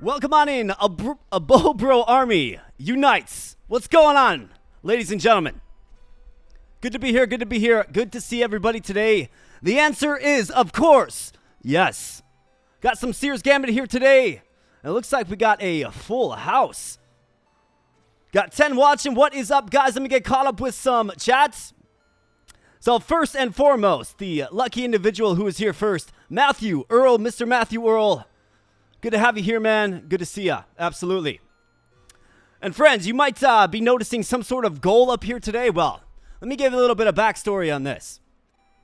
Welcome on in. A Bow Bro army unites. What's going on, ladies and gentlemen? Good to be here. Good to be here. Good to see everybody today. The answer is, of course, yes. Got some Seer's Gambit here today. It looks like we got a full house. Got 10 watching. What is up, guys? Let me get caught up with some chats. So first and foremost, the lucky individual who is here first, Matthew Earl, Mr. Matthew Earl. Good to have you here, man. Good to see ya. Absolutely. And friends, you might be noticing some sort of goal up here today. Well, let me give you a little bit of backstory on this.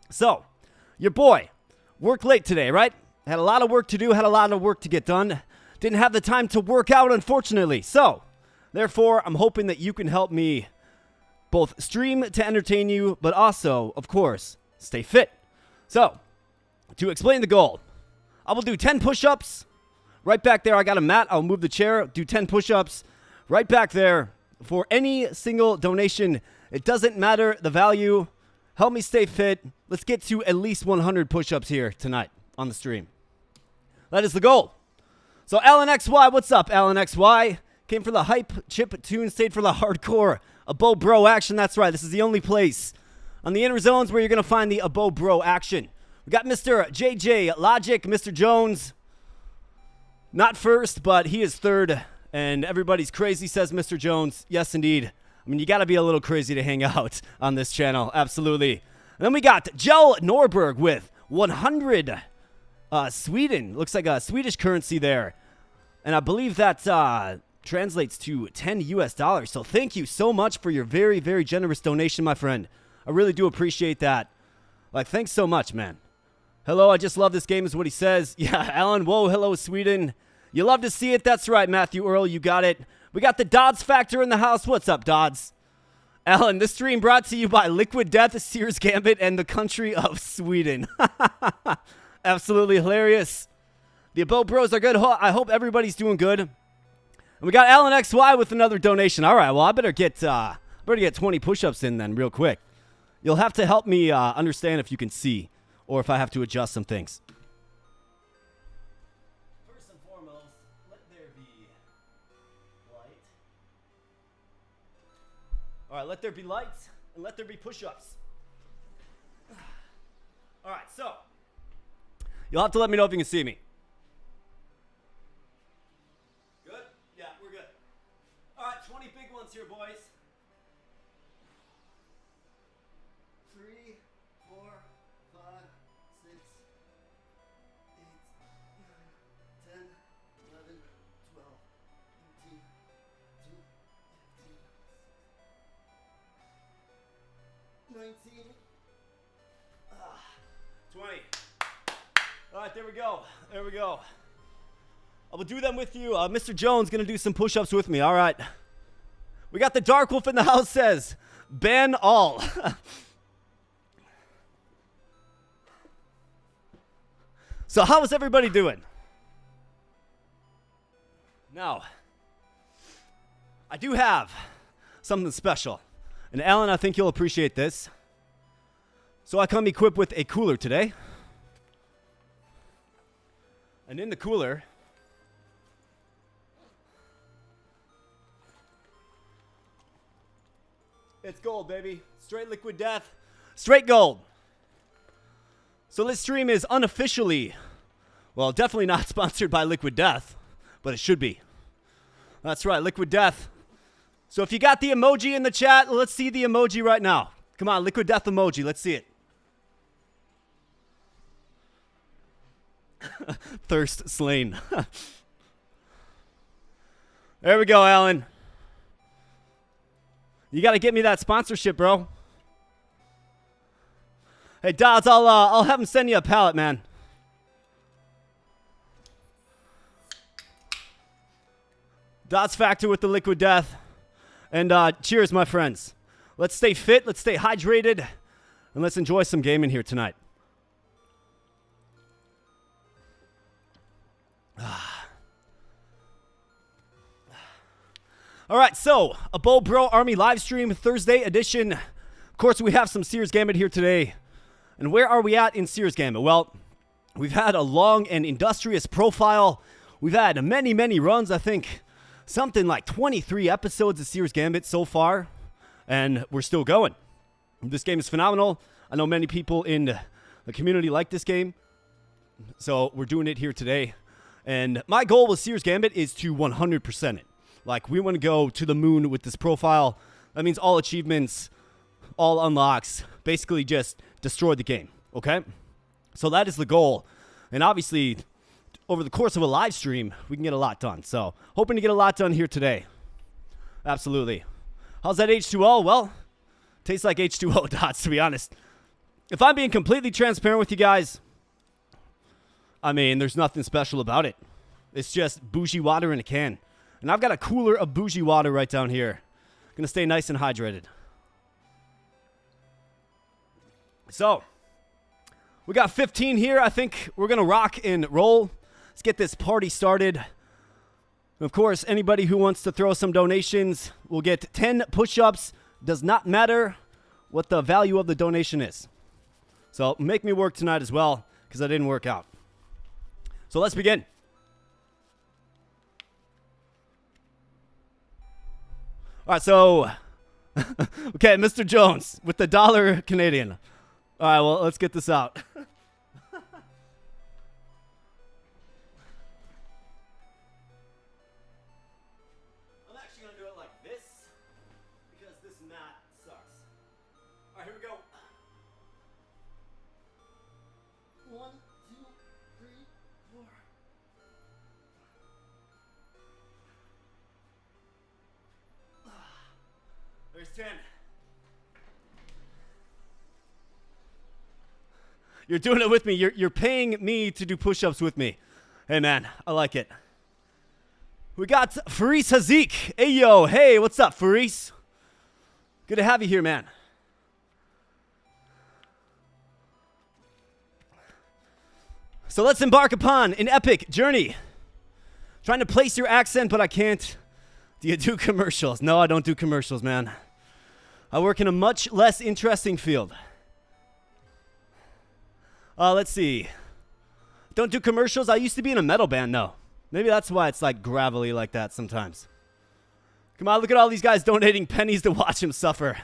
So, your boy worked late today, right? Had a lot of work to do, had a lot of work to get done. Didn't have the time to work out, unfortunately. So, therefore, I'm hoping that you can help me both stream to entertain you, but also, of course, stay fit. So, to explain the goal, I will do 10 push-ups. Right back there, I got a mat. I'll move the chair, do 10 push-ups. Right back there for any single donation. It doesn't matter the value. Help me stay fit. Let's get to at least 100 push-ups here tonight on the stream. That is the goal. So Alan XY, what's up, Alan XY? Came for the hype chip tune, stayed for the hardcore Abo Bro action. That's right, this is the only place on the inner zones where you're going to find the Abo Bro action. We got Mr. JJ Logic, Mr. Jones. Not first, but he is third. And everybody's crazy, says Mr. Jones. Yes, indeed. I mean, you got to be a little crazy to hang out on this channel. Absolutely. And then we got Jell Norberg with 100 Sweden. Looks like a Swedish currency there. And I believe that translates to 10 US dollars. So thank you so much for your very, very generous donation, my friend. I really do appreciate that. Like, thanks so much, man. Hello, I just love this game is what he says. Yeah, Alan, whoa, hello, Sweden. You love to see it. That's right, Matthew Earl, you got it. We got the Dodds factor in the house. What's up, Dodds? Alan, this stream brought to you by Liquid Death, Seer's Gambit, and the country of Sweden. Absolutely hilarious. The Abo Bros are good. I hope everybody's doing good. And we got Alan XY with another donation. All right, well, I better get 20 push-ups in then real quick. You'll have to help me understand if you can see or if I have to adjust some things. First and foremost, let there be light. All right, let there be light and let there be push-ups. All right, so you'll have to let me know if you can see me. Good? Yeah, we're good. All right, 20 big ones here, boys. 3, 4, 5, 6, 8, 9, 10, 11, 12, 13, 14, 15, 19, 20. All right, there we go. There we go. I will do them with you. Mr. Jones going to do some push-ups with me. All right. We got the Dark Wolf in the house says, ban all. So how is everybody doing? Now, I do have something special. And Alan, I think you'll appreciate this. So I come equipped with a cooler today. And in the cooler, it's gold, baby. Straight Liquid Death. Straight gold. So this stream is unofficially, well, definitely not sponsored by Liquid Death, but it should be. That's right, Liquid Death. So if you got the emoji in the chat, let's see the emoji right now. Come on, Liquid Death emoji. Let's see it. Thirst slain. There we go, Alan. You got to get me that sponsorship, bro. Hey, Dodds, I'll have him send you a pallet, man. Dodds Factor with the Liquid Death. And cheers, my friends. Let's stay fit, let's stay hydrated, and let's enjoy some gaming here tonight. All right, so Abo Bro Army live stream Thursday edition. Of course, we have some Seer's Gambit here today. And where are we at in Seer's Gambit? Well, we've had a long and industrious profile. We've had many, many runs. I think something like 23 episodes of Seer's Gambit so far, and we're still going. This game is phenomenal. I know many people in the community like this game, so we're doing it here today. And my goal with Seer's Gambit is to 100% it. Like, we want to go to the moon with this profile. That means all achievements, all unlocks, basically just destroy the game, okay? So that is the goal. And obviously, over the course of a live stream, we can get a lot done. So, hoping to get a lot done here today. Absolutely. How's that H2O? Well, tastes like H2O dots, to be honest. If I'm being completely transparent with you guys, I mean, there's nothing special about it. It's just bougie water in a can. And I've got a cooler of bougie water right down here. Gonna stay nice and hydrated. So, we got 15 here. I think we're gonna rock and roll. Let's get this party started. Of course, anybody who wants to throw some donations will get 10 push-ups. Does not matter what the value of the donation is. So make me work tonight as well, because I didn't work out. So let's begin. All right, so, okay, Mr. Jones with the dollar Canadian. All right, well, let's get this out. There's 10. You're doing it with me. You're paying me to do push-ups with me. Hey, man, I like it. We got Faris Hazik. Hey, yo. Hey, what's up, Faris? Good to have you here, man. So let's embark upon an epic journey. Trying to place your accent, but I can't. Do you do commercials? No, I don't do commercials, man. I work in a much less interesting field. Let's see. Don't do commercials. I used to be in a metal band, though. Maybe that's why it's like gravelly like that sometimes. Come on, look at all these guys donating pennies to watch him suffer.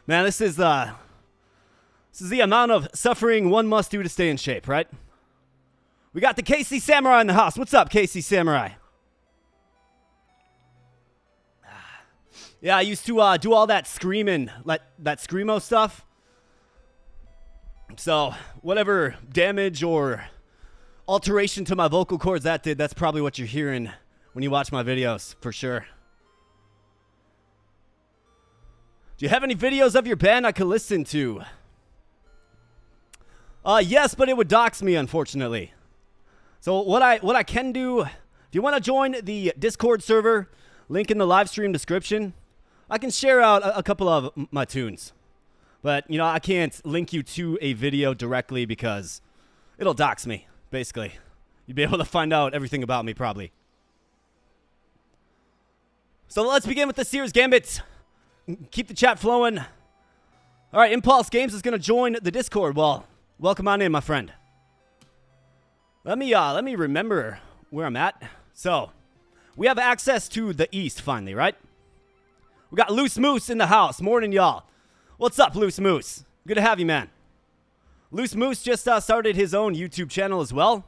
Man, this is the amount of suffering one must do to stay in shape, right? We got the KC Samurai in the house. What's up, KC Samurai? Yeah, I used to do all that screaming, like that screamo stuff. So, whatever damage or alteration to my vocal cords that did, that's probably what you're hearing when you watch my videos, for sure. Do you have any videos of your band I could listen to? Yes, but it would dox me, unfortunately. So what I can do, if you want to join the Discord server, link in the live stream description, I can share out a couple of my tunes. But, you know, I can't link you to a video directly because it'll dox me, basically. You'd be able to find out everything about me, probably. So let's begin with the Seer's Gambit. Keep the chat flowing. All right, Impulse Games is going to join the Discord. Well, welcome on in, my friend. Let me remember where I'm at. So, we have access to the east finally, right? We got Loose Moose in the house. Morning, y'all. What's up, Loose Moose? Good to have you, man. Loose Moose just started his own YouTube channel as well.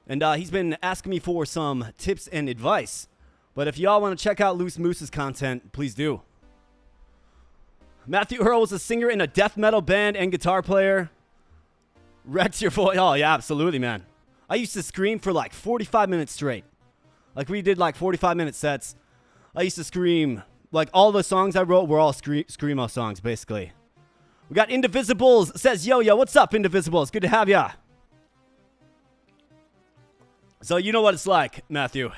And he's been asking me for some tips and advice. But if y'all want to check out Loose Moose's content, please do. Matthew Earl was a singer in a death metal band and guitar player. Wrecks your voice. Oh, yeah, absolutely, man. I used to scream for like 45 minutes straight. Like, we did like 45-minute sets. I used to scream. Like, all the songs I wrote were all screamo songs, basically. We got Indivisibles. Says, yo, what's up, Indivisibles? Good to have ya. So, you know what it's like, Matthew. All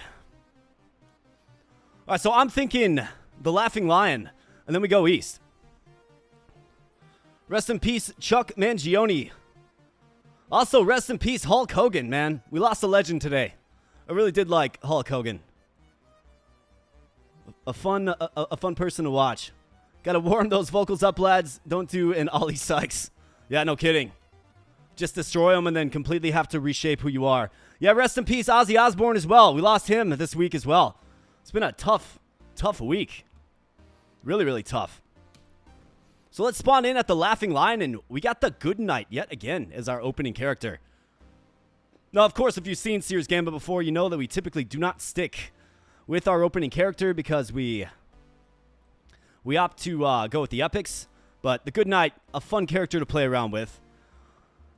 right, so I'm thinking the Laughing Lion, and then we go east. Rest in peace, Chuck Mangione. Also, rest in peace, Hulk Hogan, man. We lost a legend today. I really did like Hulk Hogan. A fun person to watch. Gotta warm those vocals up, lads. Don't do an Ollie Sykes. Yeah, no kidding. just destroy them and then completely have to reshape who you are. Yeah, rest in peace, Ozzy Osbourne as well. We lost him this week as well. It's been a tough week. Really, really tough. So let's spawn in at the Laughing Lion, and we got the Good Knight yet again as our opening character. Now, of course, if you've seen Seer's Gambit before, you know that we typically do not stick with our opening character because we opt to go with the epics. But the Good Knight, a fun character to play around with.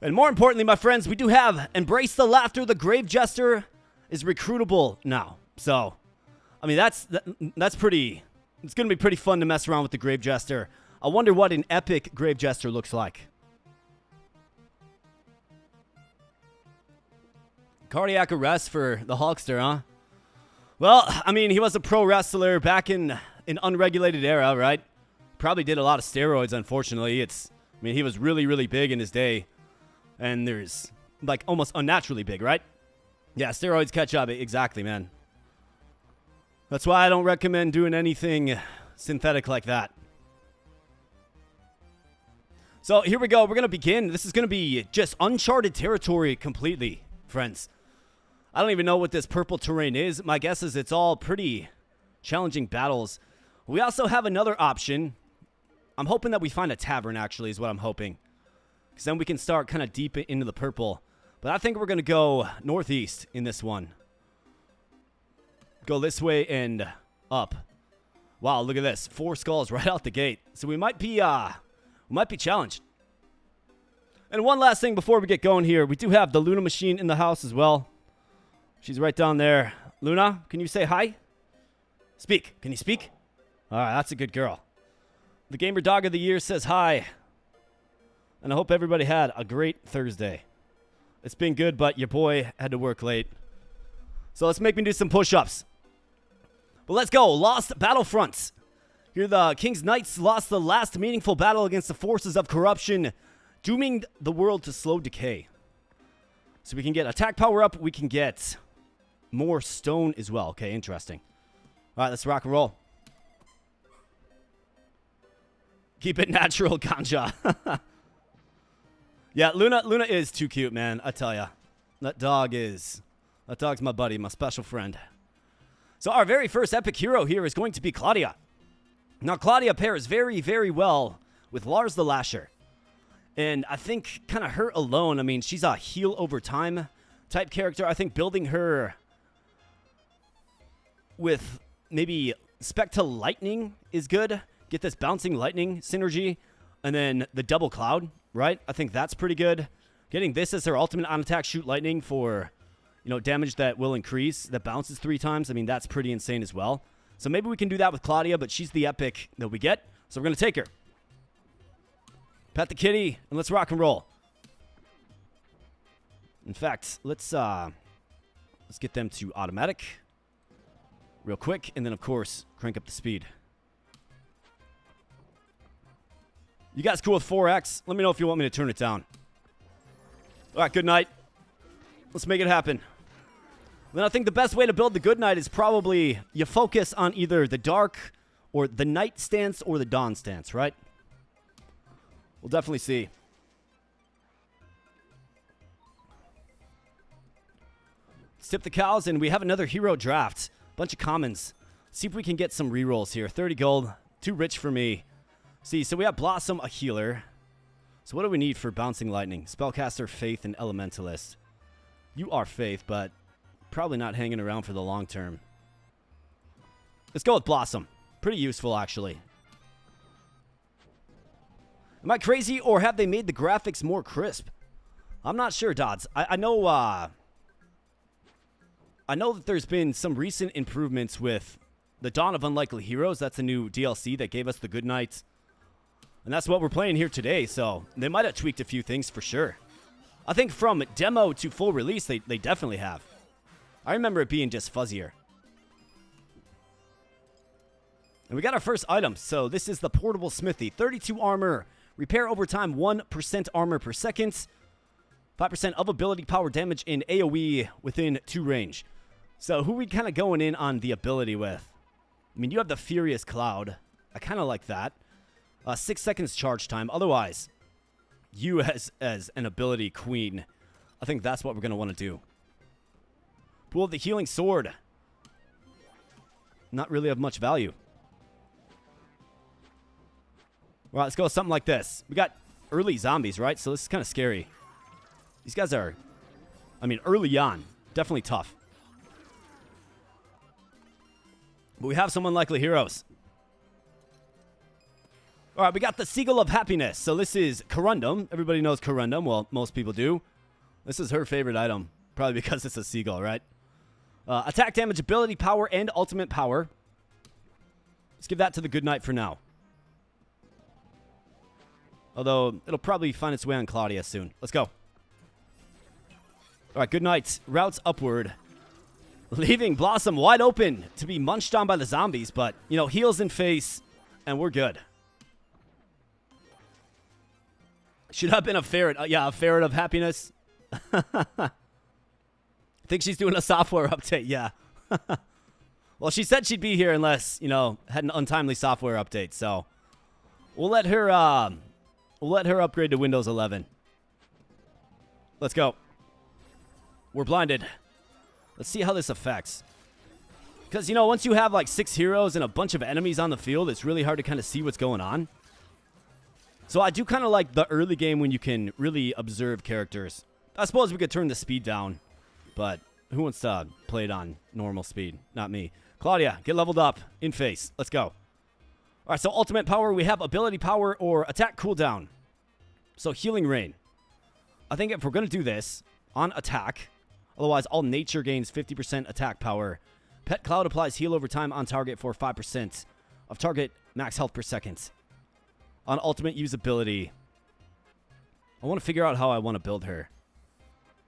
And more importantly, my friends, we do have Embrace the Laughter. The Grave Jester is recruitable now. So, I mean, that's pretty... It's going to be pretty fun to mess around with the Grave Jester. I wonder what an epic Grave Jester looks like. Cardiac arrest for the Hulkster, huh? Well, I mean, he was a pro wrestler back in an unregulated era, right? Probably did a lot of steroids, unfortunately. I mean, he was really, really big in his day. And there's, like, almost unnaturally big, right? Yeah, steroids catch up. Exactly, man. That's why I don't recommend doing anything synthetic like that. So, here we go. We're going to begin. This is going to be just uncharted territory completely, friends. I don't even know what this purple terrain is. My guess is it's all pretty challenging battles. We also have another option. I'm hoping that we find a tavern, actually, is what I'm hoping. Because then we can start kind of deep into the purple. But I think we're going to go northeast in this one. Go this way and up. Wow, look at this. 4 skulls right out the gate. So we might be challenged. And one last thing before we get going here. We do have the Luna machine in the house as well. She's right down there. Luna, can you say hi? Speak. Can you speak? All right, that's a good girl. The Gamer Dog of the Year says hi. And I hope everybody had a great Thursday. It's been good, but your boy had to work late. So let's make me do some push-ups. But let's go. Lost Battlefronts. Here the King's Knights lost the last meaningful battle against the forces of corruption, dooming the world to slow decay. So we can get attack power up. We can get more stone as well. Okay, interesting. All right, let's rock and roll. Keep it natural, ganja. Yeah, Luna is too cute, man. I tell ya. That dog's my buddy, my special friend. So our very first epic hero here is going to be Claudia. Now, Claudia pairs very, very well with Lars the Lasher. And I think kind of her alone, I mean, she's a heal over time type character. I think building her with maybe Spectre Lightning is good. Get this bouncing lightning synergy. And then the double cloud, right? I think that's pretty good. Getting this as her ultimate on attack, shoot lightning for, you know, damage that will increase, that bounces 3 times. I mean, that's pretty insane as well. So maybe we can do that with Claudia, but she's the epic that we get. So we're going to take her. Pet the kitty, and let's rock and roll. In fact, let's get them to automatic real quick, and then, of course, crank up the speed. You guys cool with 4X? Let me know if you want me to turn it down. All right, good night. Let's make it happen. Then I think the best way to build the Good Knight is probably you focus on either the dark or the night stance or the dawn stance, right? We'll definitely see. Let's tip the cows, and we have another hero draft. Bunch of commons. See if we can get some rerolls here. 30 gold. Too rich for me. See, so we have Blossom, a healer. So what do we need for Bouncing Lightning? Spellcaster, Faith, and Elementalist. You are Faith, but probably not hanging around for the long term. Let's go with Blossom. Pretty useful, actually. Am I crazy, or have they made the graphics more crisp? I'm not sure, Dodds. I know that there's been some recent improvements with the Dawn of Unlikely Heroes. That's a new DLC that gave us the Good Knight. And that's what we're playing here today, so they might have tweaked a few things for sure. I think from demo to full release, they definitely have. I remember it being just fuzzier. And we got our first item. So this is the Portable Smithy. 32 armor. Repair over time, 1% armor per second. 5% of ability power damage in AoE within 2 range. So who we kind of going in on the ability with? I mean, you have the Furious Cloud. I kind of like that. 6 seconds charge time. Otherwise, you as an ability queen. I think that's what we're going to want to do. Pool of the healing sword. Not really of much value. All right, let's go with something like this. We got early zombies, right? So this is kind of scary. These guys are, I mean, early on, definitely tough. But we have some unlikely heroes. All right, we got the Seagull of Happiness. So this is Corundum. Everybody knows Corundum. Well, most people do. This is her favorite item. Probably because it's a seagull, right? Attack damage, ability power, and ultimate power. Let's give that to the Good Knight for now. Although, it'll probably find its way on Claudia soon. Let's go. All right, Good Knight routes upward. Leaving Blossom wide open to be munched on by the zombies. But, you know, heals in face, and we're good. Should have been a ferret. Yeah, a ferret of happiness. I think she's doing a software update, yeah. Well, she said she'd be here unless, you know, had an untimely software update. So, we'll let her upgrade to Windows 11. Let's go. We're blinded. Let's see how this affects. Because, you know, once you have like 6 heroes and a bunch of enemies on the field, it's really hard to kind of see what's going on. So I do kind of like the early game when you can really observe characters. I suppose we could turn the speed down, but who wants to play it on normal speed? Not me. Claudia, get leveled up. In face. Let's go. All right, so ultimate power, we have ability power or attack cooldown. So healing rain. I think if we're going to do this on attack, otherwise all nature gains 50% attack power. Pet Cloud applies heal over time on target for 5% of target max health per second. On ultimate usability, I want to figure out how I want to build her.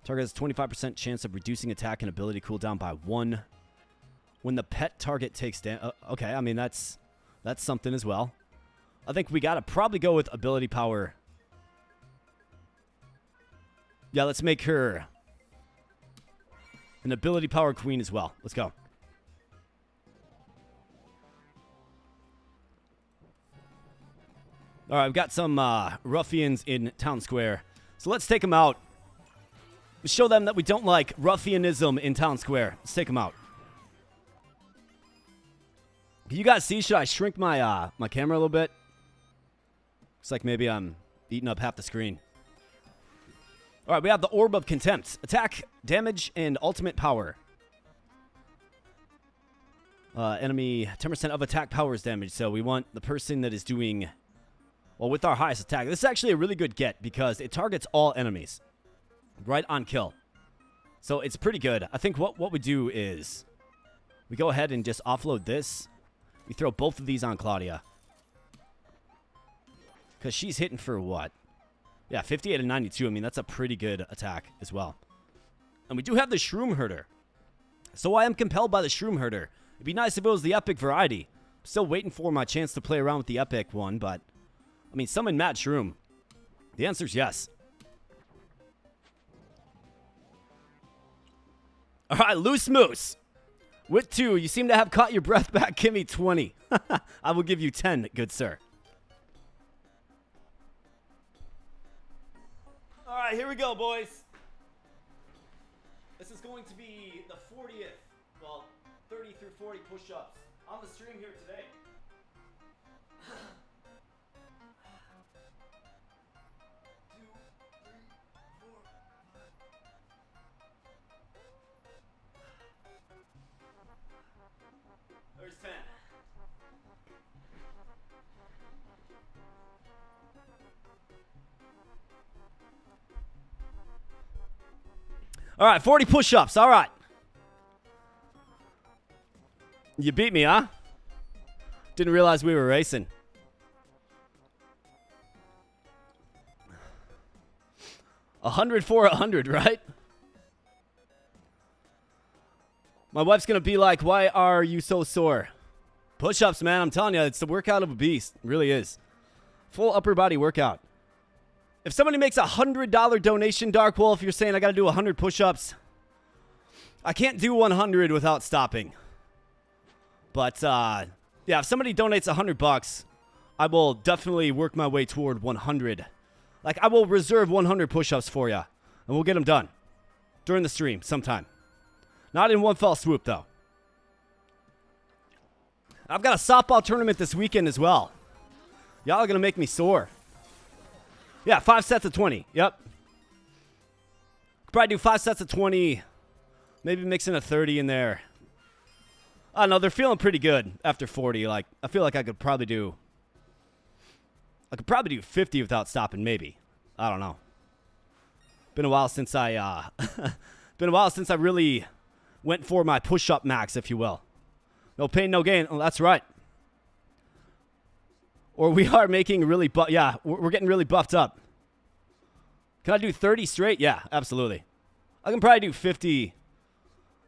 Target has 25% chance of reducing attack and ability cooldown by 1 when the pet target takes damage. Okay, I mean, that's something as well. I think we got to probably go with ability power. Yeah, let's make her an ability power queen as well. Let's go. All right, we've got some ruffians in Town Square. So let's take them out. Show them that we don't like ruffianism in Town Square. Let's take them out. Can you guys see? Should I shrink my my camera a little bit? Looks like maybe I'm eating up half the screen. All right, we have the Orb of Contempt. Attack, damage, and ultimate power. Enemy, 10% of attack powers damage. So we want the person that is doing... Well, with our highest attack. This is actually a really good get because it targets all enemies. Right on kill. So it's pretty good. I think what we do is we go ahead and just offload this. We throw both of these on Claudia. Because she's hitting for what? Yeah, 58 and 92. I mean, that's a pretty good attack as well. And we do have the Shroomherder. So I am compelled by the Shroomherder. It'd be nice if it was the epic variety. I'm still waiting for my chance to play around with the epic one, but... I mean, summon Mad Shroom. The answer is yes. All right, Loose Moose. With 2, you seem to have caught your breath back. Give me 20. I will give you 10, good sir. All right, here we go, boys. This is going to be the 40th, well, 30 through 40 push-ups on the stream here today. There's 10. All right, 40 push-ups. All right. You beat me, huh? Didn't realize we were racing. $100 for $100, right? My wife's going to be like, why are you so sore? Push-ups, man. I'm telling you, it's the workout of a beast. It really is. Full upper body workout. If somebody makes a $100 donation, Dark Wolf, you're saying I got to do 100 push-ups. I can't do 100 without stopping. But, yeah, if somebody donates $100, I will definitely work my way toward 100. Like, I will reserve 100 push-ups for you, and we'll get them done during the stream sometime. Not in one fell swoop, though. I've got a softball tournament this weekend as well. Y'all are going to make me sore. Yeah, 5 sets of 20. Yep. Probably do 5 sets of 20. Maybe mix in a 30 in there. I don't know. They're feeling pretty good after 40. Like, I feel like I could probably do 50 without stopping, maybe. I don't know. Been a while since I really went for my push-up max, if you will. No pain, no gain. Oh, that's right. Or we are making really yeah, we're getting really buffed up. Can I do 30 straight? Yeah, absolutely. I can probably do 50.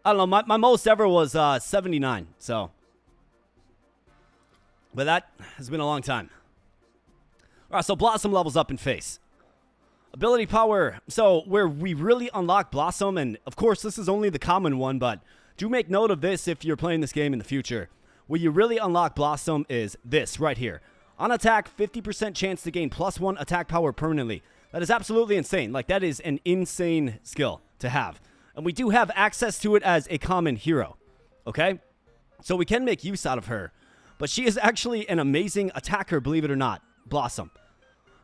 I don't know. My most ever was 79. So, but that has been a long time. All right, so Blossom levels up in face. Ability power. So where we really unlock Blossom, and of course this is only the common one, but do make note of this if you're playing this game in the future. Where you really unlock Blossom is this right here. On attack, 50% chance to gain +1 attack power permanently. That is absolutely insane. Like, that is an insane skill to have. And we do have access to it as a common hero. Okay? So we can make use out of her. But she is actually an amazing attacker, believe it or not. Blossom.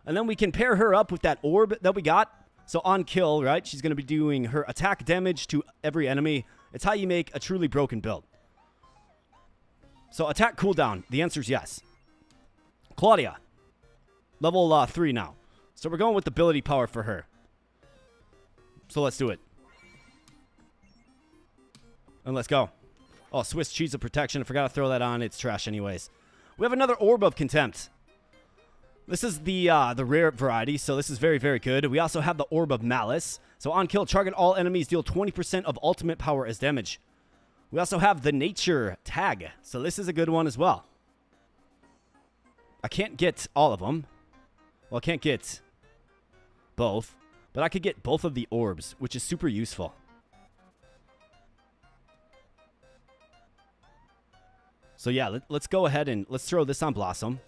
And then we can pair her up with that orb that we got. So on kill, right? She's going to be doing her attack damage to every enemy. It's how you make a truly broken build. So attack cooldown. The answer is yes. Claudia. Level 3 now. So we're going with ability power for her. So let's do it. And let's go. Oh, Swiss cheese of protection. I forgot to throw that on. It's trash anyways. We have another orb of contempt. This is the rare variety, so this is very, very good. We also have the Orb of Malice. So on kill, target all enemies deal 20% of ultimate power as damage. We also have the Nature Tag. So this is a good one as well. I can't get all of them. Well, I can't get both. But I could get both of the orbs, which is super useful. So yeah, let's go ahead and let's throw this on Blossom.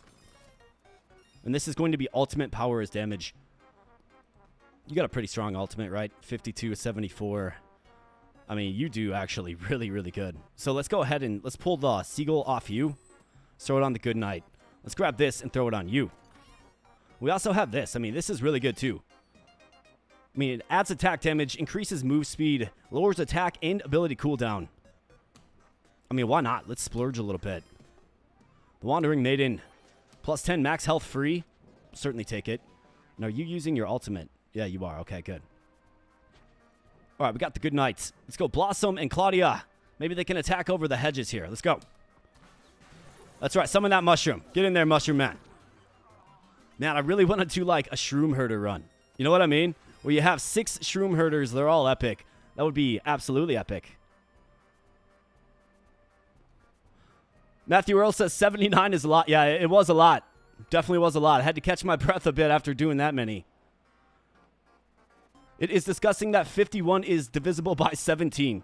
And this is going to be ultimate power as damage. You got a pretty strong ultimate, right? 52, 74. I mean, you do actually really, really good. So let's go ahead and let's pull the Seagull off you. Throw it on the Good Knight. Let's grab this and throw it on you. We also have this. I mean, this is really good too. I mean, it adds attack damage, increases move speed, lowers attack and ability cooldown. I mean, why not? Let's splurge a little bit. The Wandering Maiden. Plus 10 max health free. Certainly take it. Now, are you using your ultimate? Yeah, you are. Okay, good. All right, we got the Good Knights. Let's go Blossom and Claudia. Maybe they can attack over the hedges here. Let's go. That's right. Summon that mushroom. Get in there, mushroom man. Man, I really want to do like a Shroomherder run. You know what I mean? Where you have 6 Shroomherders. They're all epic. That would be absolutely epic. Matthew Earl says 79 is a lot. Yeah, it was a lot. Definitely was a lot. I had to catch my breath a bit after doing that many. It is disgusting that 51 is divisible by 17.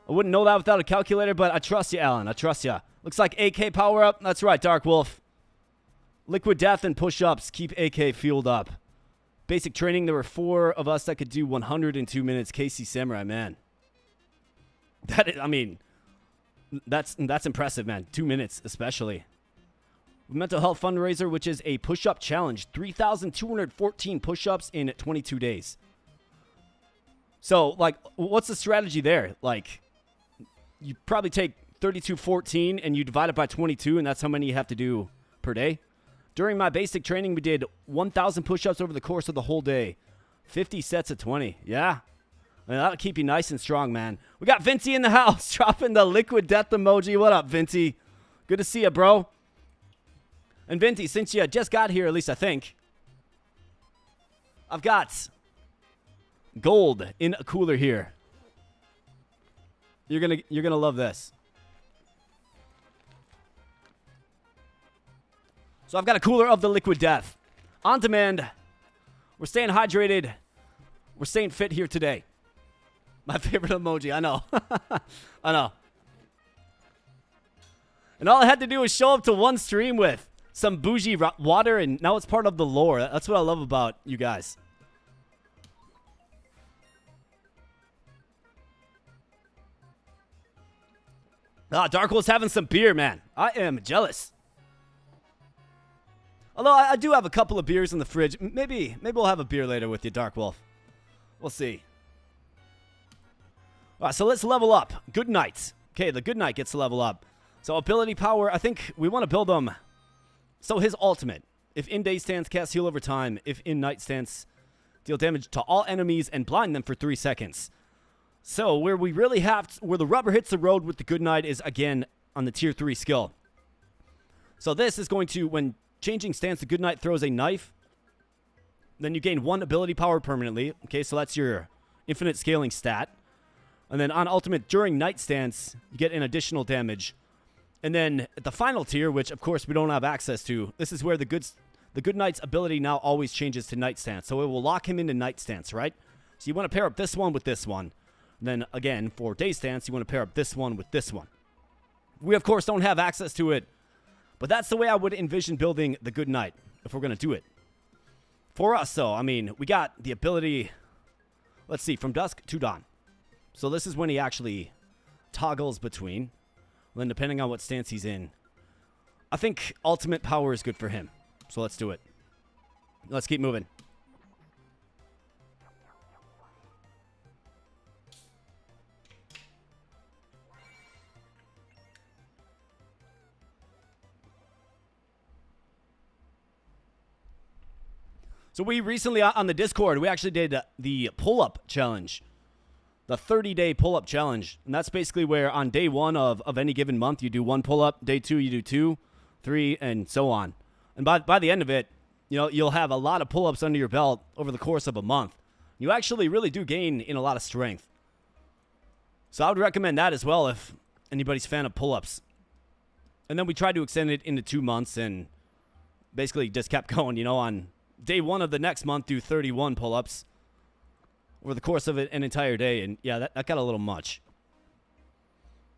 I wouldn't know that without a calculator, but I trust you, Alan. I trust you. Looks like AK power up. That's right, Dark Wolf. Liquid Death and push-ups keep AK fueled up. Basic training, there were 4 of us that could do 102 minutes. KC Samurai, man. That is, I mean... That's impressive, man. 2 minutes, especially. Mental health fundraiser, which is a push-up challenge. 3,214 push-ups in 22 days. So, like, what's the strategy there? Like, you probably take 3214 and you divide it by 22, and that's how many you have to do per day. During my basic training, we did 1,000 push-ups over the course of the whole day. 50 sets of 20. Yeah. And that'll keep you nice and strong, man. We got Vinci in the house, dropping the liquid death emoji. What up, Vinci? Good to see you, bro. And Vinci, since you just got here, at least I think, I've got gold in a cooler here. You're gonna love this. So I've got a cooler of the liquid death. On demand. We're staying hydrated. We're staying fit here today. My favorite emoji, I know. I know. And all I had to do was show up to one stream with. some bougie water, and now it's part of the lore. That's what I love about you guys. Ah, Darkwolf's having some beer, man. I am jealous. Although I do have a couple of beers in the fridge. Maybe we'll have a beer later with you, Darkwolf. We'll see. All right, so let's level up. Good Knight. Okay, the Good Knight gets to level up. So ability power, I think we want to build him. So his ultimate. If in day stance, cast heal over time. If in night stance, deal damage to all enemies and blind them for 3 seconds. So where we really have, where the rubber hits the road with the Good Knight is, again, on the tier 3 skill. So this is going to, when changing stance, the Good Knight throws a knife. Then you gain 1 ability power permanently. Okay, so that's your infinite scaling stat. And then on ultimate, during night stance, you get an additional damage. And then at the final tier, which of course we don't have access to, this is where the Good Knight's ability now always changes to night stance. So it will lock him into night stance, right? So you want to pair up this one with this one. And then again, for day stance, you want to pair up this one with this one. We of course don't have access to it, but that's the way I would envision building the Good Knight if we're going to do it. For us, though, I mean, we got the ability, let's see, from dusk to dawn. So this is when he actually toggles between. Then depending on what stance he's in, I think ultimate power is good for him. So let's do it. Let's keep moving. So we recently, on the Discord, we actually did the pull-up challenge. The 30-day pull-up challenge. And that's basically where on day 1 of any given month, you do 1 pull-up. Day 2, you do 2, 3, and so on. And by the end of it, you know, you'll have a lot of pull-ups under your belt over the course of a month. You actually really do gain in a lot of strength. So I would recommend that as well if anybody's fan of pull-ups. And then we tried to extend it into 2 months and basically just kept going, you know, on day 1 of the next month, do 31 pull-ups over the course of an entire day. And yeah, that got a little much.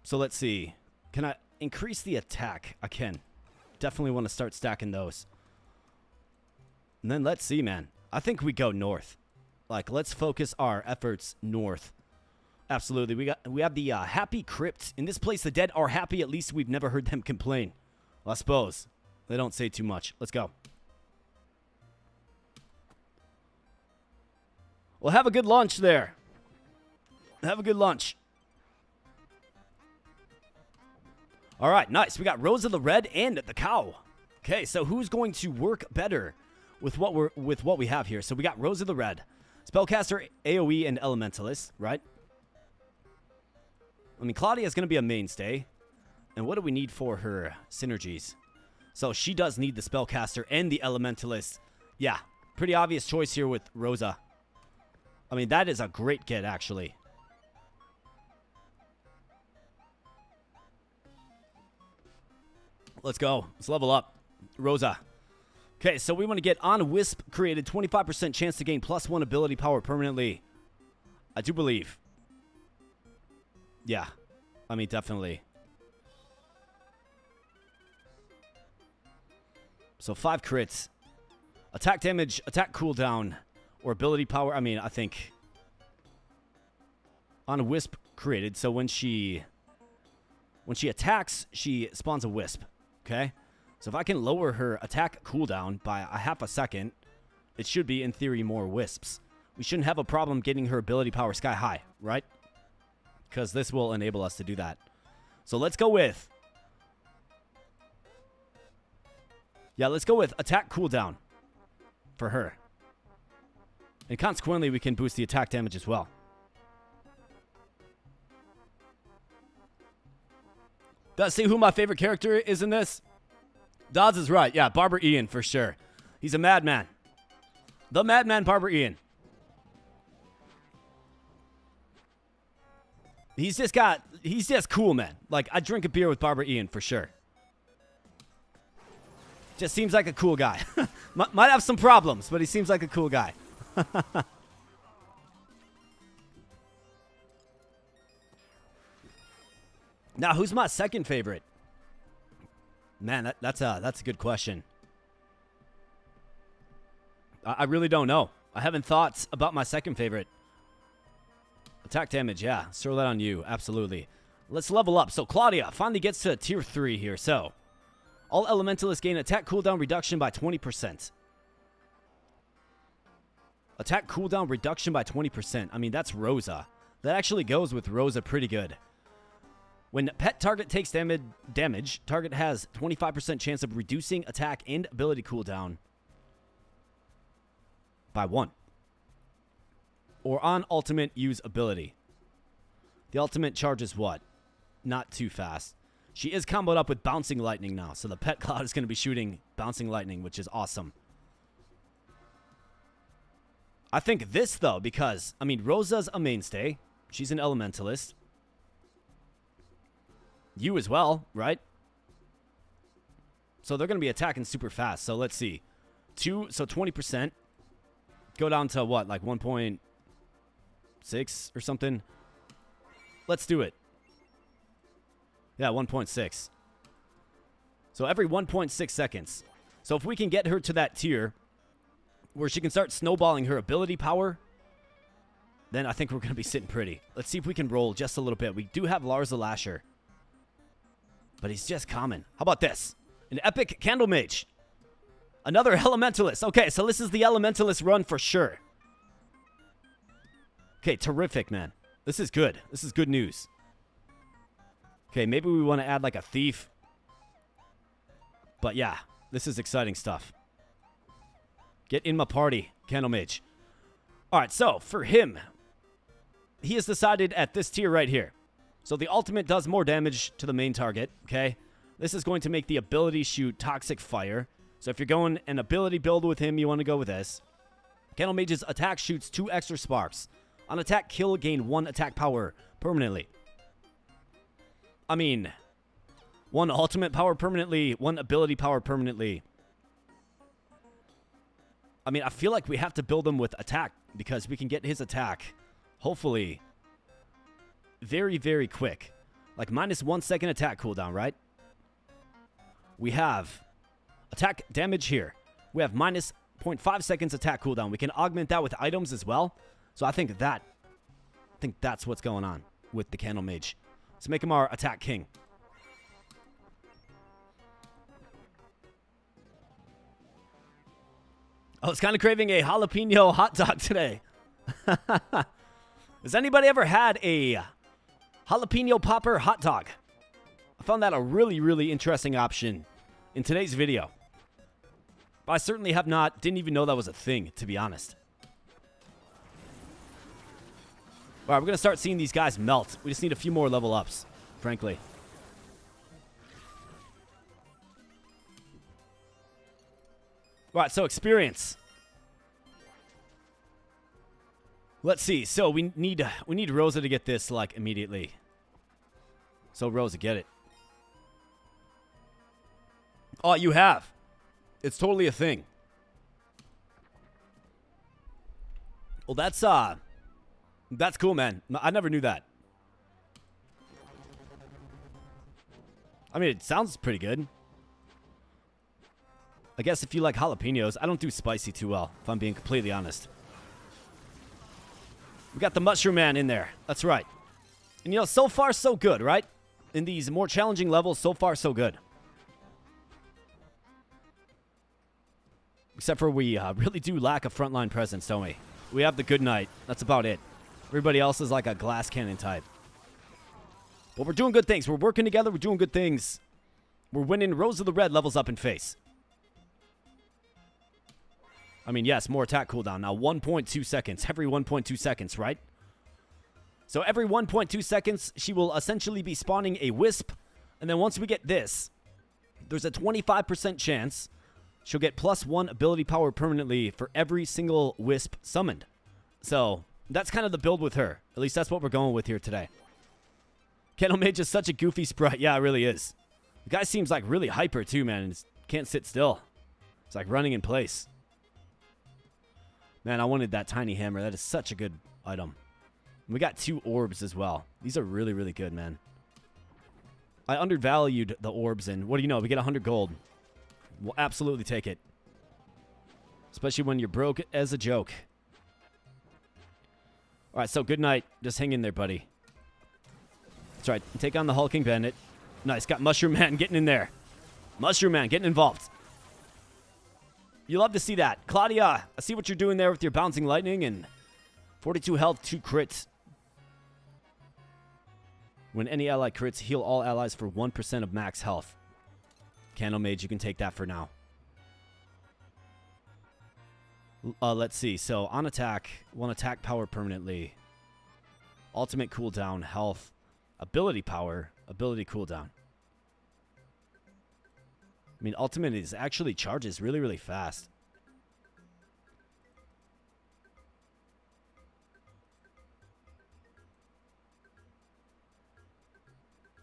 So let's see. Can I increase the attack? I can. Definitely want to start stacking those. And then let's see, man. I think we go north. Like, let's focus our efforts north. Absolutely. We have the Happy Crypt. In this place, the dead are happy. At least we've never heard them complain. Well, I suppose. They don't say too much. Let's go. Well, have a good lunch there. Have a good lunch. All right, nice. We got Rose of the Red and the Cow. Okay, so who's going to work better with what we have here? So we got Rose of the Red, Spellcaster, AoE, and Elementalist, right? I mean, Claudia is going to be a mainstay. And what do we need for her synergies? So she does need the Spellcaster and the Elementalist. Yeah, pretty obvious choice here with Rosa. I mean, that is a great get, actually. Let's go. Let's level up. Rosa. Okay, so we want to get on Wisp created. 25% chance to gain +1 ability power permanently. I do believe. Yeah. I mean, definitely. So 5 crits. Attack damage, attack cooldown. Or ability power, I mean, I think on a Wisp created, so when she attacks, she spawns a Wisp, okay? So if I can lower her attack cooldown by a half a second, it should be, in theory, more Wisps. We shouldn't have a problem getting her ability power sky high, right? Because this will enable us to do that. So let's go with... Yeah, let's go with attack cooldown for her. And consequently, we can boost the attack damage as well. Does see who my favorite character is in this? Dodds is right. Yeah, Barber Ian for sure. He's a madman. The madman Barber Ian. He's just cool, man. Like, I drink a beer with Barber Ian for sure. Just seems like a cool guy. Might have some problems, but he seems like a cool guy. Now, who's my second favorite? Man, that's a good question. I really don't know. I haven't thought about my second favorite. Attack damage, yeah. Let's throw that on you. Absolutely. Let's level up. So Claudia finally gets to tier 3 here. So all elementalists gain attack cooldown reduction by 20%. Attack cooldown reduction by 20%. I mean, that's Rosa. That actually goes with Rosa pretty good. When pet target takes damage, target has 25% chance of reducing attack and ability cooldown by 1. Or on ultimate, use ability. The ultimate charges what? Not too fast. She is comboed up with bouncing lightning now, so the pet cloud is going to be shooting bouncing lightning, which is awesome. I think this, though, because, I mean, Rosa's a mainstay. She's an elementalist. You as well, right? So they're going to be attacking super fast. So let's see. 20%. Go down to what, like 1.6 or something? Let's do it. Yeah, 1.6. So every 1.6 seconds. So if we can get her to that tier where she can start snowballing her ability power, then I think we're going to be sitting pretty. Let's see if we can roll just a little bit. We do have Lars the Lasher, but he's just common. How about this? An epic CandleMage. Another elementalist. Okay, so this is the elementalist run for sure. Okay, terrific, man. This is good. This is good news. Okay, maybe we want to add like a thief. But yeah, this is exciting stuff. Get in my party, CandleMage. All right, so for him, he has decided at this tier right here. So the ultimate does more damage to the main target, okay? This is going to make the ability shoot toxic fire. So if you're going an ability build with him, you want to go with this. CandleMage's attack shoots 2 extra sparks. On attack kill, gain 1 attack power permanently. I mean, 1 ultimate power permanently, 1 ability power permanently. I mean, I feel like we have to build him with attack because we can get his attack, hopefully, very, very quick. Like -1 second attack cooldown, right? We have attack damage here. We have -0.5 seconds attack cooldown. We can augment that with items as well. So I think that's what's going on with the CandleMage. Let's make him our attack king. I was kind of craving a jalapeno hot dog today. Has anybody ever had a jalapeno popper hot dog? I found that a really, really interesting option in today's video. I certainly have not, didn't even know that was a thing, to be honest. All right, we're going to start seeing these guys melt. We just need a few more level ups, frankly. All right, so experience. Let's see. So we need Rosa to get this like immediately. So Rosa, get it. Oh, you have. It's totally a thing. Well, that's cool, man. I never knew that. I mean, it sounds pretty good. I guess if you like jalapenos, I don't do spicy too well, if I'm being completely honest. We got the Mushroom Man in there. That's right. And, you know, so far, so good, right? In these more challenging levels, so far, so good. Except for we really do lack a frontline presence, don't we? We have the Good Knight. That's about it. Everybody else is like a glass cannon type. But we're doing good things. We're working together. We're doing good things. We're winning. Rose of the Red levels up in face. I mean, yes, more attack cooldown. Now, 1.2 seconds. Every 1.2 seconds, right? So every 1.2 seconds, she will essentially be spawning a wisp. And then once we get this, there's a 25% chance she'll get +1 ability power permanently for every single wisp summoned. So that's kind of the build with her. At least that's what we're going with here today. CandleMage is such a goofy sprite. Yeah, it really is. The guy seems like really hyper too, man. And can't sit still. It's like running in place. Man, I wanted that tiny hammer. That is such a good item. We got 2 orbs as well. These are really, really good, man. I undervalued the orbs, and what do you know? We get 100 gold. We'll absolutely take it. Especially when you're broke as a joke. All right, so good night. Just hang in there, buddy. That's right. Take on the hulking bandit. Nice. Got Mushroom Man getting in there. Mushroom Man getting involved. You love to see that. Claudia, I see what you're doing there with your bouncing lightning and 42 health, 2 crits. When any ally crits, heal all allies for 1% of max health. CandleMage, you can take that for now. Let's see. So, on attack, 1 attack power permanently. Ultimate cooldown, health. Ability power, ability cooldown. I mean, ultimate is actually charges really, really fast.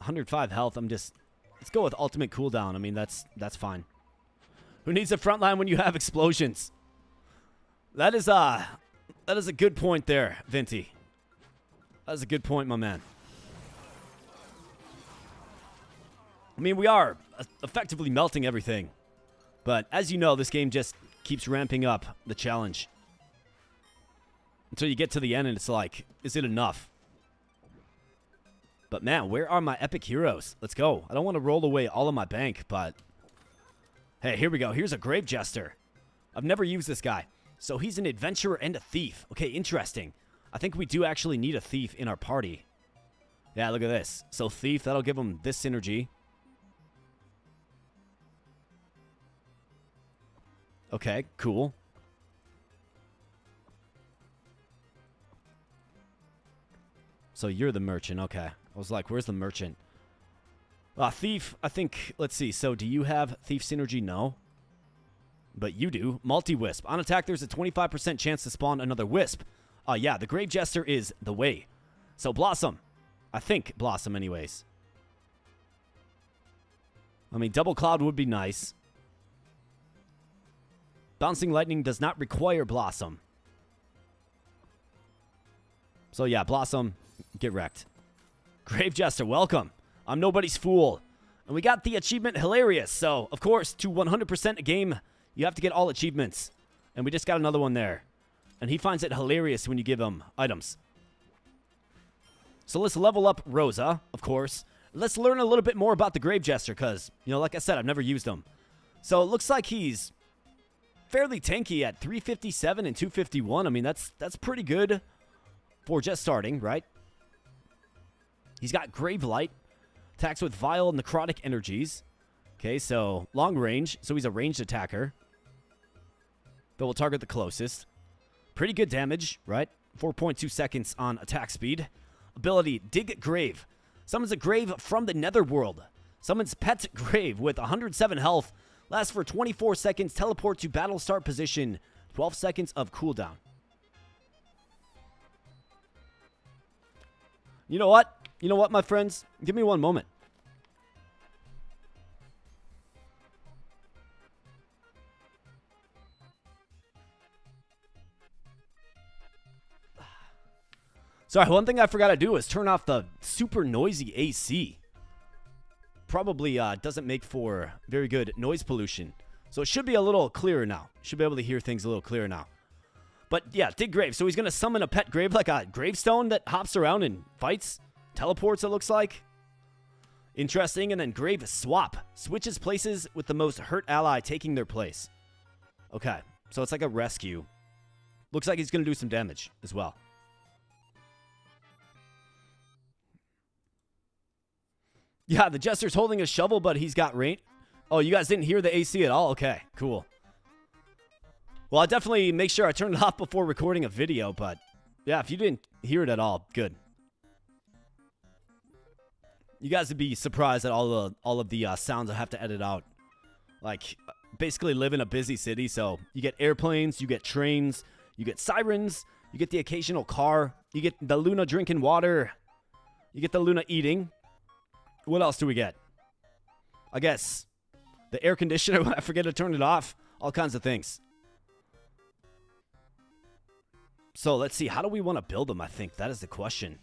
$105 health. Let's go with ultimate cooldown. I mean, that's fine. Who needs a frontline when you have explosions? That is a good point there, Vinty. That's a good point, my man. I mean, we are effectively melting everything. But as you know, this game just keeps ramping up the challenge. Until you get to the end and it's like, is it enough? But man, where are my epic heroes? Let's go. I don't want to roll away all of my bank, but... Hey, here we go. Here's a Grave Jester. I've never used this guy. So he's an adventurer and a thief. Okay, interesting. I think we do actually need a thief in our party. Yeah, look at this. So thief, that'll give him this synergy. Okay, cool. So you're the merchant. Okay. I was like, where's the merchant? Thief, I think, let's see. So do you have thief synergy? No. But you do. Multi-wisp. On attack, there's a 25% chance to spawn another wisp. Yeah, the Grave Jester is the way. So Blossom. I think Blossom anyways. I mean, Double Cloud would be nice. Bouncing Lightning does not require Blossom. So yeah, Blossom, get wrecked. Grave Jester, welcome. I'm nobody's fool. And we got the achievement Hilarious. So, of course, to 100% a game, you have to get all achievements. And we just got another one there. And he finds it hilarious when you give him items. So let's level up Rosa, of course. Let's learn a little bit more about the Grave Jester, because, you know, like I said, I've never used him. So it looks like he's fairly tanky at 357 and 251. I mean, that's pretty good for just starting, right? He's got Roguelite. Attacks with vile necrotic energies. Okay, so long range. So he's a ranged attacker. But we'll target the closest. Pretty good damage, right? 4.2 seconds on attack speed. Ability, Dig Grave. Summons a grave from the netherworld. Summons Pet Grave with 107 health. Lasts for 24 seconds. Teleport to battle start position. 12 seconds of cooldown. You know what? You know what, my friends? Give me one moment. Sorry, one thing I forgot to do is turn off the super noisy AC. Probably doesn't make for very good noise pollution. So it should be a little clearer now. Should be able to hear things a little clearer now. But yeah, Dig Grave. So he's going to summon a pet grave, like a gravestone that hops around and fights. Teleports, it looks like. Interesting. And then Grave Swap. Switches places with the most hurt ally taking their place. Okay. So it's like a rescue. Looks like he's going to do some damage as well. Yeah, the Jester's holding a shovel, but he's got rain. Oh, you guys didn't hear the AC at all? Okay, cool. Well, I'll definitely make sure I turn it off before recording a video, but yeah, if you didn't hear it at all, good. You guys would be surprised at all of the sounds I have to edit out. Like, basically live in a busy city, so you get airplanes, you get trains, you get sirens, you get the occasional car, you get the Luna drinking water, you get the Luna eating. What else do we get? I guess the air conditioner when I forget to turn it off. All kinds of things. So let's see. How do we want to build them? I think that is the question.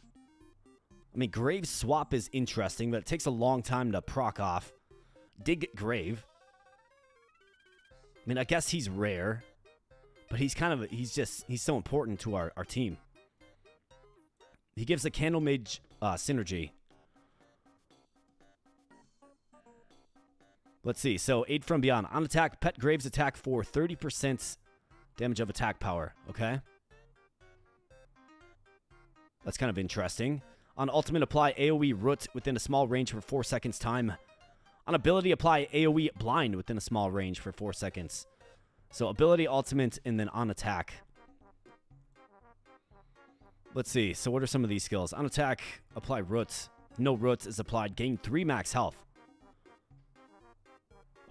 I mean, Grave Swap is interesting, but it takes a long time to proc off. Dig Grave. I mean, I guess he's rare, but he's so important to our team. He gives a CandleMage synergy. Let's see. So, Aid from Beyond. On attack, pet Graves attack for 30% damage of attack power. Okay. That's kind of interesting. On ultimate, apply AoE Root within a small range for 4 seconds time. On ability, apply AoE Blind within a small range for 4 seconds. So, ability, ultimate, and then on attack. Let's see. So, what are some of these skills? On attack, apply Root. No Root is applied. Gain 3 max health.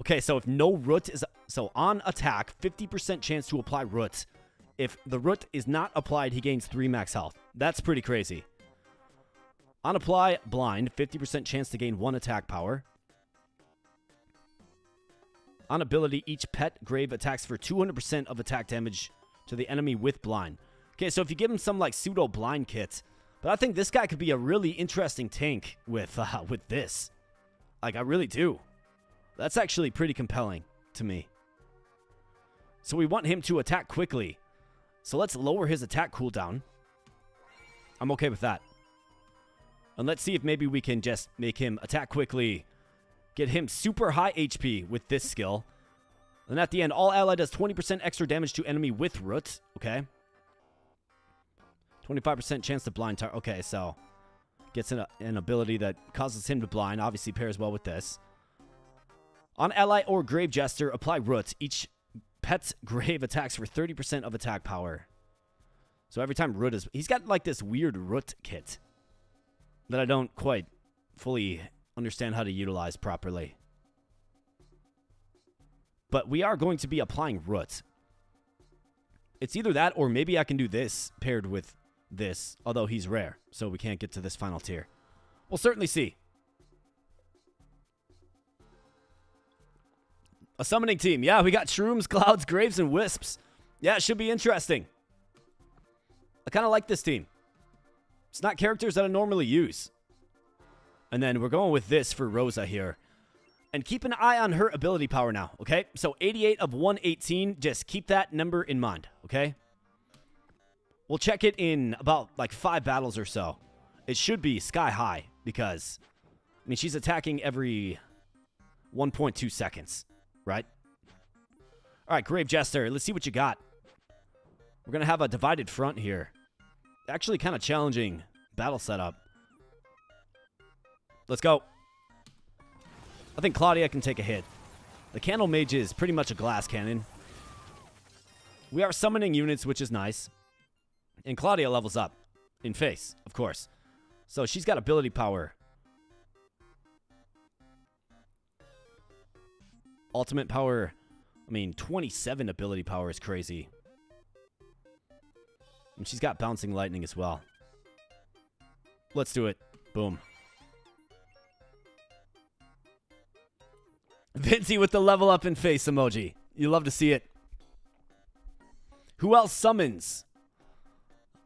Okay, so if no Root is... So, on attack, 50% chance to apply Root. If the Root is not applied, he gains 3 max health. That's pretty crazy. On apply, blind, 50% chance to gain 1 attack power. On ability, each pet Grave attacks for 200% of attack damage to the enemy with blind. Okay, so if you give him some like pseudo blind kit, but I think this guy could be a really interesting tank with this. Like, I really do. That's actually pretty compelling to me. So we want him to attack quickly. So let's lower his attack cooldown. I'm okay with that. And let's see if maybe we can just make him attack quickly. Get him super high HP with this skill. And at the end, all ally does 20% extra damage to enemy with Root. Okay. 25% chance to blind target. Okay, so gets an ability that causes him to blind. Obviously pairs well with this. On ally or Grave Jester, apply Root. Each pet's Grave attacks for 30% of attack power. So every time Root is... He's got like this weird Root kit that I don't quite fully understand how to utilize properly. But we are going to be applying Root. It's either that or maybe I can do this paired with this, although he's rare, so we can't get to this final tier. We'll certainly see. A summoning team. Yeah, we got Shrooms, Clouds, Graves, and Wisps. Yeah, it should be interesting. I kind of like this team. It's not characters that I normally use. And then we're going with this for Rosa here. And keep an eye on her ability power now, okay? So 88 of 118. Just keep that number in mind, okay? We'll check it in about like 5 battles or so. It should be sky high because, I mean, she's attacking every 1.2 seconds, right? All right, Grave Jester, let's see what you got. We're going to have a divided front here. Actually kind of challenging battle setup. Let's go. I think Claudia can take a hit. The CandleMage is pretty much a glass cannon. We are summoning units, which is nice. And Claudia levels up. In face, of course. So she's got ability power. Ultimate power. I mean, 27 ability power is crazy. And she's got bouncing lightning as well. Let's do it. Boom. Vinci with the level up in face emoji. You love to see it. Who else summons?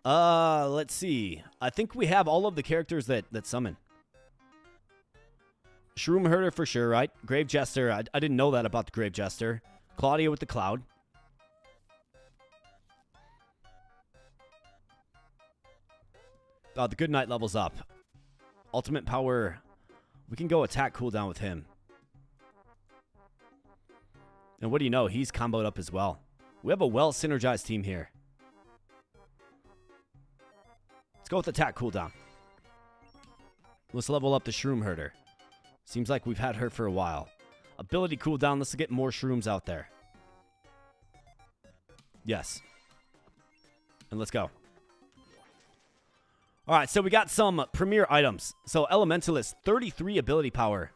Let's see. I think we have all of the characters that summon. Shroomherder for sure, right? Grave Jester. I didn't know that about the Grave Jester. Claudia with the Cloud. The Good Knight levels up. Ultimate power. We can go attack cooldown with him. And what do you know? He's comboed up as well. We have a well-synergized team here. Let's go with attack cooldown. Let's level up the Shroomherder. Seems like we've had her for a while. Ability cooldown. Let's get more Shrooms out there. Yes. And let's go. All right, so we got some premier items. So Elementalist, 33 ability power.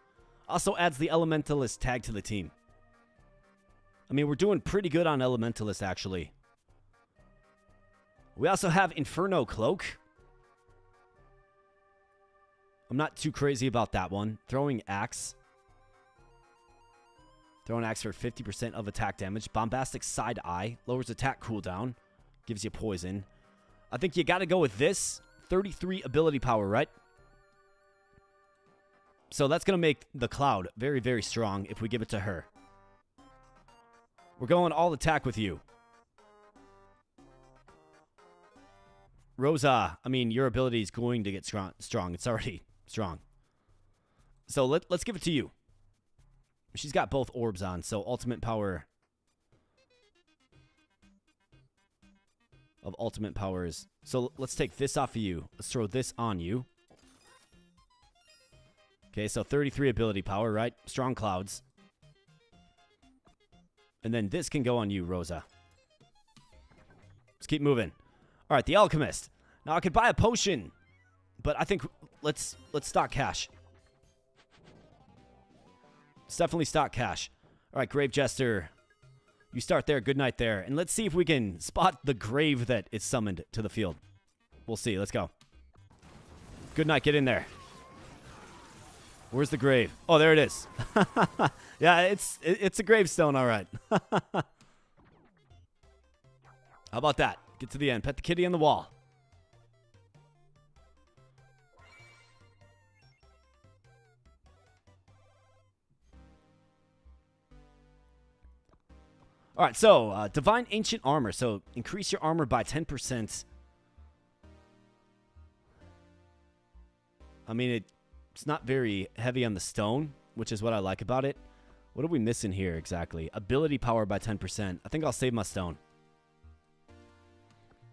Also adds the Elementalist tag to the team. I mean, we're doing pretty good on Elementalist, actually. We also have Inferno Cloak. I'm not too crazy about that one. Throwing Axe. Throwing Axe for 50% of attack damage. Bombastic Side Eye. Lowers attack cooldown. Gives you poison. I think you got to go with this. 33 ability power, right? So that's going to make the cloud very, very strong if we give it to her. We're going all attack with you. Rosa, I mean, your ability is going to get strong. It's already strong. So let's give it to you. She's got both orbs on, so ultimate power of ultimate powers. So let's take this off of you. Let's throw this on you. Okay, so 33 ability power, right? Strong clouds. And then this can go on you, Rosa. Let's keep moving. All right, the Alchemist. Now, I could buy a potion, but I think let's stock cash. Let's definitely stock cash. All right, Grave Jester. You start there. Good night there. And let's see if we can spot the grave that is summoned to the field. We'll see. Let's go. Good night. Get in there. Where's the grave? Oh, there it is. Yeah, it's a gravestone, all right. How about that? Get to the end. Pet the kitty on the wall. All right, so Divine Ancient Armor. So increase your armor by 10%. I mean, it's not very heavy on the stone, which is what I like about it. What are we missing here exactly? Ability power by 10%. I think I'll save my stone.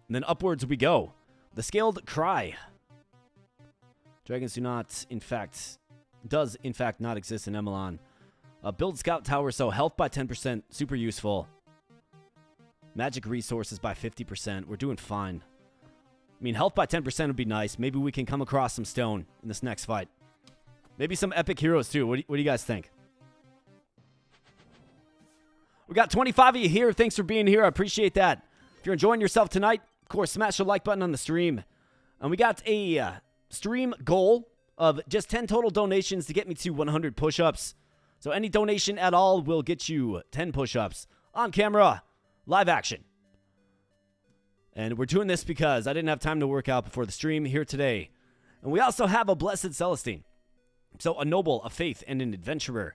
And then upwards we go. The Scaled Cry. Dragons does in fact not exist in Emelon. Build Scout Tower, so health by 10%, super useful. Magic resources by 50%. We're doing fine. I mean, health by 10% would be nice. Maybe we can come across some stone in this next fight. Maybe some epic heroes too. What do you guys think? We got 25 of you here. Thanks for being here. I appreciate that. If you're enjoying yourself tonight, of course, smash the like button on the stream. And we got a stream goal of just 10 total donations to get me to 100 push-ups. So any donation at all will get you 10 push-ups on camera, live action. And we're doing this because I didn't have time to work out before the stream here today. And we also have a Blessed Celestine. So a noble, a faith, and an adventurer,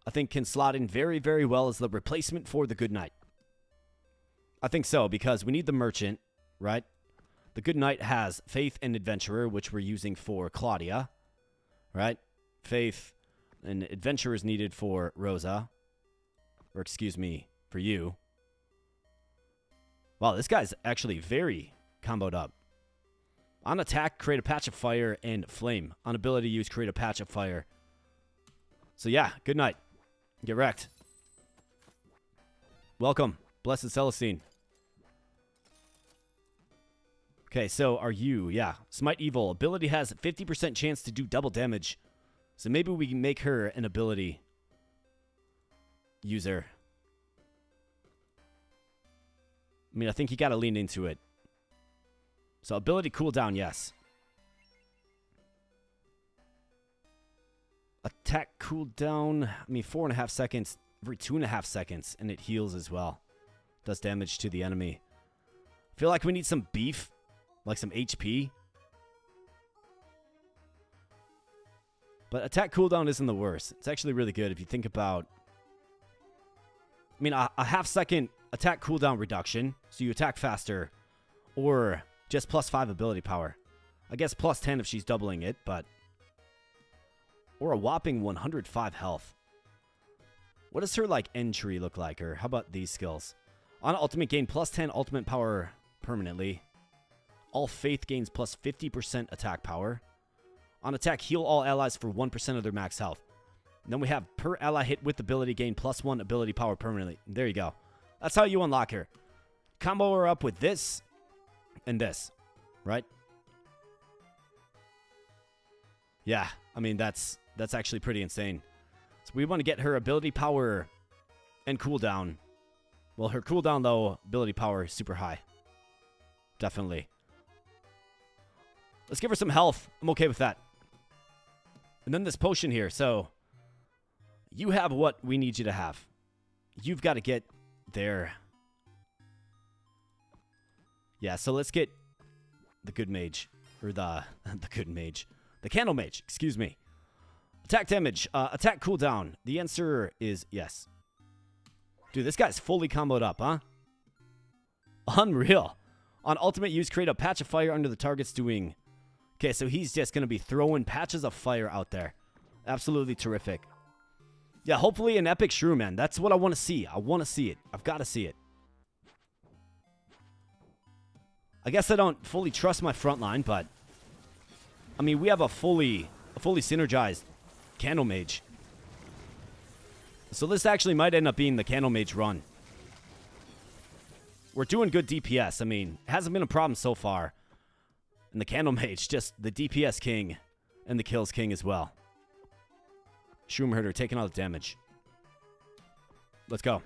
I think can slot in very, very well as the replacement for the Good Knight. I think so, because we need the merchant, right? The Good Knight has faith and adventurer, which we're using for Claudia, right? Faith and adventurer is needed for Rosa. Or excuse me, for you. Wow, this guy's actually very comboed up. On attack, create a patch of fire and flame. On ability use, create a patch of fire. So yeah, Good Night. Get wrecked. Welcome, Blessed Celestine. Okay, so are you? Yeah, Smite Evil. Ability has a 50% chance to do double damage. So maybe we can make her an ability user. I mean, I think you got to lean into it. So ability cooldown, yes. Attack cooldown, I mean, 4.5 seconds, every 2.5 seconds, and it heals as well. Does damage to the enemy. Feel like we need some beef, like some HP. But attack cooldown isn't the worst. It's actually really good if you think about... I mean, a half-second attack cooldown reduction, so you attack faster, or just +5 ability power. I guess +10 if she's doubling it, but... Or a whopping 105 health. What does her, like, end tree look like? Or how about these skills? On ultimate, gain +10 ultimate power permanently. All faith gains +50% attack power. On attack, heal all allies for 1% of their max health. And then we have per ally hit with ability gain +1 ability power permanently. There you go. That's how you unlock her. Combo her up with this and this, right? Yeah, I mean, that's actually pretty insane. So we want to get her ability power and cooldown. Well, her cooldown, though, ability power is super high. Definitely. Let's give her some health. I'm okay with that. And then this potion here. So you have what we need you to have. You've got to get there. Yeah, so let's get the good mage. Or the good mage. The CandleMage, excuse me. Attack damage. Attack cooldown. The answer is yes. Dude, this guy's fully comboed up, huh? Unreal. On ultimate use, create a patch of fire under the target's doing. Okay, so he's just going to be throwing patches of fire out there. Absolutely terrific. Yeah, hopefully an epic shroom, man. That's what I want to see. I want to see it. I've got to see it. I guess I don't fully trust my front line, but I mean, we have a fully synergized CandleMage. So this actually might end up being the CandleMage run. We're doing good DPS. I mean, it hasn't been a problem so far. And the CandleMage, just the DPS king and the kills king as well. Shroomherder taking all the damage. Let's go.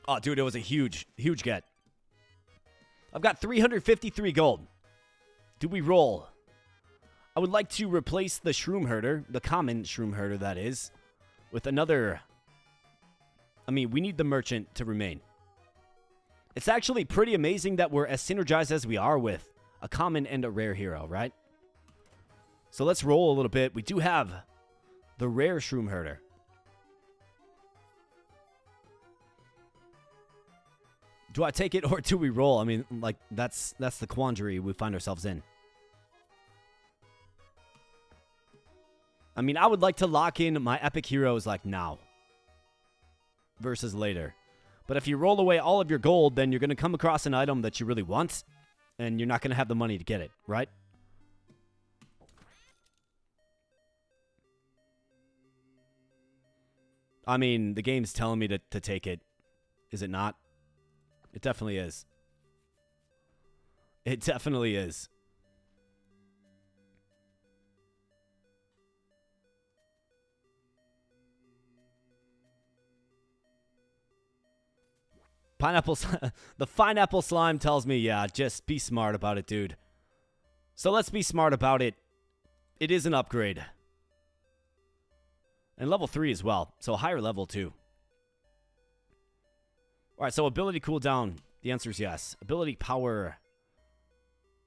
Oh, dude, it was a huge get. I've got 353 gold. Do we roll? I would like to replace the Shroomherder, the common Shroomherder that is, with another. I mean, we need the merchant to remain. It's actually pretty amazing that we're as synergized as we are with a common and a rare hero, right? So let's roll a little bit. We do have the rare Shroomherder. Do I take it or do we roll? I mean, like, that's the quandary we find ourselves in. I mean, I would like to lock in my epic heroes like now versus later. But if you roll away all of your gold, then you're going to come across an item that you really want, and you're not going to have the money to get it, right? I mean, the game's telling me to take it. Is it not? It definitely is. It definitely is. Pineapple, the pineapple slime tells me, yeah, just be smart about it, dude. So let's be smart about it. It is an upgrade. And level 3 as well, so higher level too. Alright, so ability cooldown, the answer is yes. Ability power,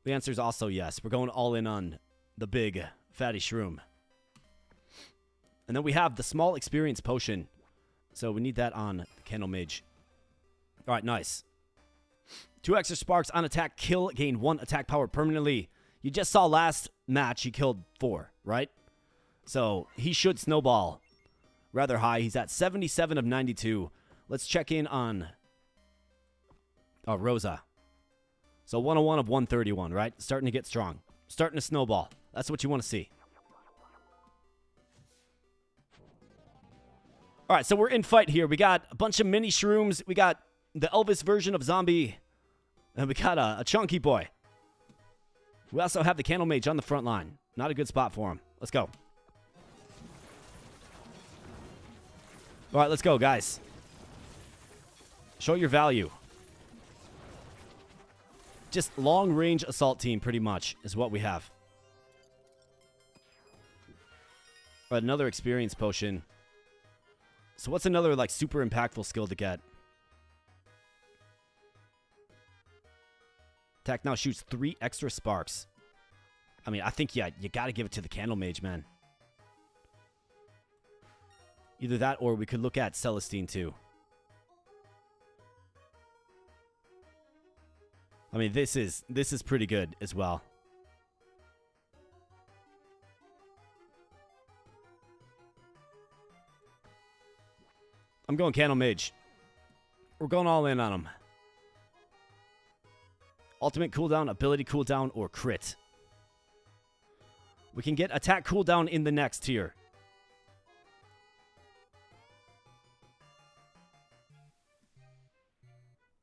the answer is also yes. We're going all in on the big fatty shroom. And then we have the small experience potion. So we need that on the CandleMage. Alright, nice. 2 extra sparks on attack, kill, gain 1 attack power permanently. You just saw last match, he killed 4, right? So he should snowball rather high. He's at 77 of 92. Let's check in on Rosa. So 101 of 131, right? Starting to get strong. Starting to snowball. That's what you want to see. All right, so we're in fight here. We got a bunch of mini shrooms. We got the Elvis version of zombie. And we got a chunky boy. We also have the CandleMage on the front line. Not a good spot for him. Let's go. All right, let's go, guys. Show your value. Just long-range assault team, pretty much, is what we have. But another experience potion. So what's another, like, super impactful skill to get? Attack now shoots 3 extra sparks. I mean, I think, yeah, you got to give it to the CandleMage, man. Either that or we could look at Celestine, too. I mean, this is pretty good as well. I'm going CandleMage. We're going all in on him. Ultimate cooldown, ability cooldown, or crit. We can get attack cooldown in the next tier.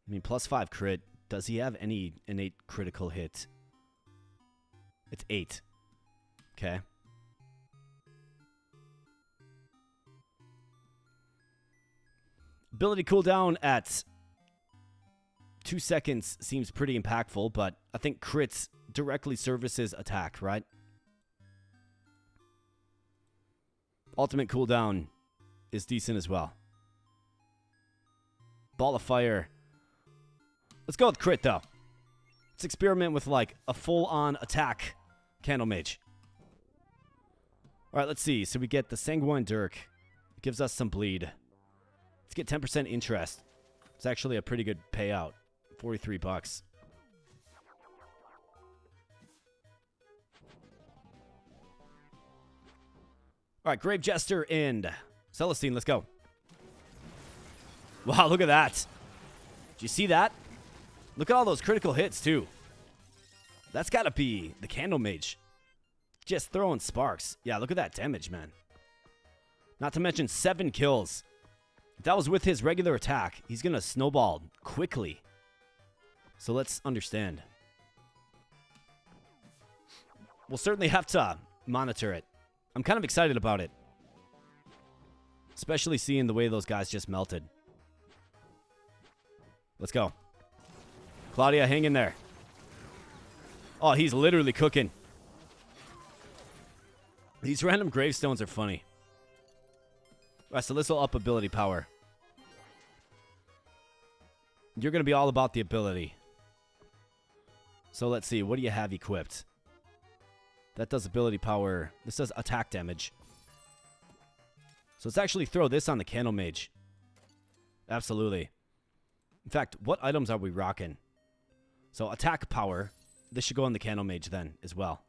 I mean, +5 crit. Does he have any innate critical hit? It's 8. Okay. Ability cooldown at 2 seconds seems pretty impactful, but I think crits directly services attack, right? Ultimate cooldown is decent as well. Ball of fire. Let's go with crit, though. Let's experiment with, like, a full-on attack CandleMage. All right, let's see. So we get the Sanguine Dirk. It gives us some bleed. Let's get 10% interest. It's actually a pretty good payout. 43 bucks. All right, Grave Jester and Celestine, let's go. Wow, look at that. Did you see that? Look at all those critical hits, too. That's got to be the CandleMage. Just throwing sparks. Yeah, look at that damage, man. Not to mention 7 kills. If that was with his regular attack, he's going to snowball quickly. So let's understand. We'll certainly have to monitor it. I'm kind of excited about it. Especially seeing the way those guys just melted. Let's go. Claudia, hang in there. Oh, he's literally cooking. These random gravestones are funny. Alright, so this will up ability power. You're going to be all about the ability. So let's see. What do you have equipped? That does ability power. This does attack damage. So let's actually throw this on the CandleMage. Absolutely. In fact, what items are we rocking? So attack power. This should go on the CandleMage then as well.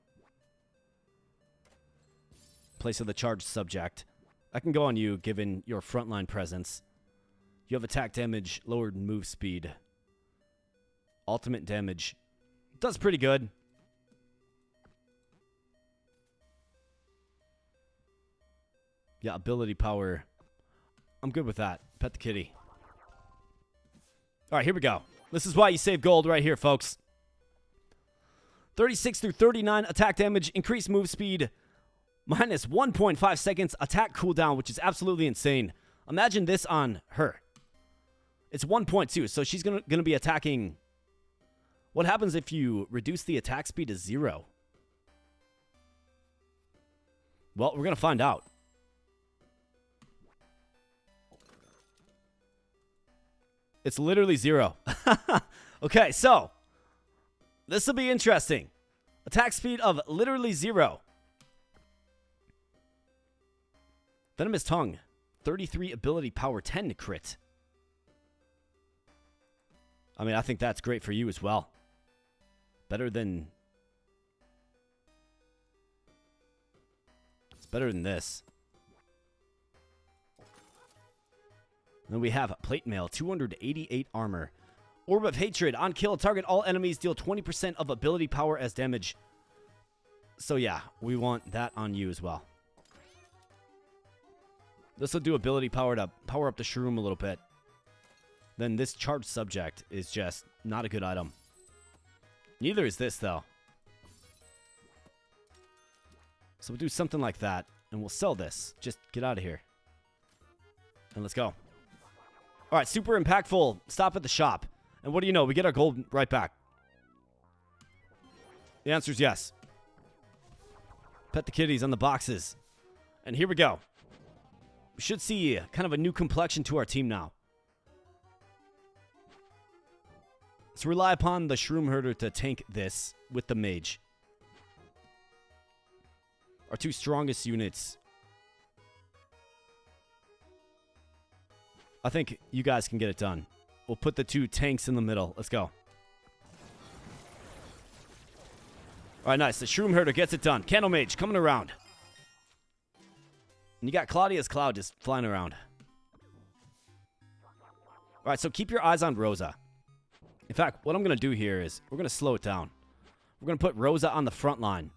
Place of the charged subject. That can go on you given your frontline presence. You have attack damage, lowered move speed. Ultimate damage. Does pretty good. Yeah, ability power. I'm good with that. Pet the kitty. All right, here we go. This is why you save gold right here, folks. 36 through 39 attack damage, increased move speed, minus 1.5 seconds attack cooldown, which is absolutely insane. Imagine this on her. It's 1.2, so she's gonna be attacking. What happens if you reduce the attack speed to 0? Well, we're gonna find out. It's literally 0. Okay, so this will be interesting. Attack speed of literally 0. Venomous Tongue. 33 ability power 10 crit. I mean, I think that's great for you as well. Better than... It's better than this. Then we have Plate Mail, 288 armor. Orb of Hatred. On kill, target all enemies deal 20% of ability power as damage. So yeah, we want that on you as well. This will do ability power to power up the Shroom a little bit. Then this charged subject is just not a good item. Neither is this, though. So we'll do something like that, and we'll sell this. Just get out of here. And let's go. All right, super impactful. Stop at the shop. And what do you know? We get our gold right back. The answer is yes. Pet the kitties on the boxes. And here we go. We should see kind of a new complexion to our team now. Let's rely upon the Shroomherder to tank this with the mage. Our two strongest units. I think you guys can get it done. We'll put the two tanks in the middle. Let's go. All right, nice. The Shroomherder gets it done. CandleMage coming around. And you got Claudia's Cloud just flying around. All right, so keep your eyes on Rosa. In fact, what I'm going to do here is we're going to slow it down. We're going to put Rosa on the front line.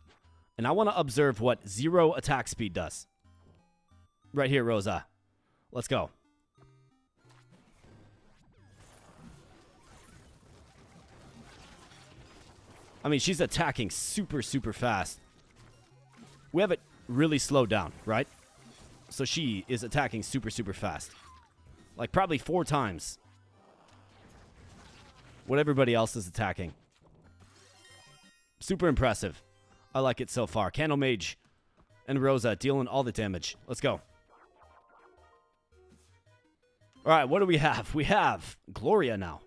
And I want to observe what 0 attack speed does. Right here, Rosa. Let's go. I mean, she's attacking super, super fast. We have it really slowed down, right? So she is attacking super, super fast. Like probably 4 times what everybody else is attacking. Super impressive. I like it so far. CandleMage and Rosa dealing all the damage. Let's go. All right, what do we have? We have Gloria now.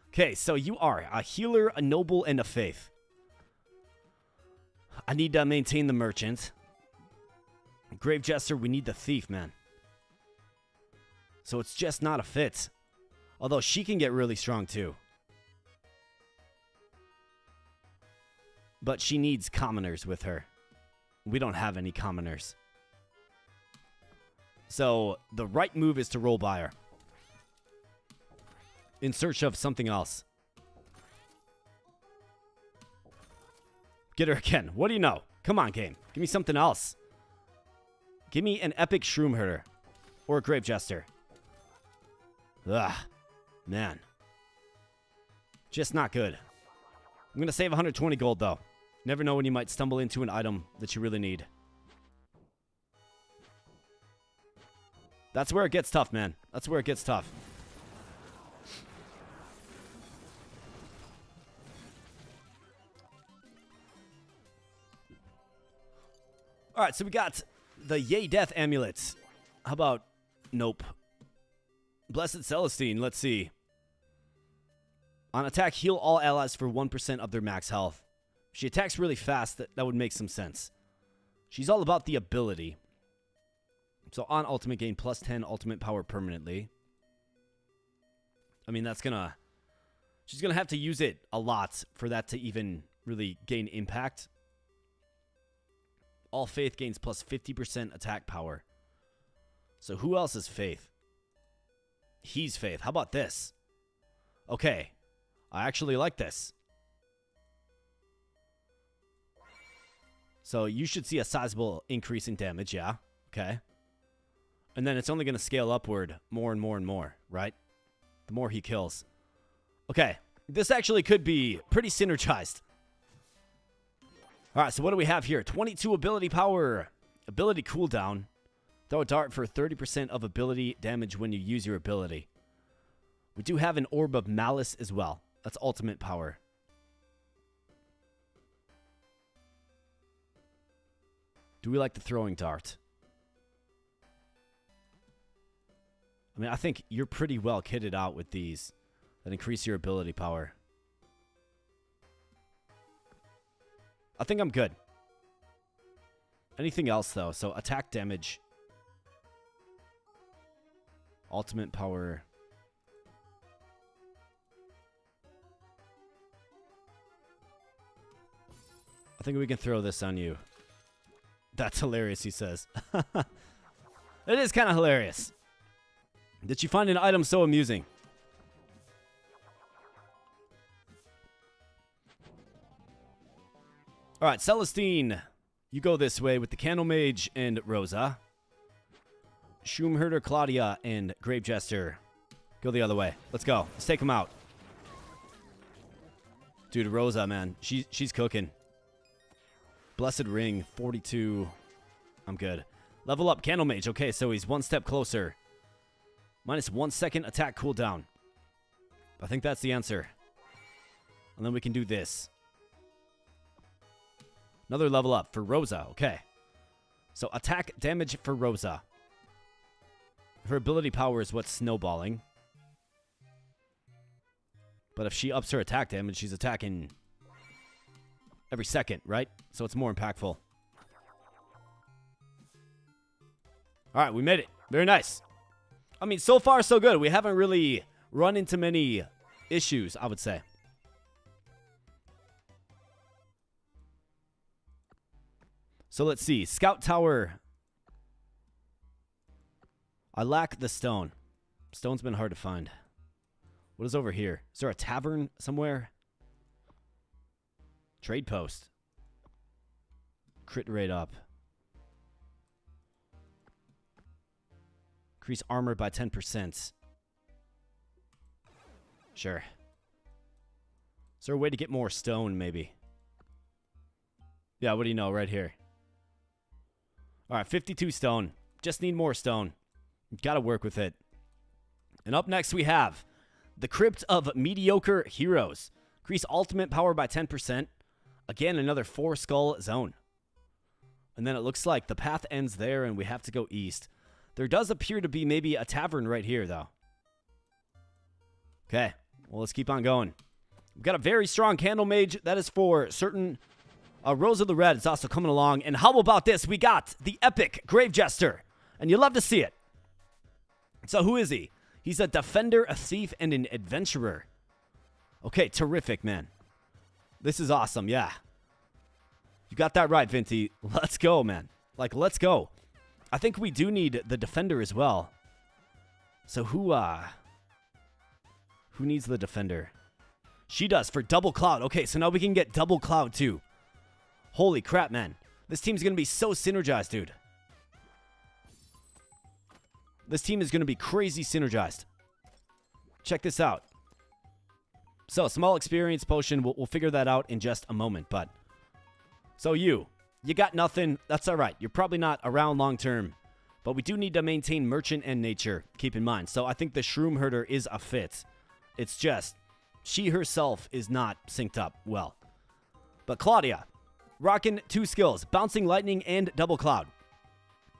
Okay, so you are a healer, a noble, and a faith. I need to maintain the merchant. Grave Jester, we need the Thief, man. So it's just not a fit. Although she can get really strong too. But she needs commoners with her. We don't have any commoners. So the right move is to roll by her. In search of something else. Get her again. What do you know? Come on, game. Give me something else. Give me an epic Shroomherder. Or a Grave Jester. Ugh. Man. Just not good. I'm going to save 120 gold, though. Never know when you might stumble into an item that you really need. That's where it gets tough, man. That's where it gets tough. All right, so we got the Yay Death Amulets. How about... Nope. Blessed Celestine, let's see. On attack, heal all allies for 1% of their max health. If she attacks really fast, that would make some sense. She's all about the ability. So on ultimate, gain plus 10 ultimate power permanently. I mean, that's gonna... She's gonna have to use it a lot for that to even really gain impact. All Faith gains plus 50% attack power. So who else is Faith? He's Faith. How about this? Okay. I actually like this. So you should see a sizable increase in damage, yeah. Okay. And then it's only going to scale upward more and more and more, right? The more he kills. Okay. This actually could be pretty synergized. All right, so what do we have here? 22 ability power. Ability cooldown. Throw a dart for 30% of ability damage when you use your ability. We do have an Orb of Malice as well. That's ultimate power. Do we like the throwing dart? I mean, I think you're pretty well kitted out with these that increase your ability power. I think I'm good. Anything else, though? So, attack damage. Ultimate power. I think we can throw this on you. That's hilarious, he says. It is kind of hilarious. Did you find an item so amusing? All right, Celestine. You go this way with the CandleMage and Rosa. Shroomherder, Claudia, and Grave Jester. Go the other way. Let's go. Let's take them out. Dude, Rosa, man. She's cooking. Blessed Ring, 42. I'm good. Level up, CandleMage. Okay, so he's one step closer. Minus 1 second attack cooldown. I think that's the answer. And then we can do this. Another level up for Rosa. Okay. So attack damage for Rosa. Her ability power is what's snowballing. But if she ups her attack damage, she's attacking every second, right? So it's more impactful. All right, we made it. Very nice. I mean, so far, so good. We haven't really run into many issues, I would say. So let's see. Scout Tower. I lack the stone. Stone's been hard to find. What is over here? Is there a tavern somewhere? Trade post. Crit rate up. Increase armor by 10%. Sure. Is there a way to get more stone, maybe? Yeah, what do you know? Right here. All right, 52 stone. Just need more stone. Gotta work with it. And up next we have the Crypt of Mediocre Heroes. Increase ultimate power by 10%. Again, another 4-skull zone. And then it looks like the path ends there and we have to go east. There does appear to be maybe a tavern right here, though. Okay, well, let's keep on going. We've got a very strong CandleMage. That is for certain Rose of the Red is also coming along. And how about this? We got the epic Grave Jester. And you love to see it. So who is he? He's a defender, a thief, and an adventurer. Okay, terrific, man. This is awesome, yeah. You got that right, Vinty. Let's go, man. Like, let's go. I think we do need the defender as well. So who needs the defender? She does for double cloud. Okay, so now we can get double cloud too. Holy crap, man. This team's going to be so synergized, dude. This team is going to be crazy synergized. Check this out. So, small experience potion. We'll figure that out in just a moment, but... So you got nothing. That's all right. You're probably not around long term, but we do need to maintain merchant and nature. Keep in mind. So I think the Shroomherder is a fit. It's just she herself is not synced up well. But Claudia, rocking 2 skills, bouncing lightning and double cloud.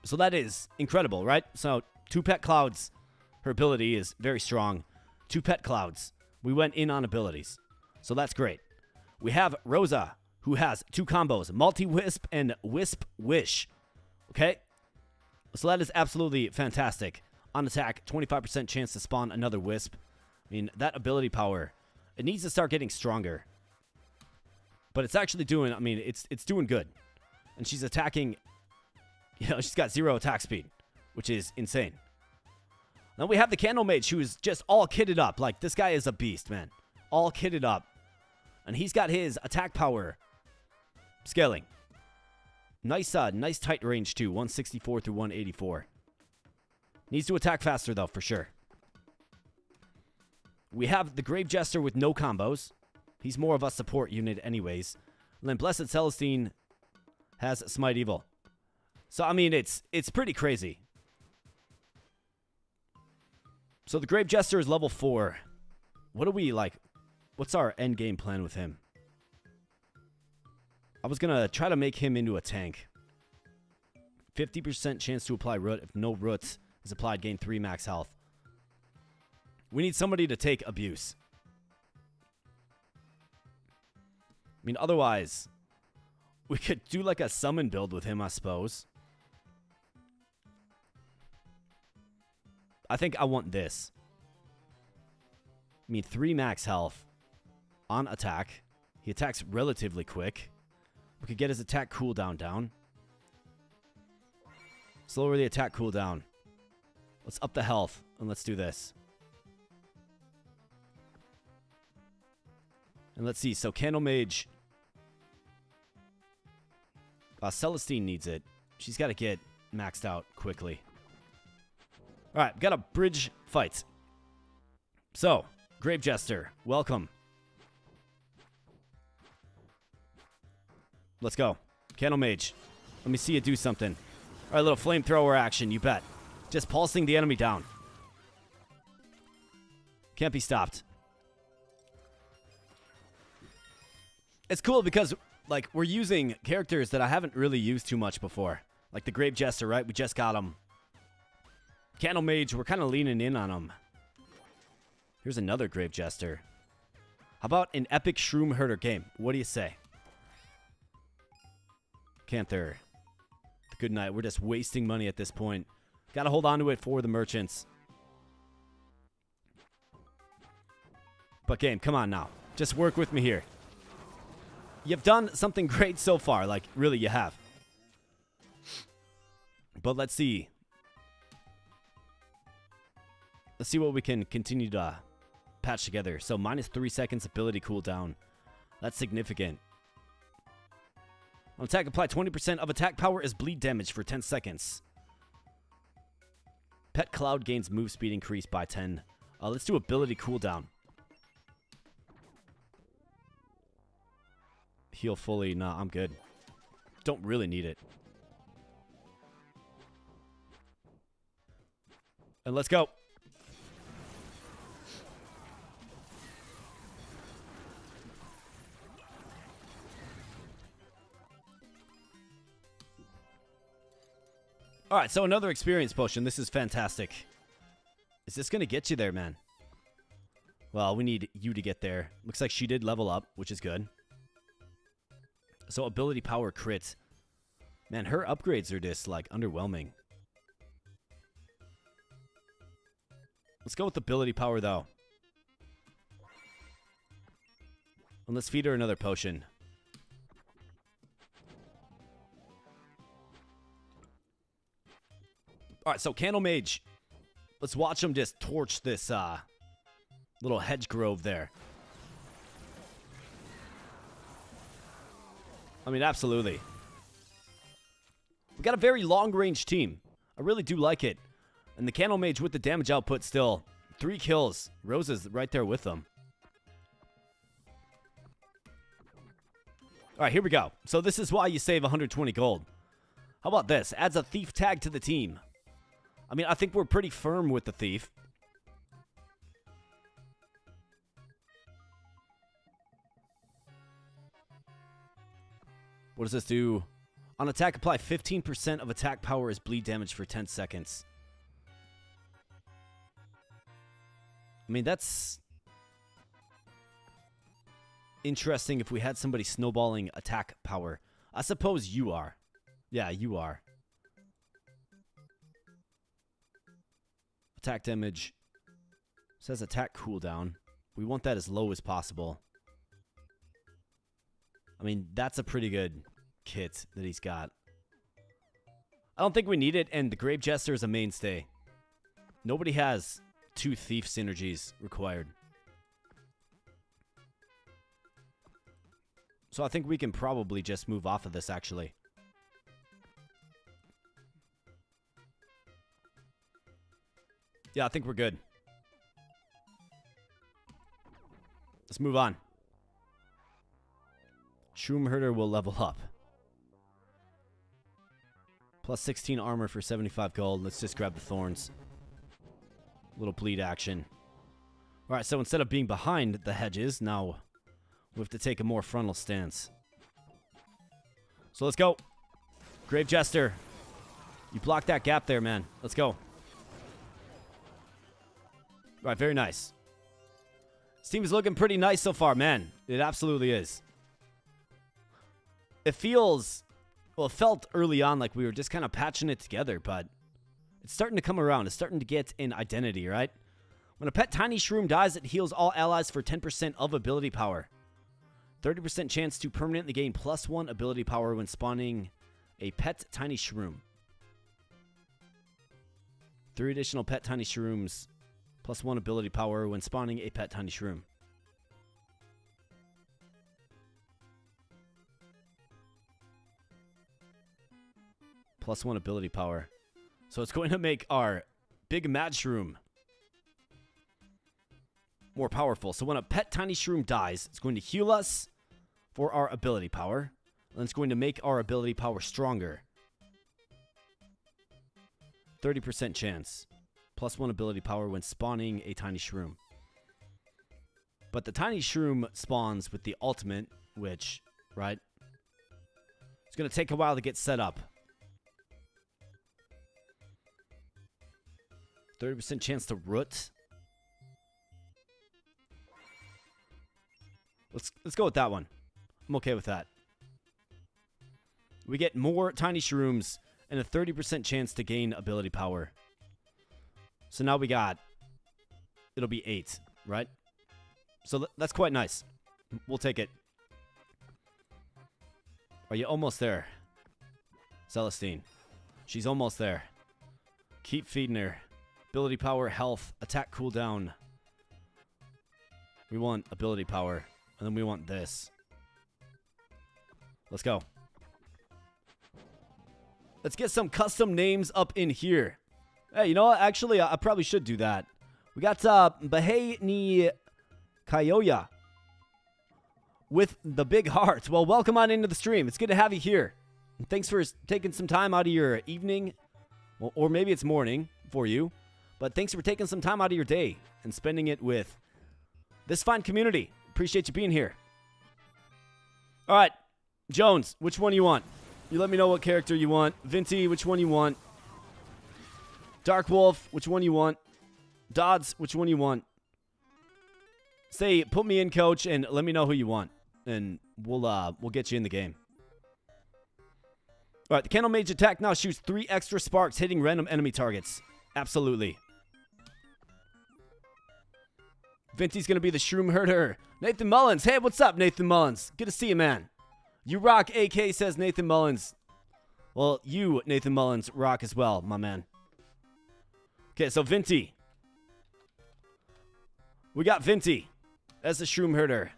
So that is incredible, right? So 2 pet clouds. Her ability is very strong. 2 pet clouds. We went in on abilities. So that's great. We have Rosa, who has 2 combos, Multi-Wisp and Wisp Wish. Okay? So that is absolutely fantastic. On attack, 25% chance to spawn another Wisp. I mean, that ability power, it needs to start getting stronger. But it's actually doing, I mean, it's doing good. And she's attacking, you know, she's got 0 attack speed, which is insane. Then we have the CandleMage, who is just all kitted up. Like, this guy is a beast, man. All kitted up. And he's got his attack power scaling. Nice tight range too. 164 through 184. Needs to attack faster though, for sure. We have the Grave Jester with no combos. He's more of a support unit anyways. And then Blessed Celestine has Smite Evil. So I mean, it's pretty crazy. So the Grave Jester is level 4. What do we like? What's our end game plan with him? I was going to try to make him into a tank. 50% chance to apply root. If no root is applied, gain 3 max health. We need somebody to take abuse. I mean, otherwise, we could do like a summon build with him, I suppose. I think I want this. I mean, 3 max health on attack. He attacks relatively quick. We could get his attack cooldown down. Let's lower the attack cooldown. Let's up the health, and let's do this. And let's see. So, CandleMage. Celestine needs it. She's got to get maxed out quickly. All right, got a bridge fight. So, Grave Jester, welcome. Let's go. CandleMage. Let me see you do something. All right, little flamethrower action, you bet. Just pulsing the enemy down. Can't be stopped. It's cool because, like, we're using characters that I haven't really used too much before. Like the Grave Jester, right? We just got him. CandleMage, we're kind of leaning in on him. Here's another Grave Jester. How about an epic Shroomherder game? What do you say? Canther. Good night. We're just wasting money at this point. Gotta hold on to it for the merchants. But game, come on now. Just work with me here. You've done something great so far. Like, really, you have. But let's see. Let's see what we can continue to patch together. So, minus 3 seconds ability cooldown. That's significant. On attack, apply 20% of attack power as bleed damage for 10 seconds. Pet Cloud gains move speed increase by 10. Let's do ability cooldown. Heal fully. Nah, I'm good. Don't really need it. And let's go. All right, so another experience potion. This is fantastic. Is this going to get you there, man? Well, we need you to get there. Looks like she did level up, which is good. So ability power crit. Man, her upgrades are just like underwhelming. Let's go with ability power though. And let's feed her another potion. Alright, so CandleMage. Let's watch him just torch this little hedge grove there. I mean, absolutely. We got a very long-range team. I really do like it. And the CandleMage with the damage output still. 3 kills. Rose's right there with them. Alright, here we go. So this is why you save 120 gold. How about this? Adds a thief tag to the team. I mean, I think we're pretty firm with the thief. What does this do? On attack, apply 15% of attack power as bleed damage for 10 seconds. I mean, that's interesting if we had somebody snowballing attack power. I suppose you are. Yeah, you are. Attack damage. Says attack cooldown. We want that as low as possible. I mean, that's a pretty good kit that he's got. I don't think we need it, and the Grave Jester is a mainstay. Nobody has 2 thief synergies required. So I think we can probably just move off of this, actually. Yeah, I think we're good. Let's move on. Shroomherder will level up. Plus 16 armor for 75 gold. Let's just grab the thorns. Little bleed action. Alright, so instead of being behind the hedges, now we have to take a more frontal stance. So let's go. Grave Jester. You blocked that gap there, man. Let's go. Alright, very nice. This team is looking pretty nice so far, man. It absolutely is. It feels... Well, it felt early on like we were just kind of patching it together, but it's starting to come around. It's starting to get an identity, right? When a pet tiny shroom dies, it heals all allies for 10% of ability power. 30% chance to permanently gain +1 ability power when spawning a pet tiny shroom. 3 additional pet tiny shrooms, +1 ability power when spawning a pet tiny shroom. +1 ability power. So it's going to make our big mad shroom more powerful. So when a pet tiny shroom dies, it's going to heal us for our ability power. And it's going to make our ability power stronger. 30% chance. +1 ability power when spawning a tiny shroom. But the tiny shroom spawns with the ultimate, which, right? It's going to take a while to get set up. 30% chance to root. Let's go with that one. I'm okay with that. We get more tiny shrooms and a 30% chance to gain ability power. So now we got... It'll be 8, right? So that's quite nice. We'll take it. Are you almost there? Celestine. She's almost there. Keep feeding her. Ability power, health, attack cooldown. We want ability power. And then we want this. Let's go. Let's get some custom names up in here. Hey, you know what? Actually, I probably should do that. We got Bahei ni Kayoya with the big heart. Well, welcome on into the stream. It's good to have you here. And thanks for taking some time out of your evening. Well, or maybe it's morning for you. But thanks for taking some time out of your day and spending it with this fine community. Appreciate you being here. All right, Jones, which one do you want? You let me know what character you want. Vinty, which one you want? Dark Wolf, which one you want? Dodds, which one you want? Say, put me in, coach, and let me know who you want, and we'll get you in the game. All right, the CandleMage attack now shoots 3 extra sparks, hitting random enemy targets. Absolutely. Vinty's going to be the Shroomherder. Nathan Mullins. Hey, what's up, Nathan Mullins? Good to see you, man. You rock, AK, says Nathan Mullins. Well, you, Nathan Mullins, rock as well, my man. Okay, so Vinty. We got Vinty as the Shroomherder.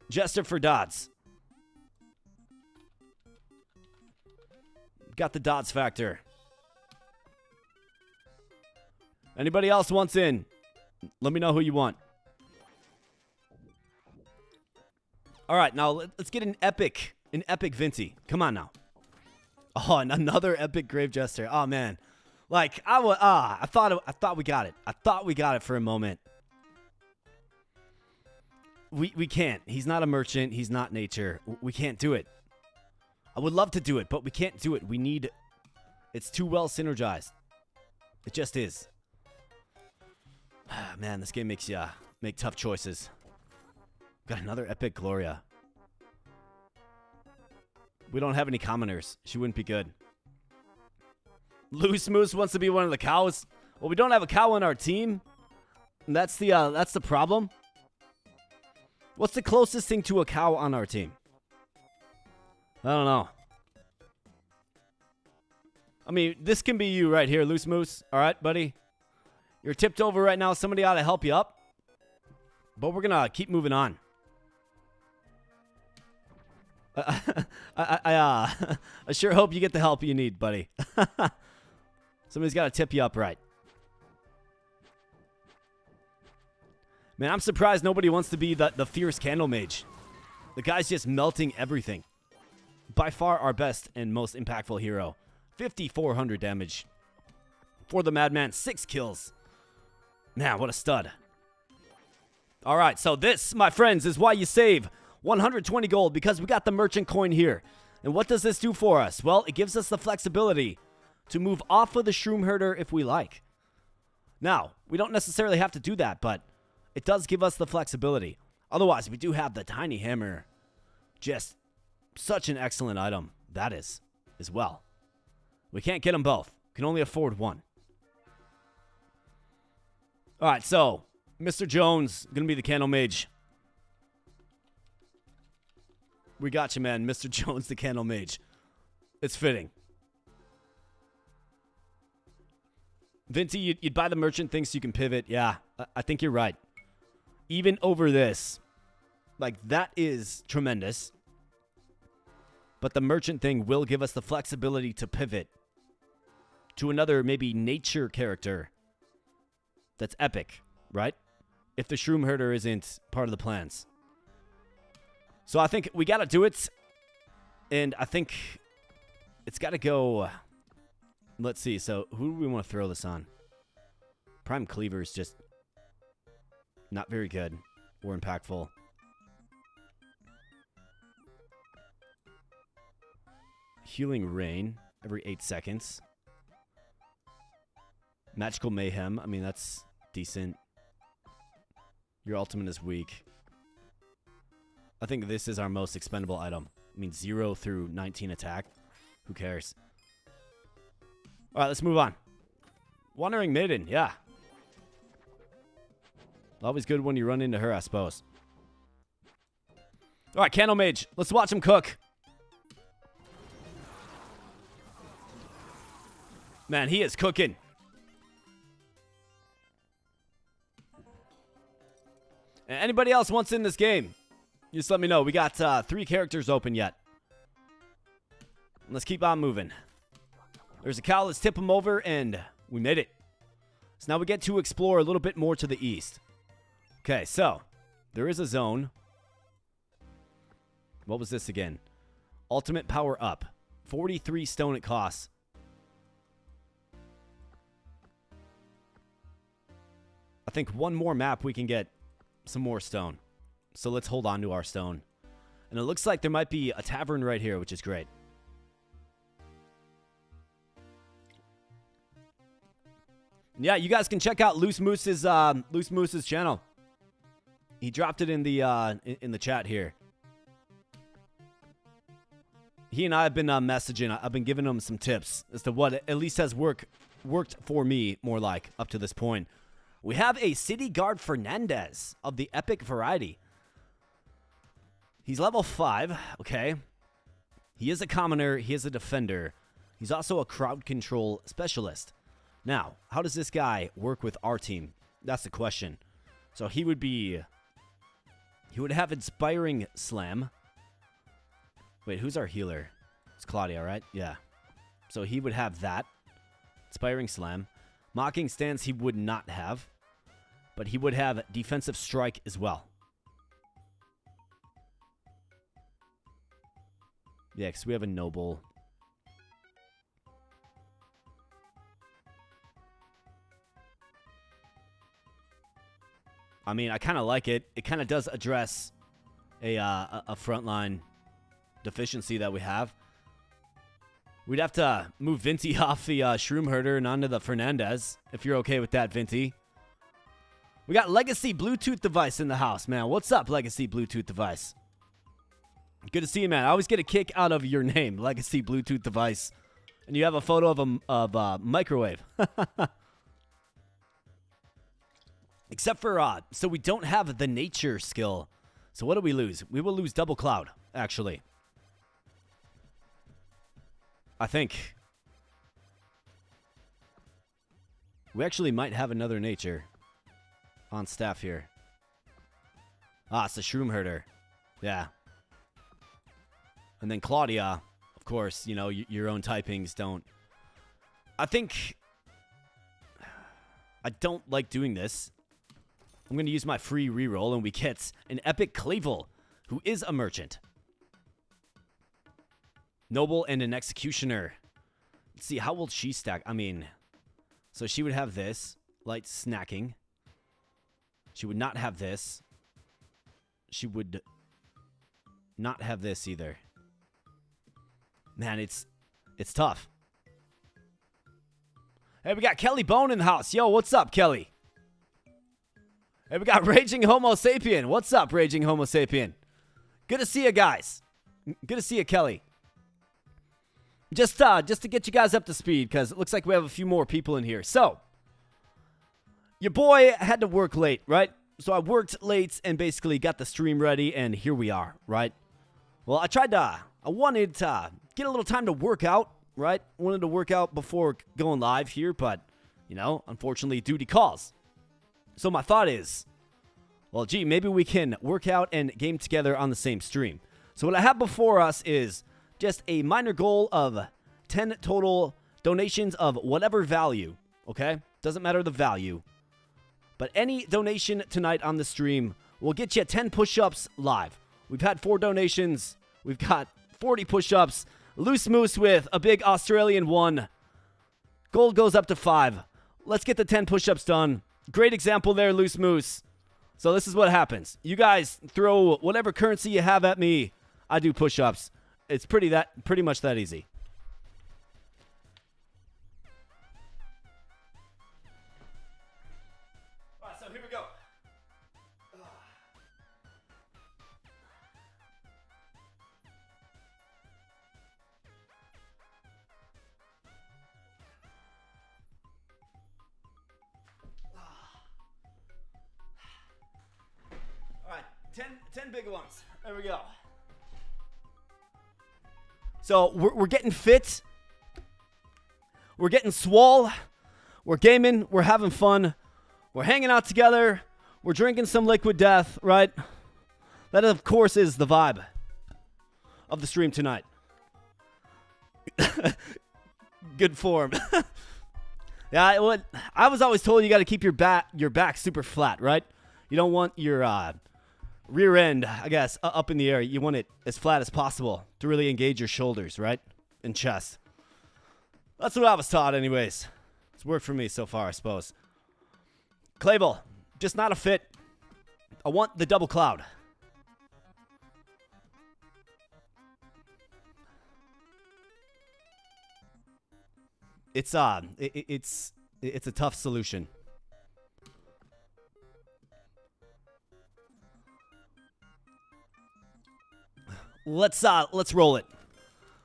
Jester for Dodds. Got the Dodds factor. Anybody else wants in? Let me know who you want. All right, now let's get an epic Vinty. Come on now. Oh, and another epic Grave Jester. Oh man, like I thought we got it. I thought we got it for a moment. We can't. He's not a merchant. He's not nature. We can't do it. I would love to do it, but we can't do it. We need. It's too well synergized. It just is. Man, this game makes you make tough choices. Got another epic Gloria. We don't have any commoners. She wouldn't be good. Loose Moose wants to be one of the cows. Well, we don't have a cow on our team. And that's the problem. What's the closest thing to a cow on our team? I don't know. I mean, this can be you right here, Loose Moose. All right, buddy. You're tipped over right now. Somebody ought to help you up. But we're going to keep moving on. I sure hope you get the help you need, buddy. Somebody's got to tip you up right. Man, I'm surprised nobody wants to be the fierce CandleMage. The guy's just melting everything. By far our best and most impactful hero. 5,400 damage. For the Madman, 6 kills. Man, what a stud. All right, so this, my friends, is why you save 120 gold, because we got the merchant coin here. And what does this do for us? Well, it gives us the flexibility to move off of the Shroomherder if we like. Now, we don't necessarily have to do that, but it does give us the flexibility. Otherwise, we do have the Tiny Hammer. Just such an excellent item. That is, as well. We can't get them both. Can only afford one. All right, so Mr. Jones going to be the CandleMage. We got you, man. Mr. Jones, the CandleMage. It's fitting. Vinty, you'd buy the merchant thing so you can pivot. Yeah, I think you're right. Even over this, like, that is tremendous. But the merchant thing will give us the flexibility to pivot to another maybe nature character that's epic, right? If the Shroomherder isn't part of the plans. So I think we got to do it. And I think it's got to go. Let's see. So who do we want to throw this on? Prime Cleaver is just not very good or impactful. Healing Rain every 8 seconds. Magical Mayhem. I mean, that's decent. Your ultimate is weak. I think this is our most expendable item. I mean, 0 through 19 attack. Who cares? All right, let's move on. Wandering Maiden, yeah. Always good when you run into her, I suppose. All right, CandleMage. Let's watch him cook. Man, he is cooking. Anybody else wants in this game? Just let me know. We got 3 characters open yet. Let's keep on moving. There's a cow. Let's tip him over, and we made it. So now we get to explore a little bit more to the east. Okay, so there is a zone. What was this again? Ultimate power up. 43 stone it costs. I think one more map we can get some more stone. So let's hold on to our stone. And it looks like there might be a tavern right here, which is great. Yeah, you guys can check out Loose Moose's channel. He dropped it in the chat here. He and I have been messaging. I've been giving him some tips as to what at least has worked for me, more like, up to this point. We have a City Guard Fernandez of the epic variety. He's level 5, okay. He is a commoner. He is a defender. He's also a crowd control specialist. Now, how does this guy work with our team? That's the question. So he would have Inspiring Slam. Wait, who's our healer? It's Claudia, right? Yeah. So he would have that. Inspiring Slam. Mocking Stance he would not have. But he would have Defensive Strike as well. Yeah, because we have a Noble. I mean, I kind of like it. It kind of does address a frontline deficiency that we have. We'd have to move Vinty off the Shroomherder and onto the Fernandez, if you're okay with that, Vinty. We got Legacy Bluetooth device in the house, man. What's up, Legacy Bluetooth device? Good to see you, man. I always get a kick out of your name, Legacy Bluetooth device. And you have a photo of a microwave. Except for, so we don't have the nature skill. So what do we lose? We will lose Double Cloud, actually. I think. We actually might have another nature on staff here. Ah, it's the Shroomherder. Yeah. And then Claudia, of course, you know, your own typings don't. I think I don't like doing this. I'm going to use my free reroll, and we get an Epic Clavel, who is a merchant. Noble and an Executioner. Let's see, how will she stack? I mean, so she would have this. Light Snacking. She would not have this. She would not have this either. Man, it's tough. Hey, we got Kelly Bone in the house. Yo, what's up, Kelly? Hey, we got Raging Homo Sapien. What's up, Raging Homo Sapien? Good to see you guys. Good to see you, Kelly. Just to get you guys up to speed, because it looks like we have a few more people in here. So, your boy had to work late, right? So I worked late and basically got the stream ready, and here we are, right? Well, I wanted to get a little time to work out, right? Wanted to work out before going live here, but, you know, unfortunately, duty calls. So my thought is, well, gee, maybe we can work out and game together on the same stream. So what I have before us is just a minor goal of 10 total donations of whatever value, okay? Doesn't matter the value. But any donation tonight on the stream will get you 10 push-ups live. We've had 4 donations. We've got 40 push-ups. Loose Moose with a big Australian 1. Gold goes up to 5. Let's get the 10 push-ups done. Great example there, Loose Moose. So this is what happens. You guys throw whatever currency you have at me. I do push-ups. It's pretty much that easy. All right, so here we go. All right, 10 big ones. There we go. So we're getting fit. We're getting swole. We're gaming. We're having fun. We're hanging out together. We're drinking some liquid death, right? That, of course, is the vibe of the stream tonight. Good form. Yeah, I was always told you got to keep your back super flat, right? You don't want your rear end, I guess, up in the air. You want it as flat as possible to really engage your shoulders, right? And chest. That's what I was taught anyways. It's worked for me so far, I suppose. Clavel, just not a fit. I want the double cloud. It's a tough solution. Let's roll it.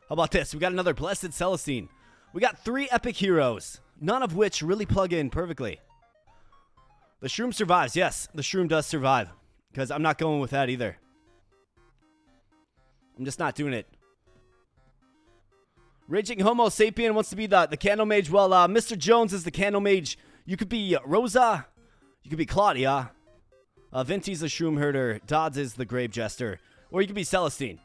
How about this? We got another Blessed Celestine. We got 3 epic heroes, none of which really plug in perfectly. The Shroom survives. Yes, the Shroom does survive. Because I'm not going with that either. I'm just not doing it. Raging Homo Sapien wants to be the CandleMage. Well, Mr. Jones is the CandleMage. You could be Rosa. You could be Claudia. Vinty's the Shroomherder. Dodds is the Grave Jester. Or you could be Celestine.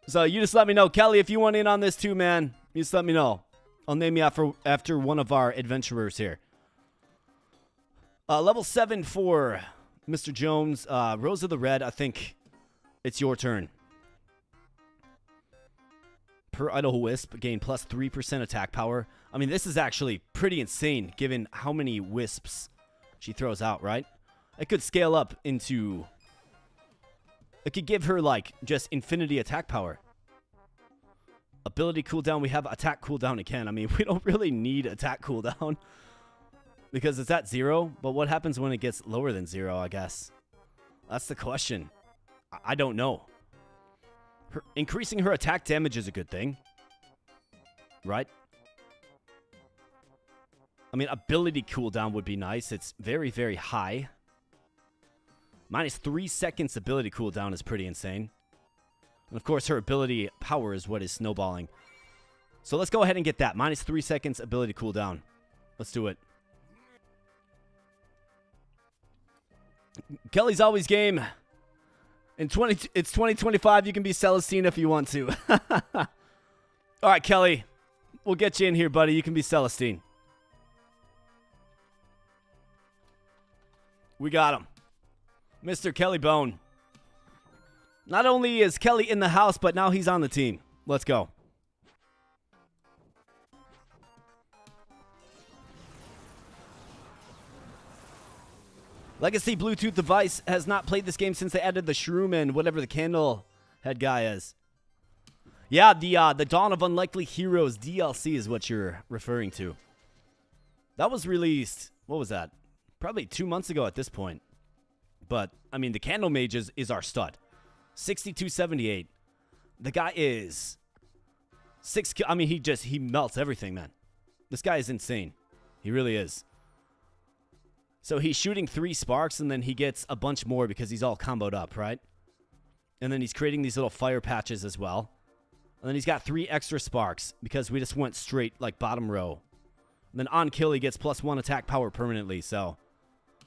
So you just let me know. Kelly, if you want in on this too, man, you just let me know. I'll name you after one of our adventurers here. Level 7 for Mr. Jones. Rosa the Red, I think it's your turn. Per Idle Wisp, gain plus 3% attack power. I mean, this is actually pretty insane given how many wisps she throws out, right? It could scale up into... It could give her, like, just infinity attack power. Ability cooldown, we have attack cooldown again. I mean, we don't really need attack cooldown because it's at 0. But what happens when it gets lower than 0, I guess? That's the question. I don't know. Increasing her attack damage is a good thing. Right? I mean, ability cooldown would be nice. It's very, very high. Minus 3 seconds ability cooldown is pretty insane. And of course, her ability power is what is snowballing. So let's go ahead and get that. Minus 3 seconds ability cooldown. Let's do it. Kelly's always game. It's 2025. You can be Celestine if you want to. All right, Kelly. We'll get you in here, buddy. You can be Celestine. We got him. Mr. Kelly Bone. Not only is Kelly in the house, but now he's on the team. Let's go. Legacy Bluetooth device has not played this game since they added the Shroom and whatever the candle head guy is. Yeah, the Dawn of Unlikely Heroes DLC is what you're referring to. That was released, what was that? Probably 2 months ago at this point. But, I mean, the CandleMage is our stud. 6278. The guy is... I mean, he melts everything, man. This guy is insane. He really is. So he's shooting 3 sparks, and then he gets a bunch more because he's all comboed up, right? And then he's creating these little fire patches as well. And then he's got 3 extra sparks because we just went straight, like, bottom row. And then on kill, he gets plus 1 attack power permanently, so...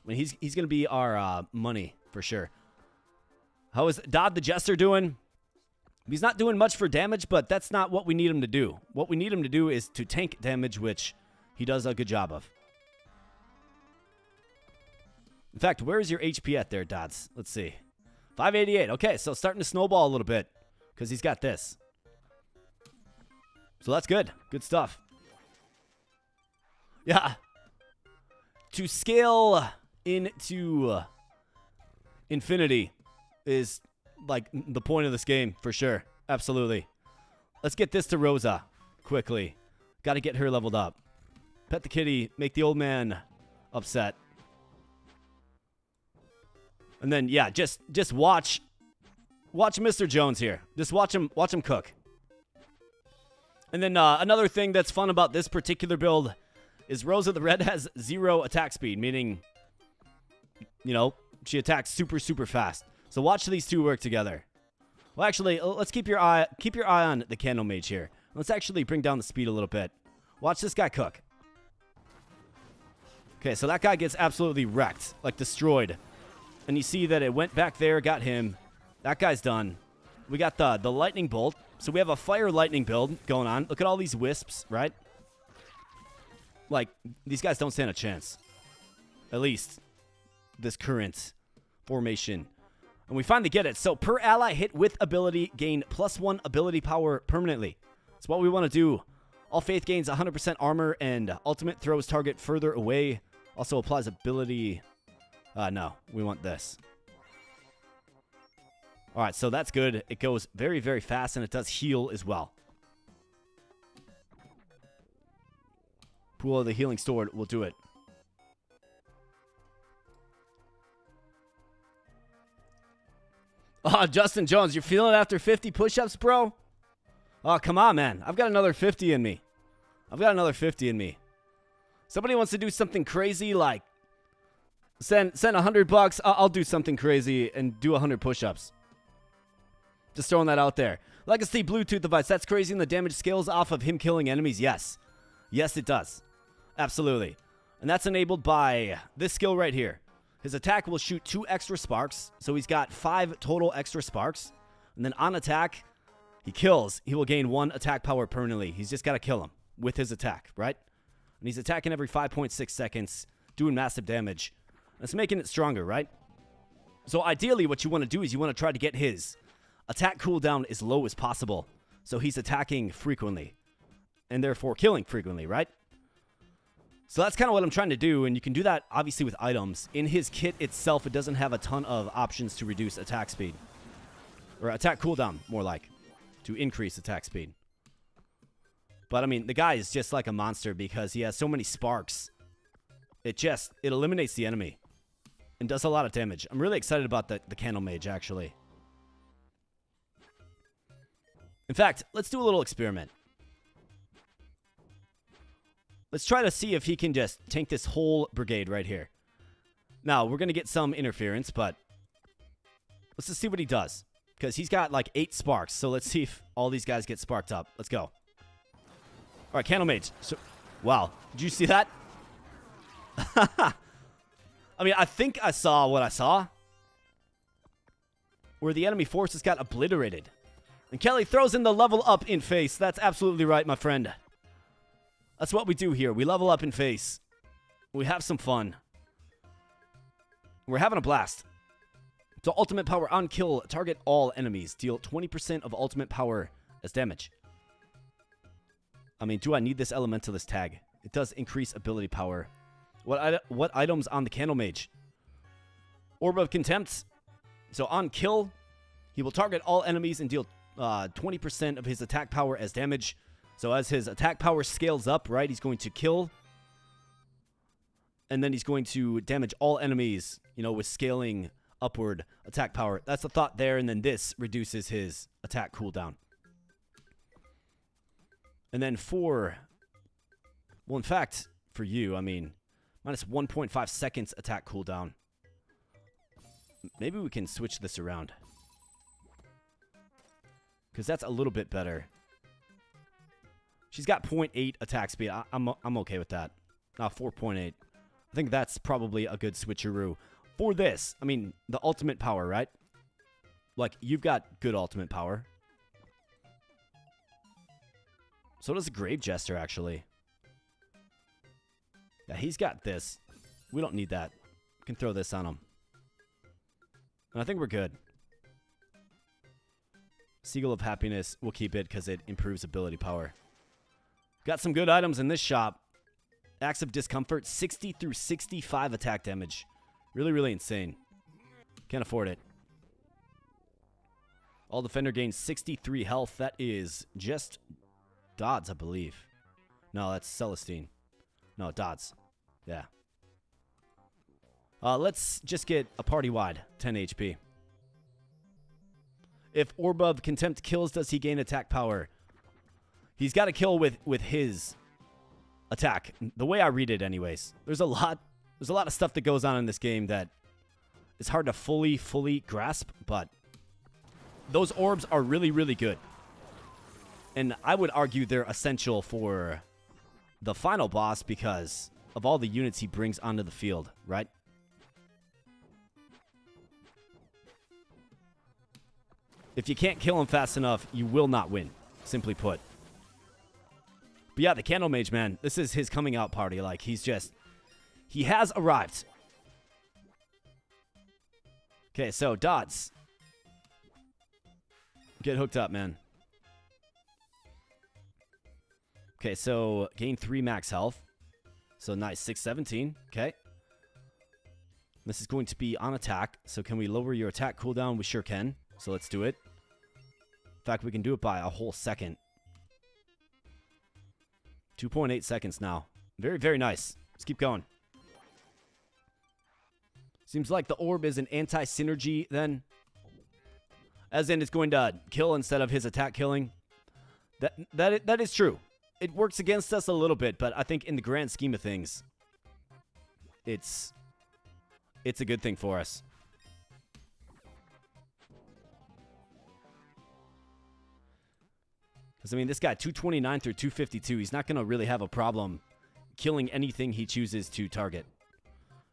I mean, he's going to be our money, for sure. How is Dodd the Jester doing? He's not doing much for damage, but that's not what we need him to do. What we need him to do is to tank damage, which he does a good job of. In fact, where is your HP at there, Dodds? Let's see. 588. Okay, so starting to snowball a little bit because he's got this. So that's good. Good stuff. Yeah. To scale into infinity is like the point of this game for sure. Absolutely. Let's get this to Rosa quickly. Got to get her leveled up. Pet the kitty, make the old man upset. And then yeah, just watch Mr. Jones here. Just watch him cook. And then another thing that's fun about this particular build is Rosa the Red has 0 attack speed, meaning, you know, she attacks super, super fast. So watch these two work together. Well, actually, let's keep your eye on the CandleMage here. Let's actually bring down the speed a little bit. Watch this guy cook. Okay, so that guy gets absolutely wrecked, like destroyed. And you see that it went back there, got him. That guy's done. We got the lightning bolt. So we have a fire lightning build going on. Look at all these wisps, right? Like, these guys don't stand a chance. At least this current formation. And we finally get it. So per ally hit with ability, gain +1 ability power permanently. That's what we want to do. All faith gains 100% armor and ultimate throws target further away. Also applies ability. No, we want this. All right, so that's good. It goes very, very fast, and it does heal as well. Pool of the healing sword will do it. Oh, Justin Jones, you're feeling it after 50 push-ups, bro? Oh, come on, man. I've got another 50 in me. Somebody wants to do something crazy like send $100. I'll do something crazy and do 100 push-ups. Just throwing that out there. Legacy Bluetooth device. That's crazy, and the damage scales off of him killing enemies. Yes. Yes, it does. Absolutely. And that's enabled by this skill right here. His attack will shoot 2 extra sparks. So he's got 5 total extra sparks. And then on attack, he kills. He will gain 1 attack power permanently. He's just got to kill him with his attack, right? And he's attacking every 5.6 seconds, doing massive damage. That's making it stronger, right? So ideally, what you want to do is you want to try to get his attack cooldown as low as possible. So he's attacking frequently. And therefore killing frequently, right? So that's kind of what I'm trying to do. And you can do that, obviously, with items. In his kit itself, it doesn't have a ton of options to reduce attack speed. Or attack cooldown, more like. To increase attack speed. But, I mean, the guy is just like a monster because he has so many sparks. It eliminates the enemy. And does a lot of damage. I'm really excited about the CandleMage, actually. In fact, let's do a little experiment. Let's try to see if he can just tank this whole brigade right here. Now, we're going to get some interference, but let's just see what he does. Because he's got like 8 sparks, so let's see if all these guys get sparked up. Let's go. All right, CandleMage. So, wow, did you see that? I mean, I think I saw what I saw. Where the enemy forces got obliterated. And Kelly throws in the level up in face. That's absolutely right, my friend. That's what we do here. We level up in face. We have some fun. We're having a blast. So ultimate power on kill. Target all enemies. Deal 20% of ultimate power as damage. I mean, do I need this elementalist tag? It does increase ability power. What items on the CandleMage? Orb of Contempt. So on kill, he will target all enemies and deal 20% of his attack power as damage. So as his attack power scales up, right, he's going to kill. And then he's going to damage all enemies, you know, with scaling upward attack power. That's the thought there. And then this reduces his attack cooldown. And then well, in fact, for you, I mean, minus 1.5 seconds attack cooldown. Maybe we can switch this around. Because that's a little bit better. She's got 0.8 attack speed. I'm okay with that. 4.8. I think that's probably a good switcheroo. For this, I mean, the ultimate power, right? Like, you've got good ultimate power. So does the Grave Jester, actually. Yeah, he's got this. We don't need that. We can throw this on him. And I think we're good. Seagull of Happiness, we'll keep it because it improves ability power. Got some good items in this shop. Axe of Discomfort, 60 through 65 attack damage. Really, really insane. Can't afford it. All defender gains 63 health. That is just Dodds, I believe. No, that's Celestine. No, Dodds. Yeah. Let's just get a party-wide 10 HP. If Orb of Contempt kills, does he gain attack power? He's got to kill with his attack. The way I read it, anyways. There's a lot of stuff that goes on in this game that is hard to fully grasp, but those orbs are really, really good. And I would argue they're essential for the final boss because of all the units he brings onto the field, right? If you can't kill him fast enough, you will not win, simply put. But yeah, the CandleMage, man, this is his coming out party. Like, he has arrived. Okay, so Dodds. Get hooked up, man. Okay, so gain 3 max health. So nice, 617. Okay. This is going to be on attack. So can we lower your attack cooldown? We sure can. So let's do it. In fact, we can do it by a whole second. 2.8 seconds now. Very, very nice. Let's keep going. Seems like the orb is an anti-synergy then. As in, it's going to kill instead of his attack killing. That is true. It works against us a little bit, but I think in the grand scheme of things, it's a good thing for us. Because, I mean, this guy, 229 through 252, he's not going to really have a problem killing anything he chooses to target.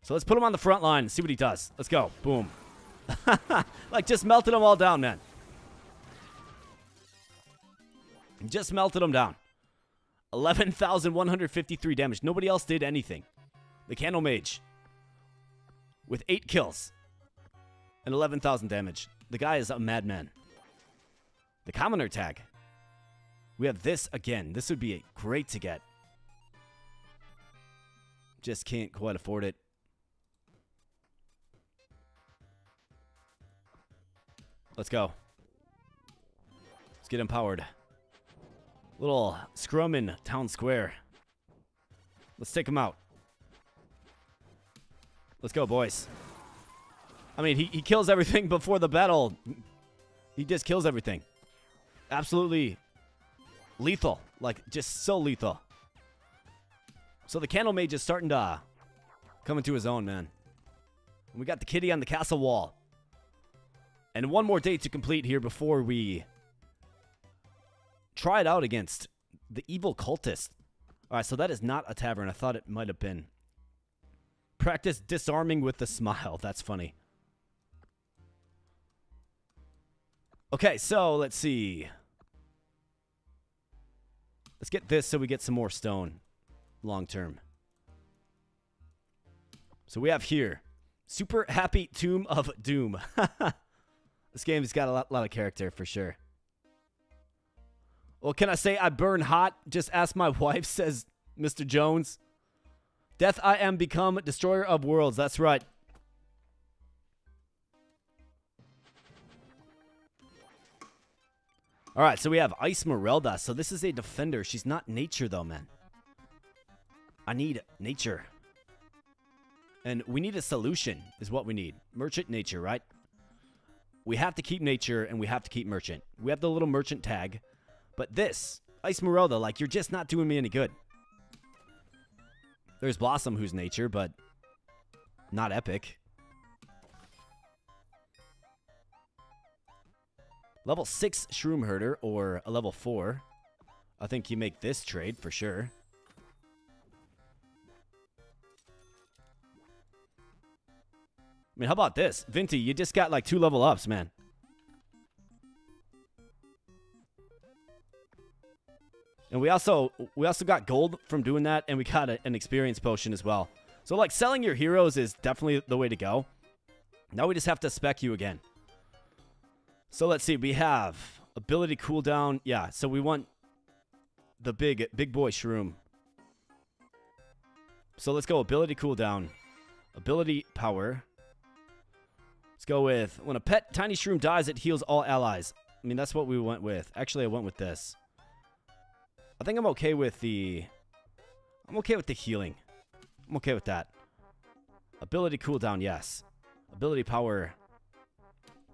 So let's put him on the front line and see what he does. Let's go. Boom. Like, just melted them all down, man. Just melted them down. 11,153 damage. Nobody else did anything. The CandleMage with 8 kills and 11,000 damage. The guy is a madman. The commoner tag. We have this again. This would be great to get. Just can't quite afford it. Let's go. Let's get empowered. Little scrum in town square. Let's take him out. Let's go, boys. I mean, he kills everything before the battle. He just kills everything. Absolutely lethal. Like, just so lethal. So the CandleMage is starting to come into his own, man. And we got the kitty on the castle wall. And one more day to complete here before we try it out against the evil cultist. All right, so that is not a tavern. I thought it might have been. Practice disarming with a smile. That's funny. Okay, so let's see. Let's get this so we get some more stone long term. So we have here Super Happy Tomb of Doom. This game's got a lot of character for sure. Well, can I say I burn hot? Just ask my wife, says Mr. Jones. Death I am become destroyer of worlds. That's right. All right, so we have Ice Merelda. So this is a defender. She's not nature, though, man. I need nature. And we need a solution is what we need. Merchant nature, right? We have to keep nature, and we have to keep merchant. We have the little merchant tag. But this, Ice Merelda, like, you're just not doing me any good. There's Blossom, who's nature, but not epic. Level 6 Shroomherder, or a level 4. I think you make this trade for sure. I mean, how about this? Vinty, you just got like 2 level ups, man. And we also got gold from doing that, and we got an experience potion as well. So, like, selling your heroes is definitely the way to go. Now we just have to spec you again. So, let's see. We have ability cooldown. Yeah, so we want the big boy shroom. So, let's go ability cooldown. Ability power. Let's go with, when a pet tiny shroom dies, it heals all allies. I mean, that's what we went with. Actually, I went with this. I think I'm okay with the healing. I'm okay with that. Ability cooldown, yes. Ability power,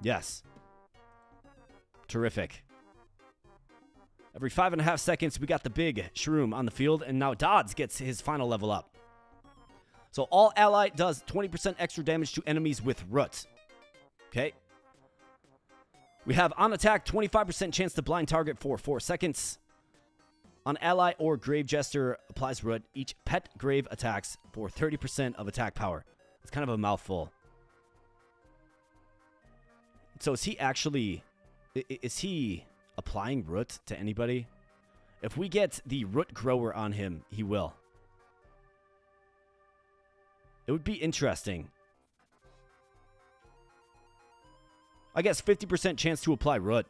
yes. Terrific. Every 5.5 seconds, we got the big shroom on the field, and now Dodds gets his final level up. So all ally does 20% extra damage to enemies with root. Okay. We have on attack, 25% chance to blind target for 4 seconds. On ally or grave jester applies root. Each pet grave attacks for 30% of attack power. It's kind of a mouthful. So is he actually... Is he applying root to anybody? If we get the root grower on him, he will. It would be interesting. I guess 50% chance to apply root.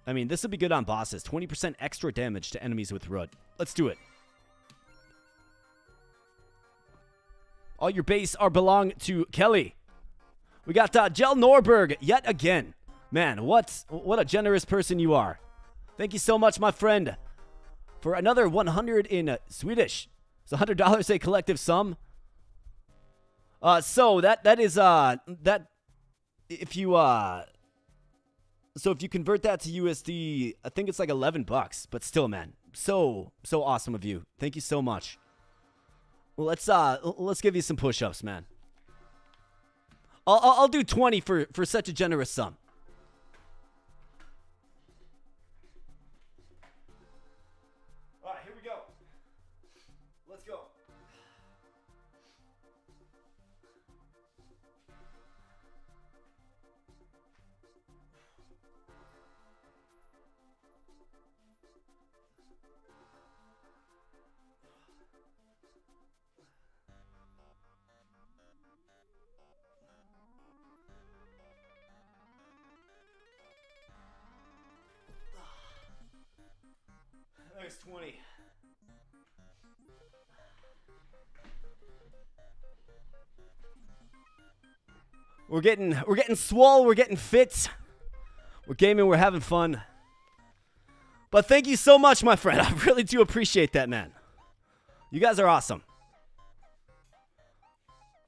I mean, this would be good on bosses. 20% extra damage to enemies with root. Let's do it. All your base are belong to Kelly. We got Jel Norberg yet again. Man, what a generous person you are. Thank you so much, my friend, for another 100 in Swedish. It's $100 a collective sum. So that is that if you So if you convert that to USD, I think it's like 11 bucks. But still, man, so awesome of you. Thank you so much. Well, let's give you some push-ups, man. I'll do 20 for such a generous sum. All right, here we go. Let's go. There's 20. We're getting swole, we're getting fit. We're gaming, we're having fun. But thank you so much, my friend. I really do appreciate that, man. You guys are awesome.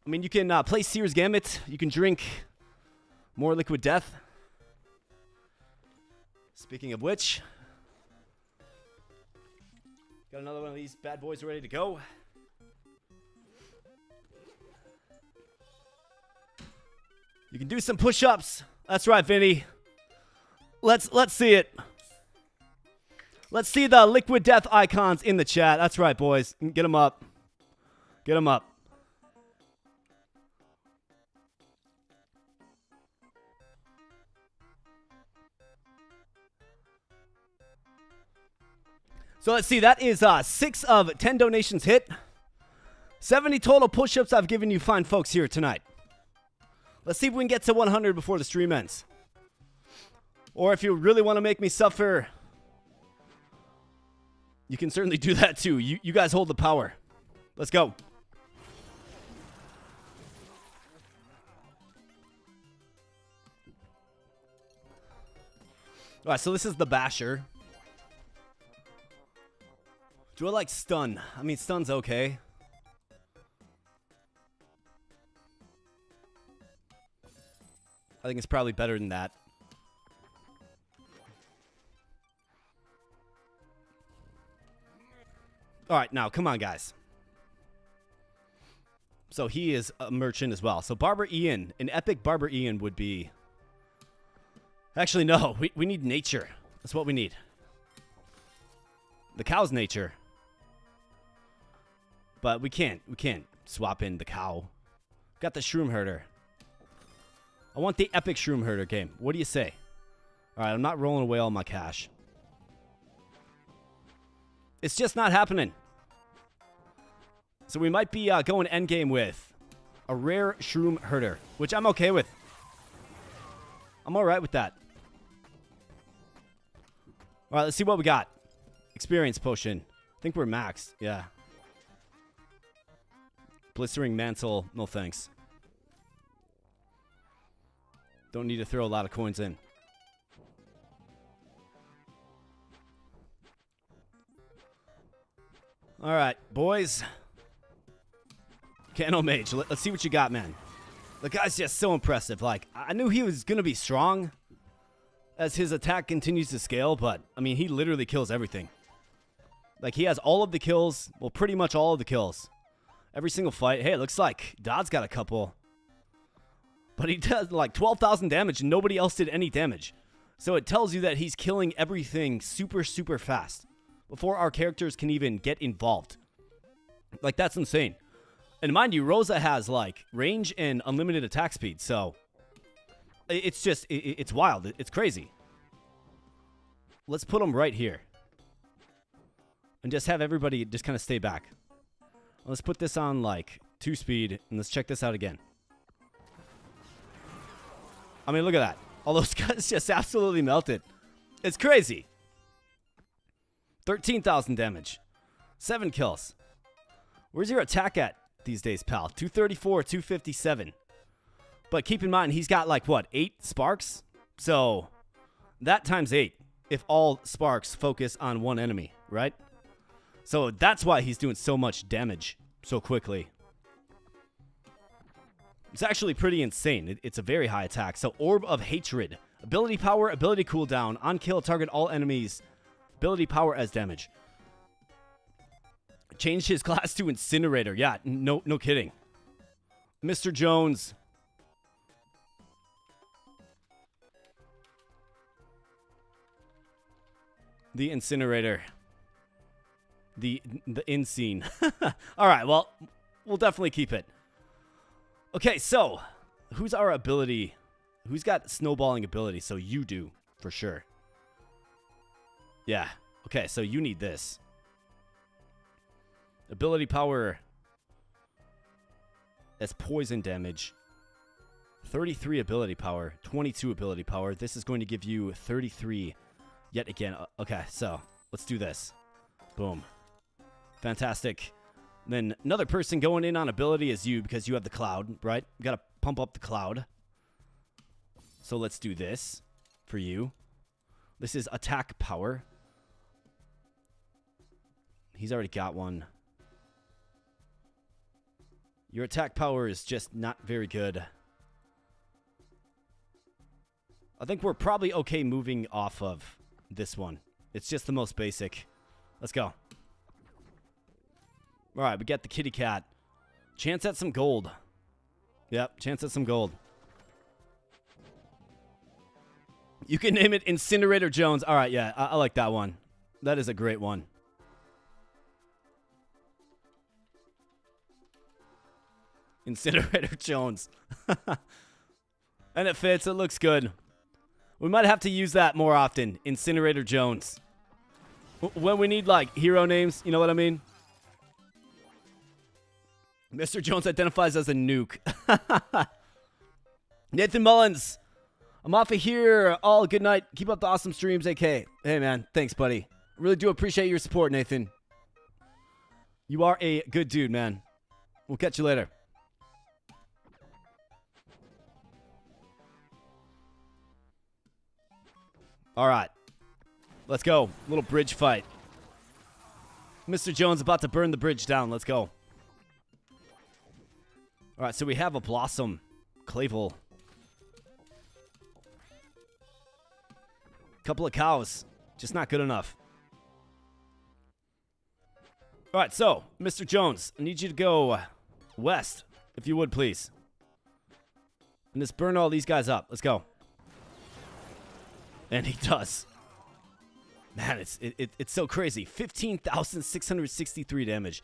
I mean, you can play Seer's Gambit. You can drink more liquid death. Speaking of which, got another one of these bad boys ready to go. You can do some push-ups. That's right, Vinny. Let's see it. Let's see the liquid death icons in the chat. That's right, boys. Get them up. Get them up. So let's see. That is 6 of 10 donations hit. 70 total push-ups I've given you fine folks here tonight. Let's see if we can get to 100 before the stream ends. Or if you really want to make me suffer, you can certainly do that too. You guys hold the power. Let's go. All right, so this is the basher. Do I like stun? I mean, stun's okay. I think it's probably better than that. All right, now, come on, guys. So he is a merchant as well. So Barber Ian, an epic Barber Ian would be... Actually, no, we need nature. That's what we need. The cow's nature. But we can't swap in the cow. Got the Shroomherder. I want the epic Shroomherder game. What do you say? All right, I'm not rolling away all my cash. It's just not happening. So we might be going endgame with a rare Shroomherder, which I'm okay with. I'm all right with that. All right, let's see what we got. Experience potion. I think we're maxed. Yeah. Blistering mantle. No thanks. Don't need to throw a lot of coins in. All right, boys. CandleMage. Let's see what you got, man. The guy's just so impressive. Like, I knew he was going to be strong as his attack continues to scale, but, I mean, he literally kills everything. Like, he has all of the kills. Well, pretty much all of the kills. Every single fight. Hey, it looks like Dodd's got a couple. But he does, like, 12,000 damage, and nobody else did any damage. So it tells you that he's killing everything super, super fast before our characters can even get involved. Like, that's insane. And mind you, Rosa has, like, range and unlimited attack speed, so it's just, it's wild. It's crazy. Let's put him right here. And just have everybody just kind of stay back. Let's put this on, like, 2 speed, and let's check this out again. I mean, look at that. All those guys just absolutely melted. It's crazy. 13,000 damage. 7 kills. Where's your attack at these days, pal? 234, 257. But keep in mind, he's got, like, what, 8 sparks? So, that times 8 if all sparks focus on one enemy, right? So, that's why he's doing so much damage so quickly. It's actually pretty insane. It's a very high attack. So, Orb of Hatred. Ability power, ability cooldown. On kill, target all enemies. Ability power as damage. Changed his class to Incinerator. Yeah, no kidding. Mr. Jones. The Incinerator. The in-scene. All right, well, we'll definitely keep it. Okay, so who's our ability? Who's got snowballing ability? So you do, for sure. Yeah. Okay, so you need this. Ability power as poison damage. 33 ability power. 22 ability power. This is going to give you 33 yet again. Okay, so let's do this. Boom. Fantastic. Then another person going in on ability is you because you have the cloud, right? You got to pump up the cloud. So let's do this for you. This is attack power. He's already got one. Your attack power is just not very good. I think we're probably okay moving off of this one. It's just the most basic. Let's go. All right, we got the kitty cat. Chance at some gold. Yep, chance at some gold. You can name it Incinerator Jones. All right, yeah, I like that one. That is a great one. Incinerator Jones. And it fits. It looks good. We might have to use that more often. Incinerator Jones. When we need, like, hero names. You know what I mean? Mr. Jones identifies as a nuke. Nathan Mullins. I'm off of here. All good night. Keep up the awesome streams, AK. Hey, man. Thanks, buddy. Really do appreciate your support, Nathan. You are a good dude, man. We'll catch you later. All right. Let's go. Little bridge fight. Mr. Jones about to burn the bridge down. Let's go. All right, so we have a Blossom. Clavel. Couple of cows. Just not good enough. All right, so, Mr. Jones, I need you to go west, if you would, please. And just burn all these guys up. Let's go. And he does. Man, it's so crazy. 15,663 damage.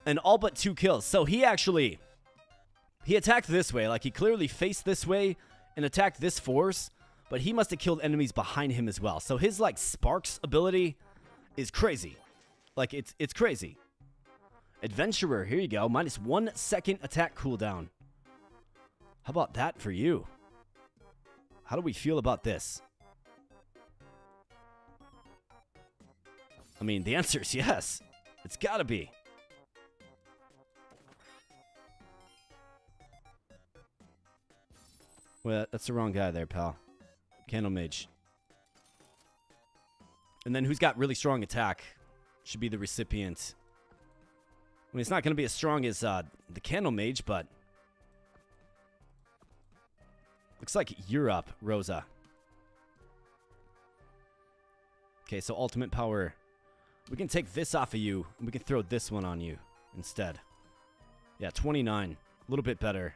And all but 2 kills. So he attacked this way. Like, he clearly faced this way and attacked this force. But he must have killed enemies behind him as well. So his, like, Sparks ability is crazy. Like, it's crazy. Adventurer, here you go. Minus 1 second attack cooldown. How about that for you? How do we feel about this? I mean, the answer is yes. It's gotta be. Well, that's the wrong guy there, pal. CandleMage. And then who's got really strong attack should be the recipient. I mean, it's not going to be as strong as the CandleMage, but looks like you're up, Rosa. Okay, so ultimate power. We can take this off of you, and we can throw this one on you instead. Yeah, 29. A little bit better.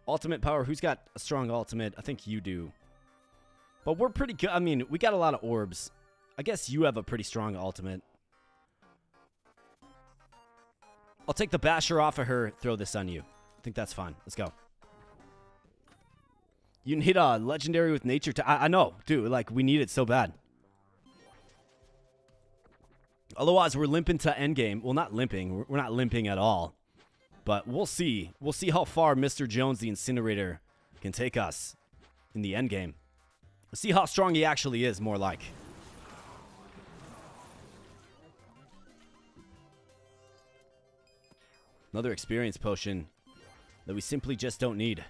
Ultimate power. Who's got a strong ultimate? I think you do. But we're pretty good. I mean, we got a lot of orbs. I guess you have a pretty strong ultimate. I'll take the basher off of her, throw this on you. I think that's fine. Let's go. You need a legendary with nature. I know, dude. Like, we need it so bad. Otherwise, we're limping to endgame. Well, not limping. We're not limping at all. But we'll see. We'll see how far Mr. Jones, the Incinerator, can take us in the endgame. We'll see how strong he actually is, more like. Another experience potion that we simply just don't need.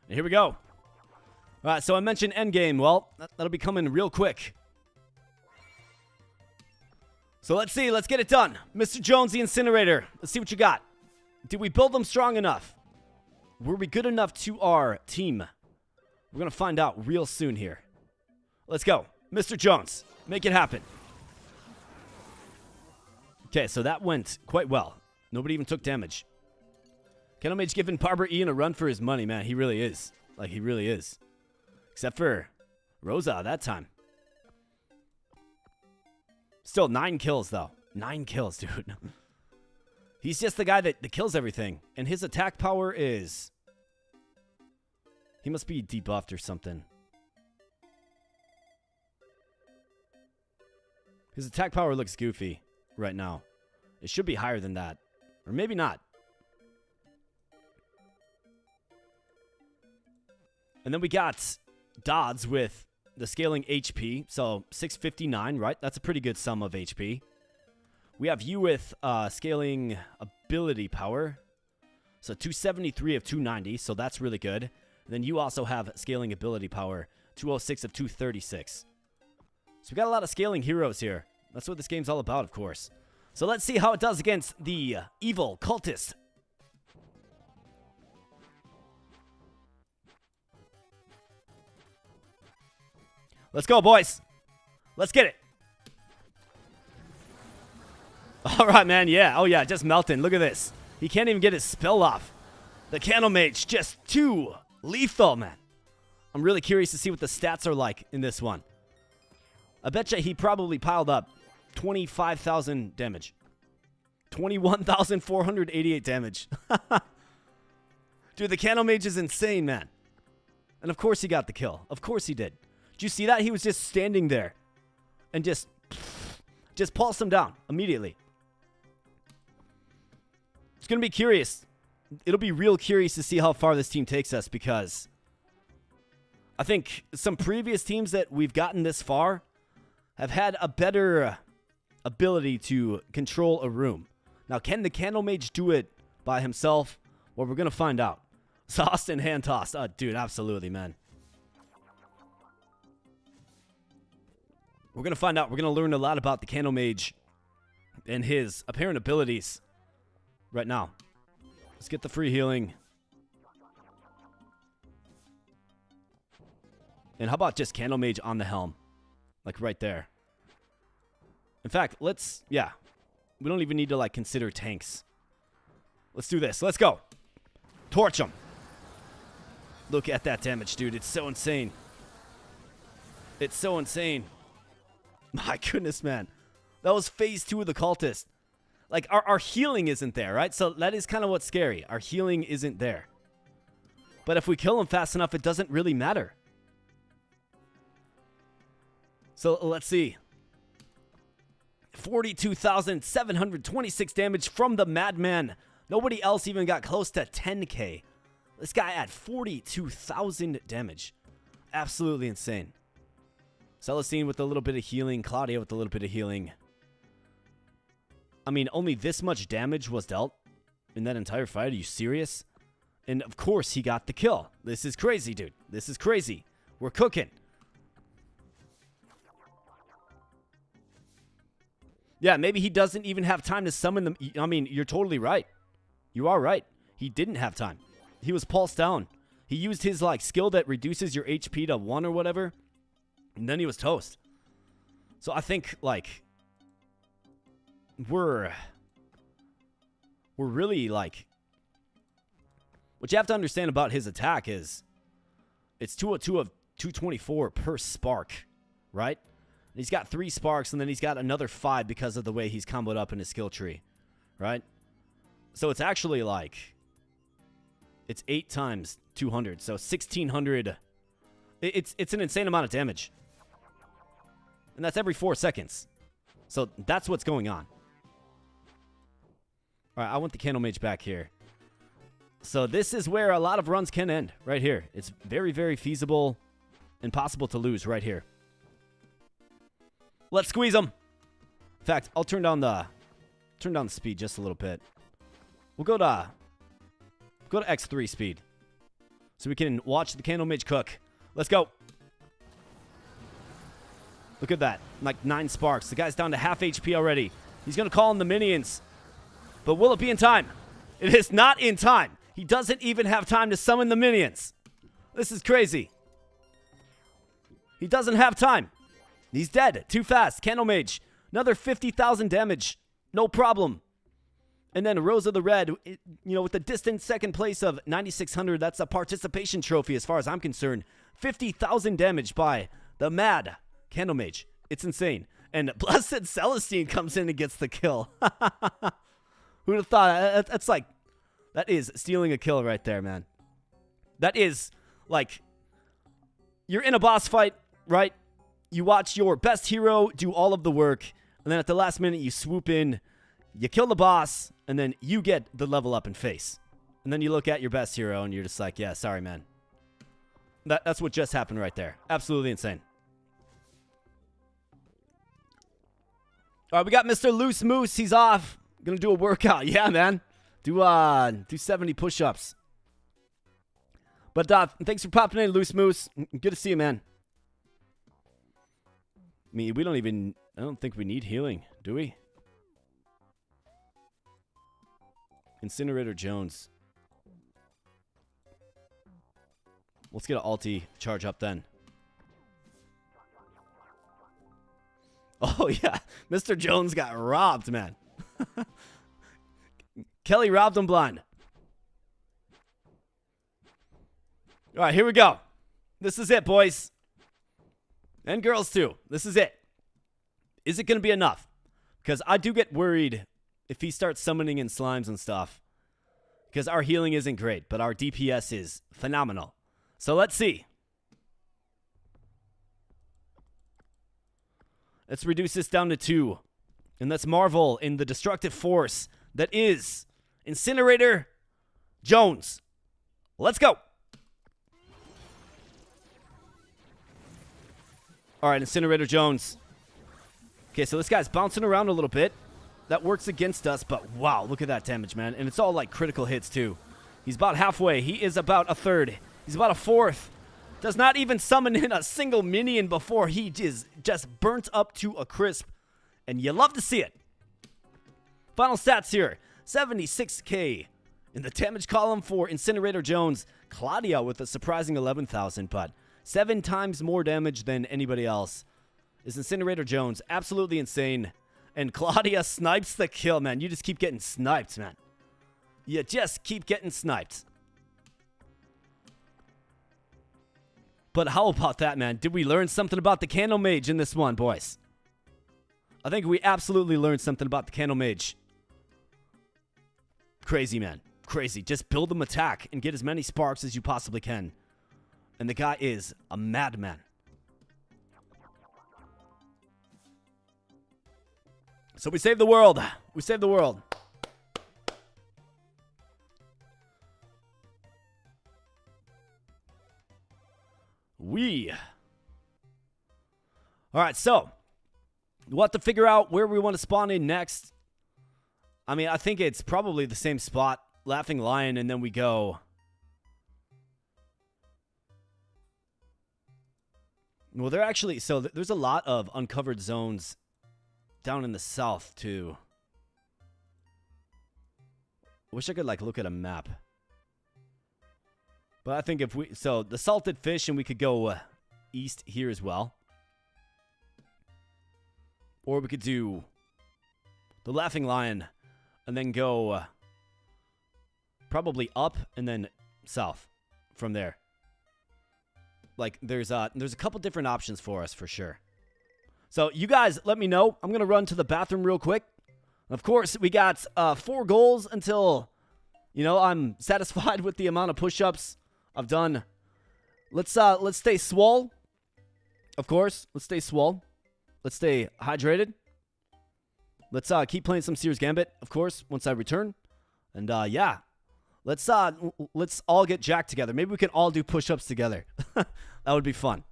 And here we go. All right, so I mentioned endgame. Well, that'll be coming real quick. So let's see. Let's get it done. Mr. Jones, the Incinerator. Let's see what you got. Did we build them strong enough? Were we good enough to our team? We're going to find out real soon here. Let's go. Mr. Jones, make it happen. Okay, so that went quite well. Nobody even took damage. CandleMage giving Barber Ian a run for his money, man. He really is. Like, he really is. Except for Rosa that time. Still 9 kills, though. 9 kills, dude. He's just the guy that kills everything. And his attack power is... He must be debuffed or something. His attack power looks goofy right now. It should be higher than that. Or maybe not. And then we got Dodds with the scaling HP. So 659, right? That's a pretty good sum of HP. We have you with scaling ability power. So 273 of 290. So that's really good. And then you also have scaling ability power. 206 of 236. So we got a lot of scaling heroes here. That's what this game's all about, of course. So let's see how it does against the evil cultist. Let's go, boys. Let's get it. All right, man. Yeah. Oh, yeah. Just melting. Look at this. He can't even get his spell off. The CandleMage just too lethal, man. I'm really curious to see what the stats are like in this one. I bet you he probably piled up 25,000 damage. 21,488 damage. Dude, the CandleMage is insane, man. And of course he got the kill. Of course he did. Did you see that? He was just standing there and just pulsed him down immediately. It's going to be curious. It'll be real curious to see how far this team takes us, because I think some previous teams that we've gotten this far have had a better ability to control a room. Now, can the CandleMage do it by himself? Well, we're going to find out. Sauced and hand-tossed. Oh, dude, absolutely, man. We're going to find out. We're going to learn a lot about the CandleMage and his apparent abilities right now. Let's get the free healing. And how about just CandleMage on the helm? Like right there. In fact, let's... Yeah. We don't even need to, like, consider tanks. Let's do this. Let's go. Torch him. Look at that damage, dude. It's so insane. It's so insane. My goodness, man. That was phase 2 of the cultist. Like, our healing isn't there, right? So that is kind of what's scary. Our healing isn't there. But if we kill him fast enough, it doesn't really matter. So let's see. 42,726 damage from the Madman. Nobody else even got close to 10k. This guy had 42,000 damage. Absolutely insane. Celestine with a little bit of healing. Claudia with a little bit of healing. I mean, only this much damage was dealt in that entire fight. Are you serious? And of course he got the kill. This is crazy, dude. This is crazy. We're cooking. Yeah, maybe he doesn't even have time to summon them. I mean, you're totally right. You are right. He didn't have time. He was pulsed down. He used his, like, skill that reduces your HP to 1 or whatever. And then he was toast. So I think, like, we're really, like... What you have to understand about his attack is it's 202 of 224 per spark, right? He's got 3 sparks, and then he's got another 5 because of the way he's comboed up in his skill tree, right? So it's actually like, it's 8 times 200, so 1,600. It's an insane amount of damage. And that's every 4 seconds. So that's what's going on. All right, I want the CandleMage back here. So this is where a lot of runs can end, right here. It's very, very feasible and possible to lose right here. Let's squeeze them. In fact, I'll turn down the speed just a little bit. We'll go to X3 speed, so we can watch the CandleMage cook. Let's go. Look at that, like 9 sparks. The guy's down to half HP already. He's gonna call in the minions, but will it be in time? It is not in time. He doesn't even have time to summon the minions. This is crazy. He doesn't have time. He's dead. Too fast. CandleMage. Another 50,000 damage. No problem. And then Rose of the Red, with the distant second place of 9,600. That's a participation trophy as far as I'm concerned. 50,000 damage by the mad CandleMage. It's insane. And Blessed Celestine comes in and gets the kill. Who'd have thought? That is stealing a kill right there, man. That is, you're in a boss fight, right? You watch your best hero do all of the work, and then at the last minute you swoop in, you kill the boss, and then you get the level up in face. And then you look at your best hero, and you're just like, yeah, sorry, man. That's what just happened right there. Absolutely insane. All right, we got Mr. Loose Moose. He's off. Gonna do a workout. Yeah, man. Do 70 push-ups. But thanks for popping in, Loose Moose. Good to see you, man. I mean, I don't think we need healing, do we? Incinerator Jones. Let's get an ulti charge up then. Oh, yeah. Mr. Jones got robbed, man. Kelly robbed him blind. All right, here we go. This is it, boys. And girls, too. This is it. Is it going to be enough? Because I do get worried if he starts summoning in slimes and stuff. Because our healing isn't great, but our DPS is phenomenal. So let's see. Let's reduce this down to 2. And let's marvel in the destructive force that is Incinerator Jones. Let's go. All right, Incinerator Jones. Okay, so this guy's bouncing around a little bit. That works against us, but wow, look at that damage, man. And it's all like critical hits, too. He's about halfway. He is about a third. He's about a fourth. Does not even summon in a single minion before he is just burnt up to a crisp. And you love to see it. Final stats here. 76k in the damage column for Incinerator Jones. Claudia with a surprising 11,000, but 7 times more damage than anybody else is Incinerator Jones. Absolutely insane. And Claudia snipes the kill, man. You just keep getting sniped, man. You just keep getting sniped. But how about that, man? Did we learn something about the CandleMage in this one, boys? I think we absolutely learned something about the CandleMage. Crazy, man. Crazy. Just build them attack and get as many sparks as you possibly can. And the guy is a madman. So we saved the world. We saved the world. All right, so we'll have to figure out where we want to spawn in next. I mean, I think it's probably the same spot, Laughing Lion, and then we go. Well, they're actually, so there's a lot of uncovered zones down in the south, too. Wish I could, look at a map. But I think if we, so the Salted Fish, and we could go east here as well. Or we could do the Laughing Lion and then go probably up and then south from there. There's a couple different options for us for sure. So you guys let me know. I'm going to run to the bathroom real quick. Of course, we got 4 goals until, I'm satisfied with the amount of push-ups I've done. Let's stay swole. Of course, let's stay swole. Let's stay hydrated. Let's keep playing some Seer's Gambit, of course, once I return. And yeah, let's all get jacked together. Maybe we can all do push-ups together. That would be fun.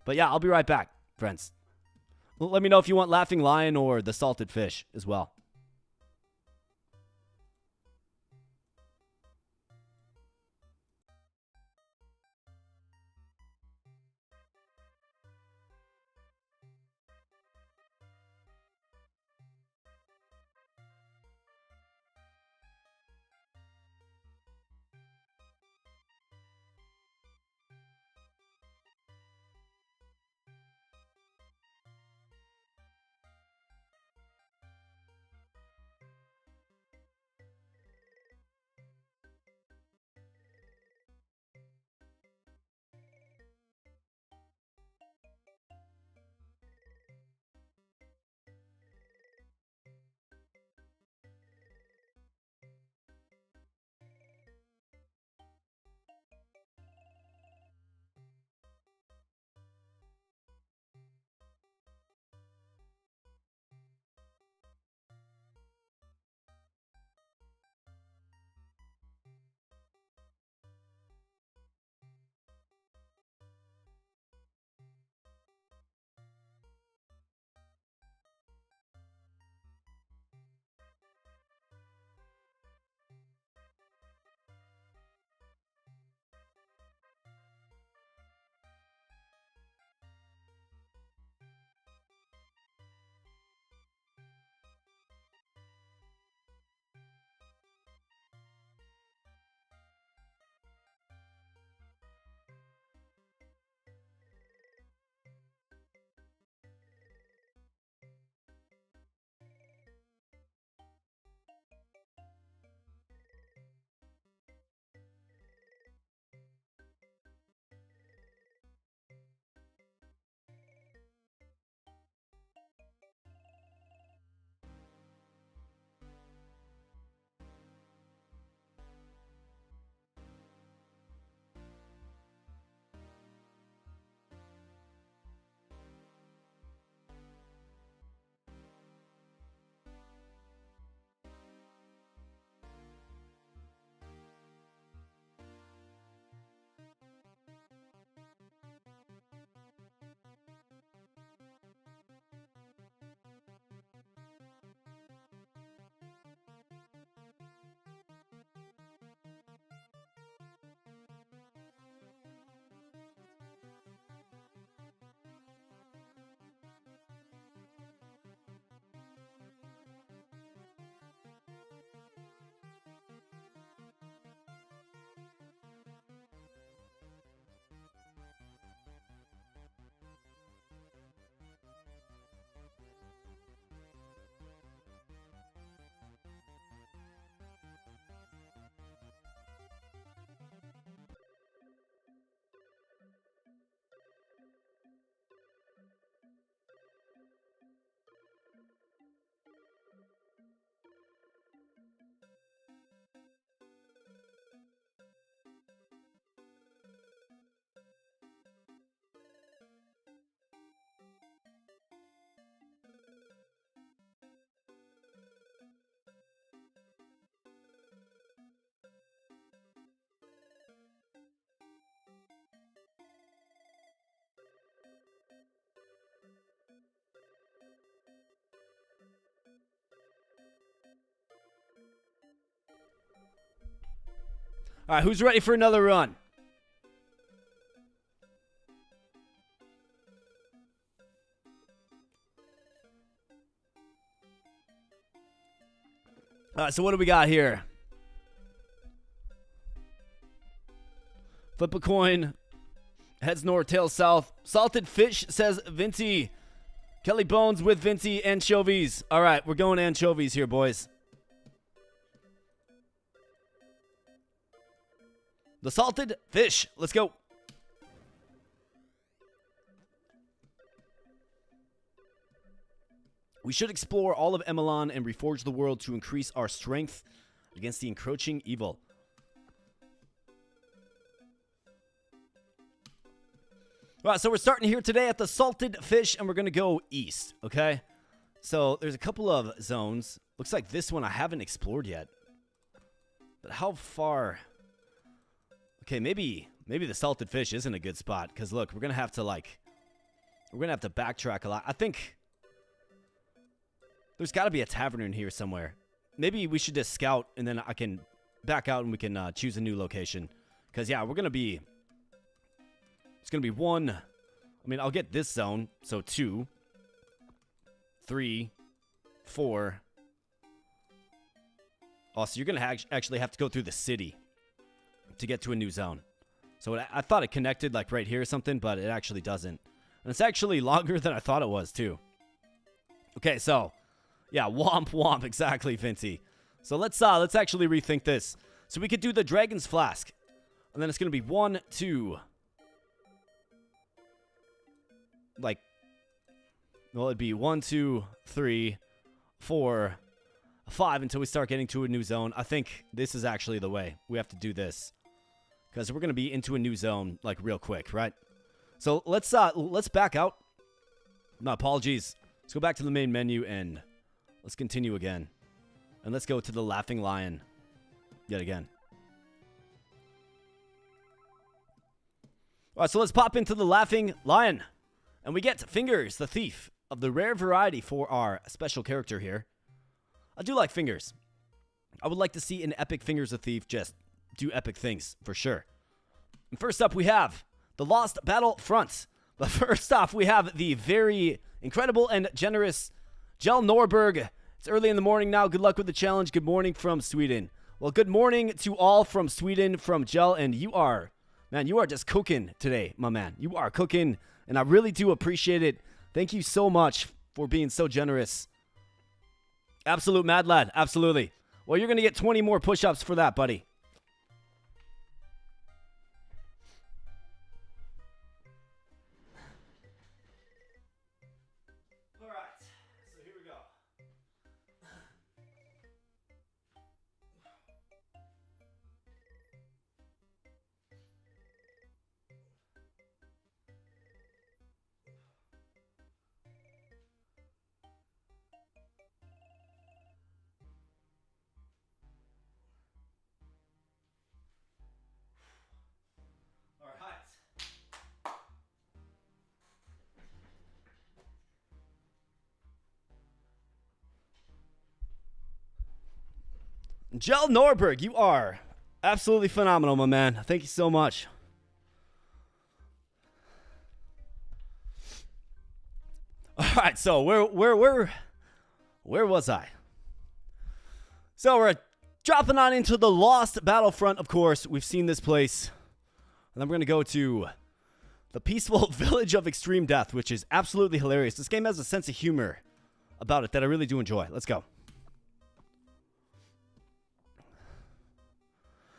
But yeah, I'll be right back, friends. Let me know if you want Laughing Lion or the Salted Fish as well. All right, who's ready for another run? All right, so what do we got here? Flip a coin. Heads north, tails south. Salted fish, says Vinci. Kelly Bones with Vinci. Anchovies. All right, we're going anchovies here, boys. The salted fish. Let's go. We should explore all of Emelon and reforge the world to increase our strength against the encroaching evil. All right, so we're starting here today at the Salted Fish, and we're going to go east, okay? So there's a couple of zones. Looks like this one I haven't explored yet. But how far? Okay, maybe the Salted Fish isn't a good spot, because look, we're going to have to, backtrack a lot. I think there's got to be a tavern in here somewhere. Maybe we should just scout, and then I can back out, and we can choose a new location. Because, yeah, we're going to be... It's going to be 1. I mean, I'll get this zone. So 2, 3, 4. Oh, so you're going to actually have to go through the city to get to a new zone. So I thought it connected like right here or something, but it actually doesn't. And it's actually longer than I thought it was too. Okay, so yeah, womp womp, exactly, Vinci. So let's actually rethink this. So we could do the Dragon's Flask. And then it's going to be 1, 2... it'd be 1, 2, 3, 4, 5 until we start getting to a new zone. I think this is actually the way. We have to do this because we're going to be into a new zone like real quick, right? So let's back out. My apologies. Let's go back to the main menu and let's continue again. And let's go to the Laughing Lion yet again. All right, so let's pop into the Laughing Lion. And we get Fingers, the Thief, of the rare variety for our special character here. I do like Fingers. I would like to see an epic Fingers the Thief just do epic things, for sure. And first up, we have the Lost Battlefront. But first off, we have the very incredible and generous Jell Norberg. It's early in the morning now. Good luck with the challenge. Good morning from Sweden. Well, good morning to all from Sweden, from Jell, and you are just cooking today, my man. You are cooking. And I really do appreciate it. Thank you so much for being so generous. Absolute mad lad. Absolutely. Well, you're going to get 20 more push-ups for that, buddy. All right. So here we go. Jell Norberg, you are absolutely phenomenal, my man. Thank you so much. All right, so where was I? So we're dropping on into the Lost Battlefront, of course. We've seen this place. And then we're going to go to the peaceful village of extreme death, which is absolutely hilarious. This game has a sense of humor about it that I really do enjoy. Let's go.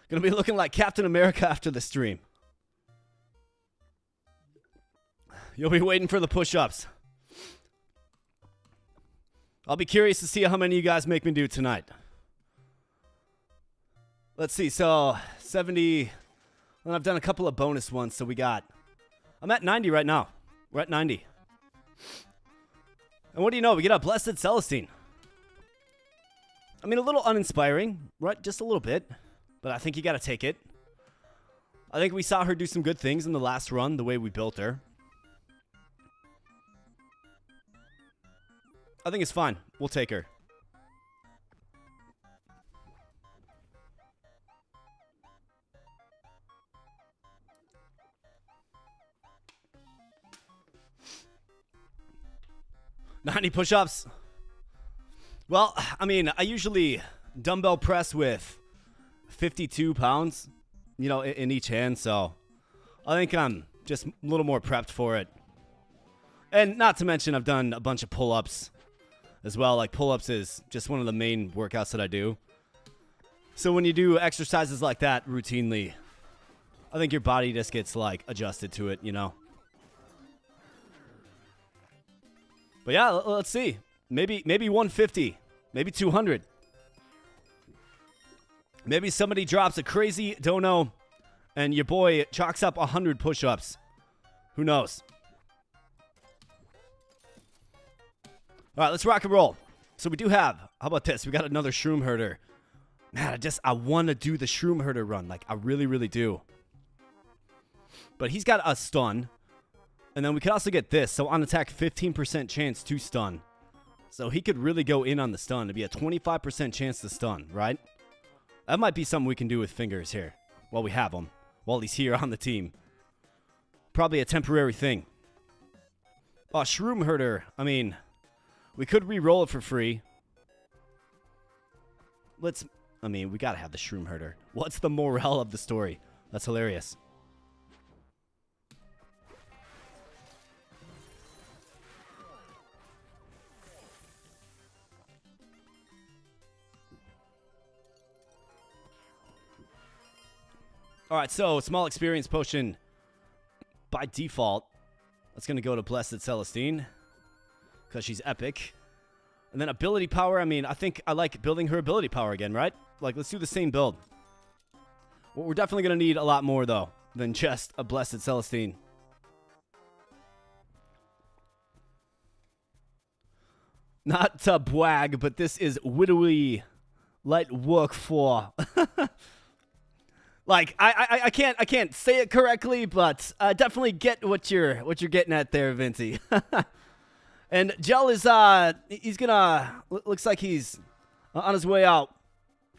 Gonna be looking like Captain America after the stream. You'll be waiting for the push-ups. I'll be curious to see how many of you guys make me do tonight. Let's see, so 70. Well, I've done a couple of bonus ones, so I'm at 90 right now. We're at 90. And what do you know? We get a Blessed Celestine. I mean, a little uninspiring, right? Just a little bit. But I think you got to take it. I think we saw her do some good things in the last run, the way we built her. I think it's fine. We'll take her. 90 push-ups. Well, I mean, I usually dumbbell press with 52 pounds, you know, in each hand. So I think I'm just a little more prepped for it. And not to mention, I've done a bunch of pull-ups as well. Like, pull-ups is just one of the main workouts that I do. So when you do exercises like that routinely, I think your body just gets, like, adjusted to it, you know? But yeah, let's see. Maybe 150. Maybe 200. Maybe somebody drops a crazy dono and your boy chalks up 100 push-ups. Who knows? All right, let's rock and roll. So we do have, how about this? We got another Shroomherder. Man, I want to do the Shroomherder run. Like, I really, really do. But he's got a stun. And then we could also get this. So on attack, 15% chance to stun. So he could really go in on the stun. It'd be a 25% chance to stun, right? That might be something we can do with fingers here. While we have him. While he's here on the team. Probably a temporary thing. Oh, Shroomherder. I mean, we could re-roll it for free. We gotta have the Shroomherder. What's the morale of the story? That's hilarious. All right, so small experience potion by default. That's going to go to Blessed Celestine because she's epic. And then ability power. I mean, I think I like building her ability power again, right? Like, let's do the same build. Well, we're definitely going to need a lot more, though, than just a Blessed Celestine. Not to brag, but this is widowy light work for... Like, I can't say it correctly, but I definitely get what you're getting at there, Vinci. And Gel is he's gonna looks like he's on his way out.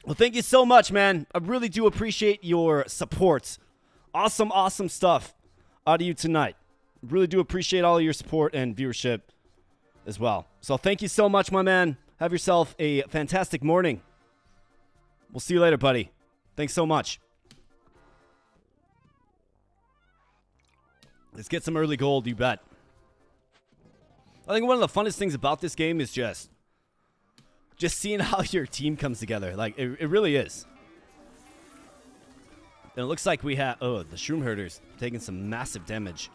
Well, thank you so much, man. I really do appreciate your support. Awesome stuff out of you tonight. Really do appreciate all of your support and viewership as well. So thank you so much, my man. Have yourself a fantastic morning. We'll see you later, buddy. Thanks so much. Let's get some early gold, you bet. I think one of the funnest things about this game is just seeing how your team comes together. Like, it really is. And it looks like we have... Oh, the Shroomherder's taking some massive damage.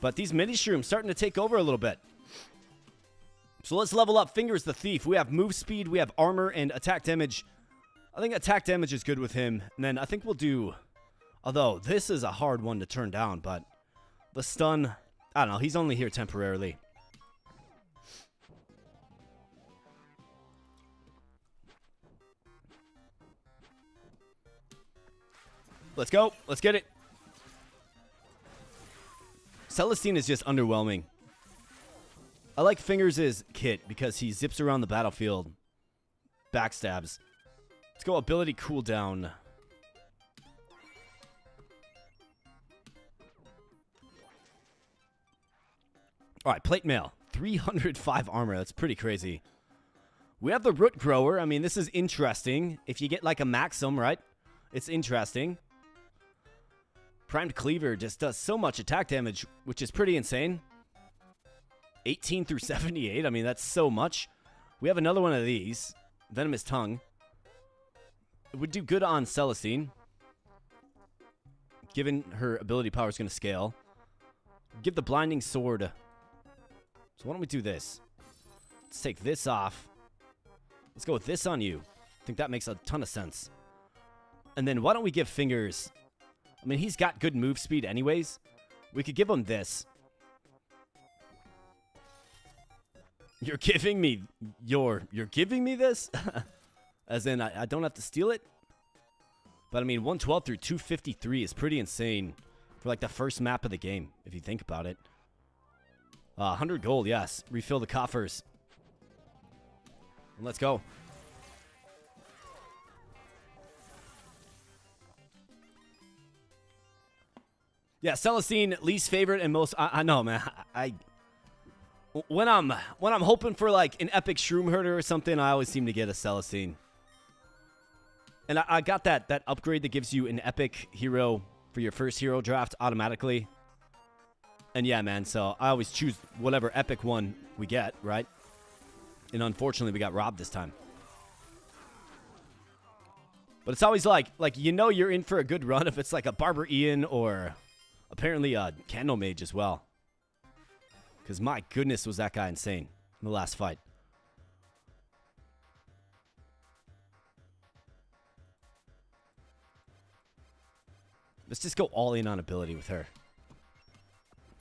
But these mini Shrooms starting to take over a little bit. So let's level up Fingers the Thief. We have move speed, we have armor, and attack damage. I think attack damage is good with him. And then I think we'll do... Although, this is a hard one to turn down, but... The stun, I don't know, he's only here temporarily. Let's go. Let's get it. Celestine is just underwhelming. I like Fingers' kit because he zips around the battlefield. Backstabs. Let's go ability cooldown. All right, plate mail. 305 armor. That's pretty crazy. We have the root grower. I mean, this is interesting. If you get like a maxim, right? It's interesting. Primed cleaver just does so much attack damage, which is pretty insane. 18 through 78. I mean, that's so much. We have another one of these. Venomous tongue. It would do good on Celestine. Given her ability power is going to scale. Give the blinding sword... So why don't we do this? Let's take this off. Let's go with this on you. I think that makes a ton of sense. And then why don't we give Fingers... I mean, he's got good move speed anyways. We could give him this. You're giving me... You're giving me this? As in, I don't have to steal it? But I mean, 112 through 253 is pretty insane. For like the first map of the game, if you think about it. 100 gold, yes. Refill the coffers. Let's go. Yeah, Celestine, least favorite and most... I know, man. When I'm hoping for like an epic Shroomherder or something, I always seem to get a Celestine. And I got that upgrade that gives you an epic hero for your first hero draft automatically. And yeah, man, so I always choose whatever epic one we get, right? And unfortunately, we got robbed this time. But it's always like you know you're in for a good run if it's like a Barber Ian or apparently a CandleMage as well. Because my goodness, was that guy insane in the last fight. Let's just go all in on ability with her.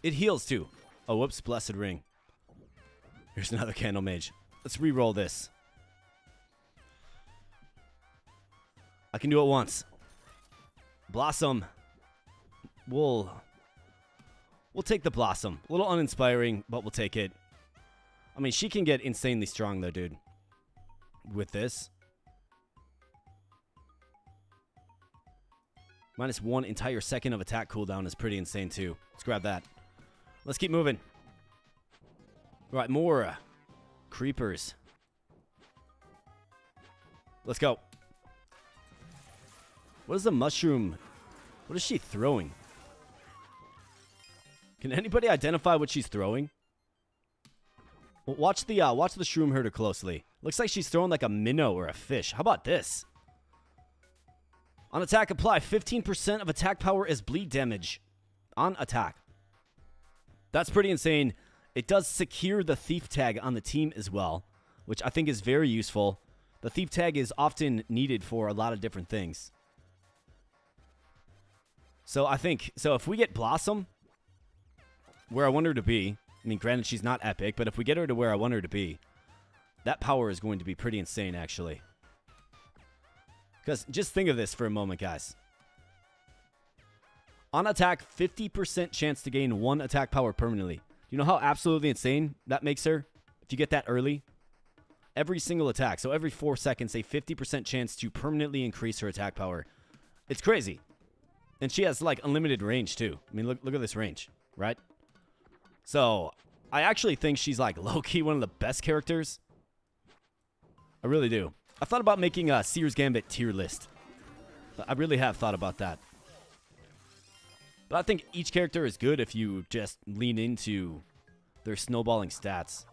It heals too. Oh, whoops, Blessed Ring. Here's another CandleMage. Let's re-roll this. I can do it once. Blossom. We'll take the Blossom. A little uninspiring, but we'll take it. I mean, she can get insanely strong though, dude. With this. -1 entire second of attack cooldown is pretty insane too. Let's grab that. Let's keep moving. All right, more creepers. Let's go. What is the mushroom? What is she throwing? Can anybody identify what she's throwing? Well, watch the Shroomherder closely. Looks like she's throwing like a minnow or a fish. How about this? On attack, apply 15% of attack power as bleed damage. On attack. That's pretty insane. It does secure the thief tag on the team as well, which I think is very useful. The thief tag is often needed for a lot of different things. So I think, if we get Blossom where I want her to be, I mean, granted she's not epic, but if we get her to where I want her to be, that power is going to be pretty insane, actually. Because just think of this for a moment, guys. On attack, 50% chance to gain 1 attack power permanently. Do you know how absolutely insane that makes her? If you get that early? Every single attack. So every 4 seconds, a 50% chance to permanently increase her attack power. It's crazy. And she has, like, unlimited range, too. I mean, look at this range, right? So, I actually think she's, like, low-key one of the best characters. I really do. I've thought about making a Seer's Gambit tier list. I really have thought about that. But I think each character is good if you just lean into their snowballing stats.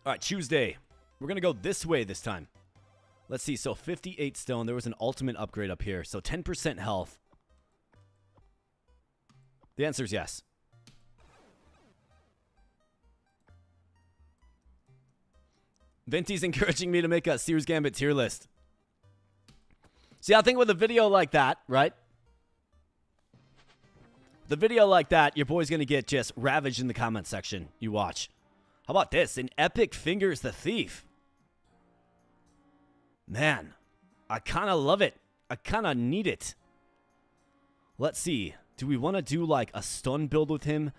All right, Tuesday. We're going to go this way this time. Let's see. So 58 stone. There was an ultimate upgrade up here. So 10% health. The answer is yes. Venti's encouraging me to make a Seer's Gambit tier list. See, I think with a video like that, right? The video like that, your boy's going to get just ravaged in the comment section. You watch. How about this? An epic Fingers the Thief. Man, I kind of love it. I kind of need it. Let's see. Do we want to do like a stun build with him?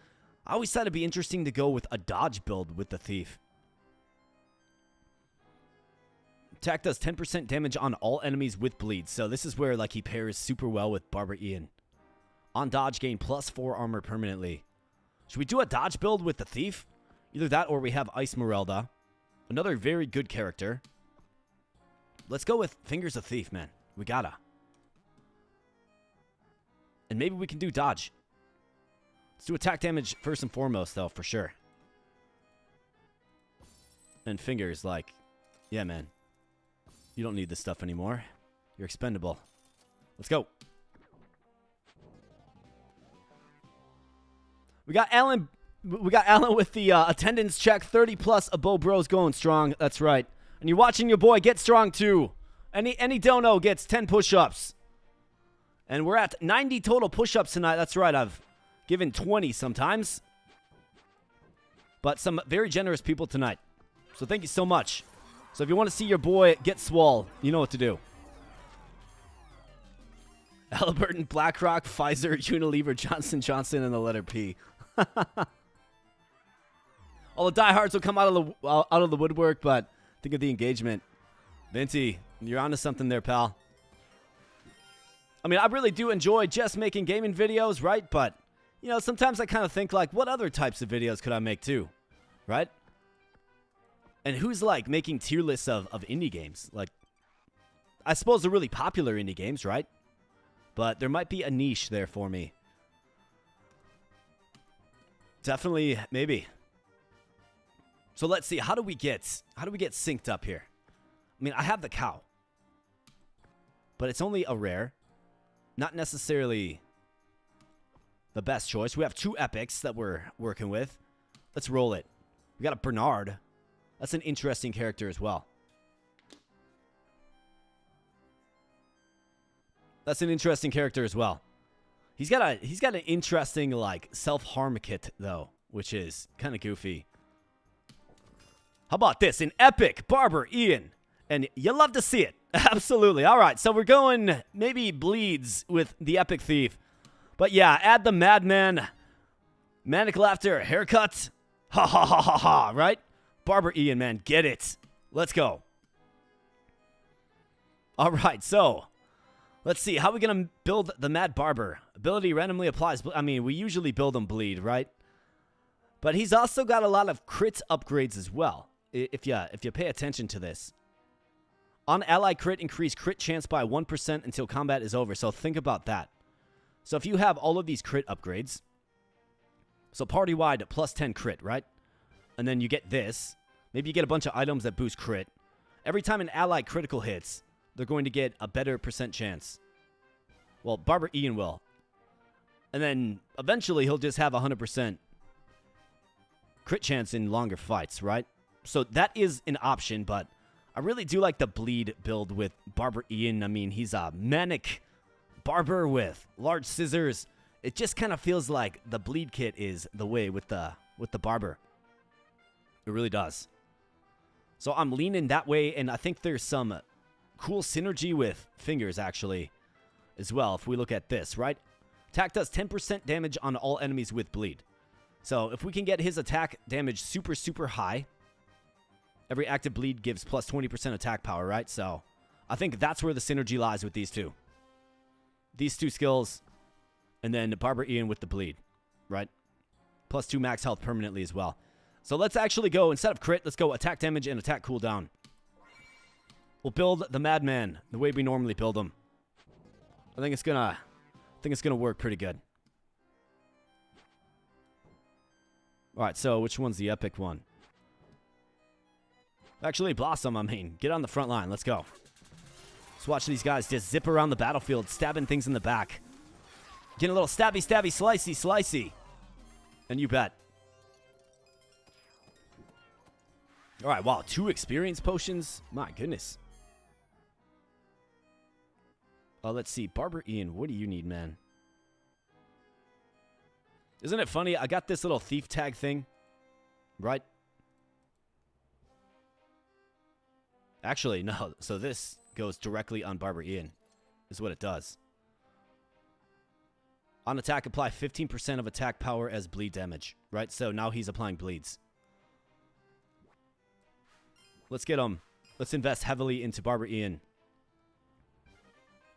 I always thought it'd be interesting to go with a dodge build with the Thief. Attack does 10% damage on all enemies with bleed. So this is where like he pairs super well with Barber Ian. On dodge, gain +4 armor permanently. Should we do a dodge build with the Thief? Either that or we have Ice Merelda. Another very good character. Let's go with Fingers of Thief, man. We gotta. And maybe we can do dodge. Let's do attack damage first and foremost, though, for sure. And Fingers, like, yeah, man. You don't need this stuff anymore. You're expendable. Let's go. We got Alan with the attendance check. 30 plus Abo Bros going strong. That's right. And you're watching your boy get strong too. Any dono gets 10 push-ups. And we're at 90 total push-ups tonight. That's right. I've given 20 sometimes. But some very generous people tonight. So thank you so much. So if you want to see your boy get swole, you know what to do. Halliburton, BlackRock, Pfizer, Unilever, Johnson & Johnson, and the letter P. All the diehards will come out of the woodwork, but think of the engagement. Venti, you're onto something there, pal. I mean, I really do enjoy just making gaming videos, right? But, you know, sometimes I kind of think, like, what other types of videos could I make too, right? And who's, like, making tier lists of indie games? Like, I suppose they're really popular indie games, right? But there might be a niche there for me. Definitely, maybe. So let's see, how do we get synced up here? I mean, I have the cow. But it's only a rare. Not necessarily the best choice. We have 2 epics that we're working with. Let's roll it. We got a Bernard. That's an interesting character as well. That's an interesting character as well. He's got an interesting, like, self-harm kit, though, which is kind of goofy. How about this? An epic Barber Ian. And you love to see it. Absolutely. All right, so we're going maybe bleeds with the epic thief. But yeah, add the madman, manic laughter, haircut. Ha ha ha ha ha, right? Barber Ian, man, get it. Let's go. All right, so let's see. How are we going to build the Mad Barber? Ability randomly applies. I mean, we usually build him bleed, right? But he's also got a lot of crit upgrades as well, if you pay attention to this. On ally crit, increase crit chance by 1% until combat is over. So think about that. So if you have all of these crit upgrades, so party-wide plus 10 crit, right? And then you get this. Maybe you get a bunch of items that boost crit. Every time an ally critical hits, they're going to get a better percent chance. Well, Barber Ian will. And then eventually he'll just have 100% crit chance in longer fights, right? So that is an option, but I really do like the bleed build with Barber Ian. I mean, he's a manic barber with large scissors. It just kind of feels like the bleed kit is the way with the barber. It really does. So I'm leaning that way, and I think there's some cool synergy with fingers, actually, as well, if we look at this, right? Attack does 10% damage on all enemies with bleed. So if we can get his attack damage super, super high, every active bleed gives plus 20% attack power, right? So I think that's where the synergy lies with these two. These 2 skills, and then Barber Ian with the bleed, right? Plus 2 max health permanently as well. So let's actually go, instead of crit, let's go attack damage and attack cooldown. We'll build the Madman the way we normally build them. I think it's gonna work pretty good. All right, so which one's the epic one? Actually, Blossom, I mean, get on the front line. Let's go. Let's watch these guys just zip around the battlefield, stabbing things in the back. Getting a little stabby, stabby, slicey, slicey. And you bet. All right, wow, 2 experience potions. My goodness. Let's see. Barber Ian, what do you need, man? Isn't it funny? I got this little thief tag thing, right? Actually, no. So this goes directly on Barber Ian, is what it does. On attack, apply 15% of attack power as bleed damage, right? So now he's applying bleeds. Let's get him. Let's invest heavily into Barber Ian.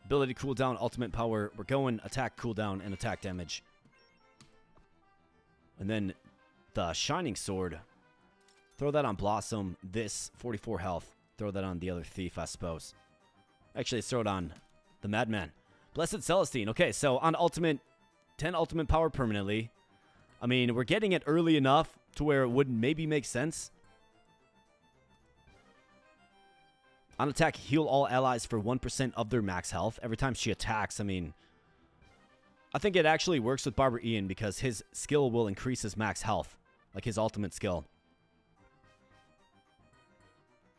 Ability cooldown, ultimate power. We're going attack cooldown and attack damage. And then the Shining Sword. Throw that on Blossom. This, 44 health. Throw that on the other thief, I suppose. Actually, let's throw it on the Madman. Blessed Celestine. Okay, so on ultimate, 10 ultimate power permanently. I mean, we're getting it early enough to where it would maybe make sense. On attack, heal all allies for 1% of their max health. Every time she attacks, I mean, I think it actually works with Barber Ian because his skill will increase his max health, like his ultimate skill.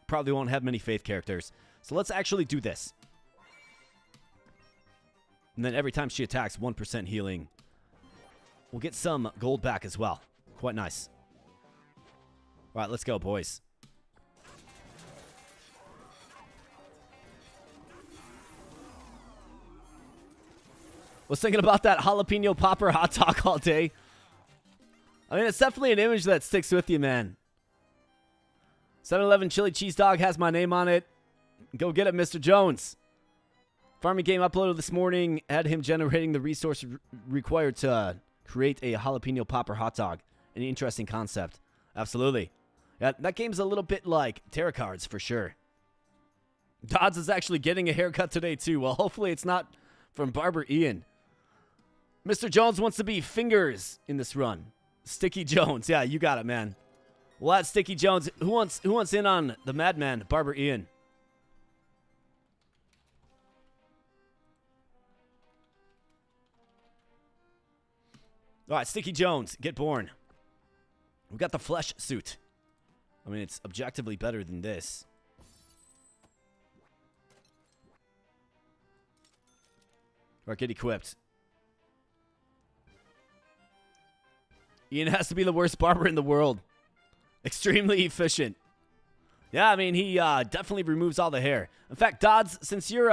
Probably won't have many faith characters. So let's actually do this. And then every time she attacks, 1% healing. We'll get some gold back as well. Quite nice. All right, let's go, boys. Was thinking about that jalapeno popper hot dog all day. I mean, it's definitely an image that sticks with you, man. 7-Eleven chili cheese dog has my name on it. Go get it, Mr. Jones. Farming game uploaded this morning had him generating the resource required to create a jalapeno popper hot dog. An interesting concept. Absolutely. Yeah, that game's a little bit like tarot cards for sure. Dodds is actually getting a haircut today too. Well, hopefully it's not from Barber Ian. Mr. Jones wants to be fingers in this run. Sticky Jones. Yeah, you got it, man. Well, that's Sticky Jones. Who wants in on the madman, Barber Ian? All right, Sticky Jones, get born. We got the flesh suit. I mean, it's objectively better than this. Or get equipped. Ian has to be the worst barber in the world. Extremely efficient. Yeah, I mean, he definitely removes all the hair. In fact, Dodds, since you're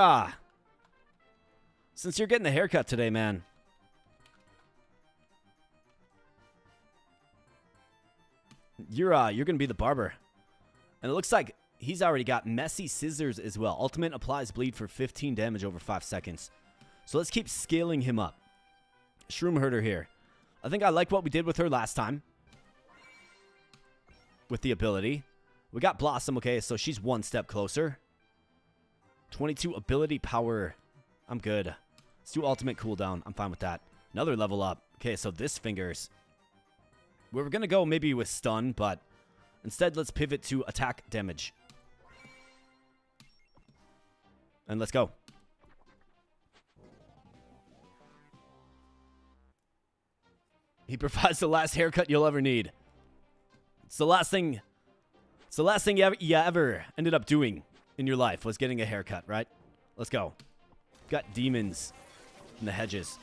getting the haircut today, man. You're gonna be the barber. And it looks like he's already got messy scissors as well. Ultimate applies bleed for 15 damage over 5 seconds. So let's keep scaling him up. Shroomherder here. I think I like what we did with her last time. With the ability. We got Blossom, okay, so she's one step closer. 22 ability power. I'm good. Let's do ultimate cooldown. I'm fine with that. Another level up. Okay, so this fingers. We were going to go maybe with stun, but instead let's pivot to attack damage. And let's go. He provides the last haircut you'll ever need. It's the last thing you ever ended up doing in your life was getting a haircut, right? Let's go. Got demons in the hedges.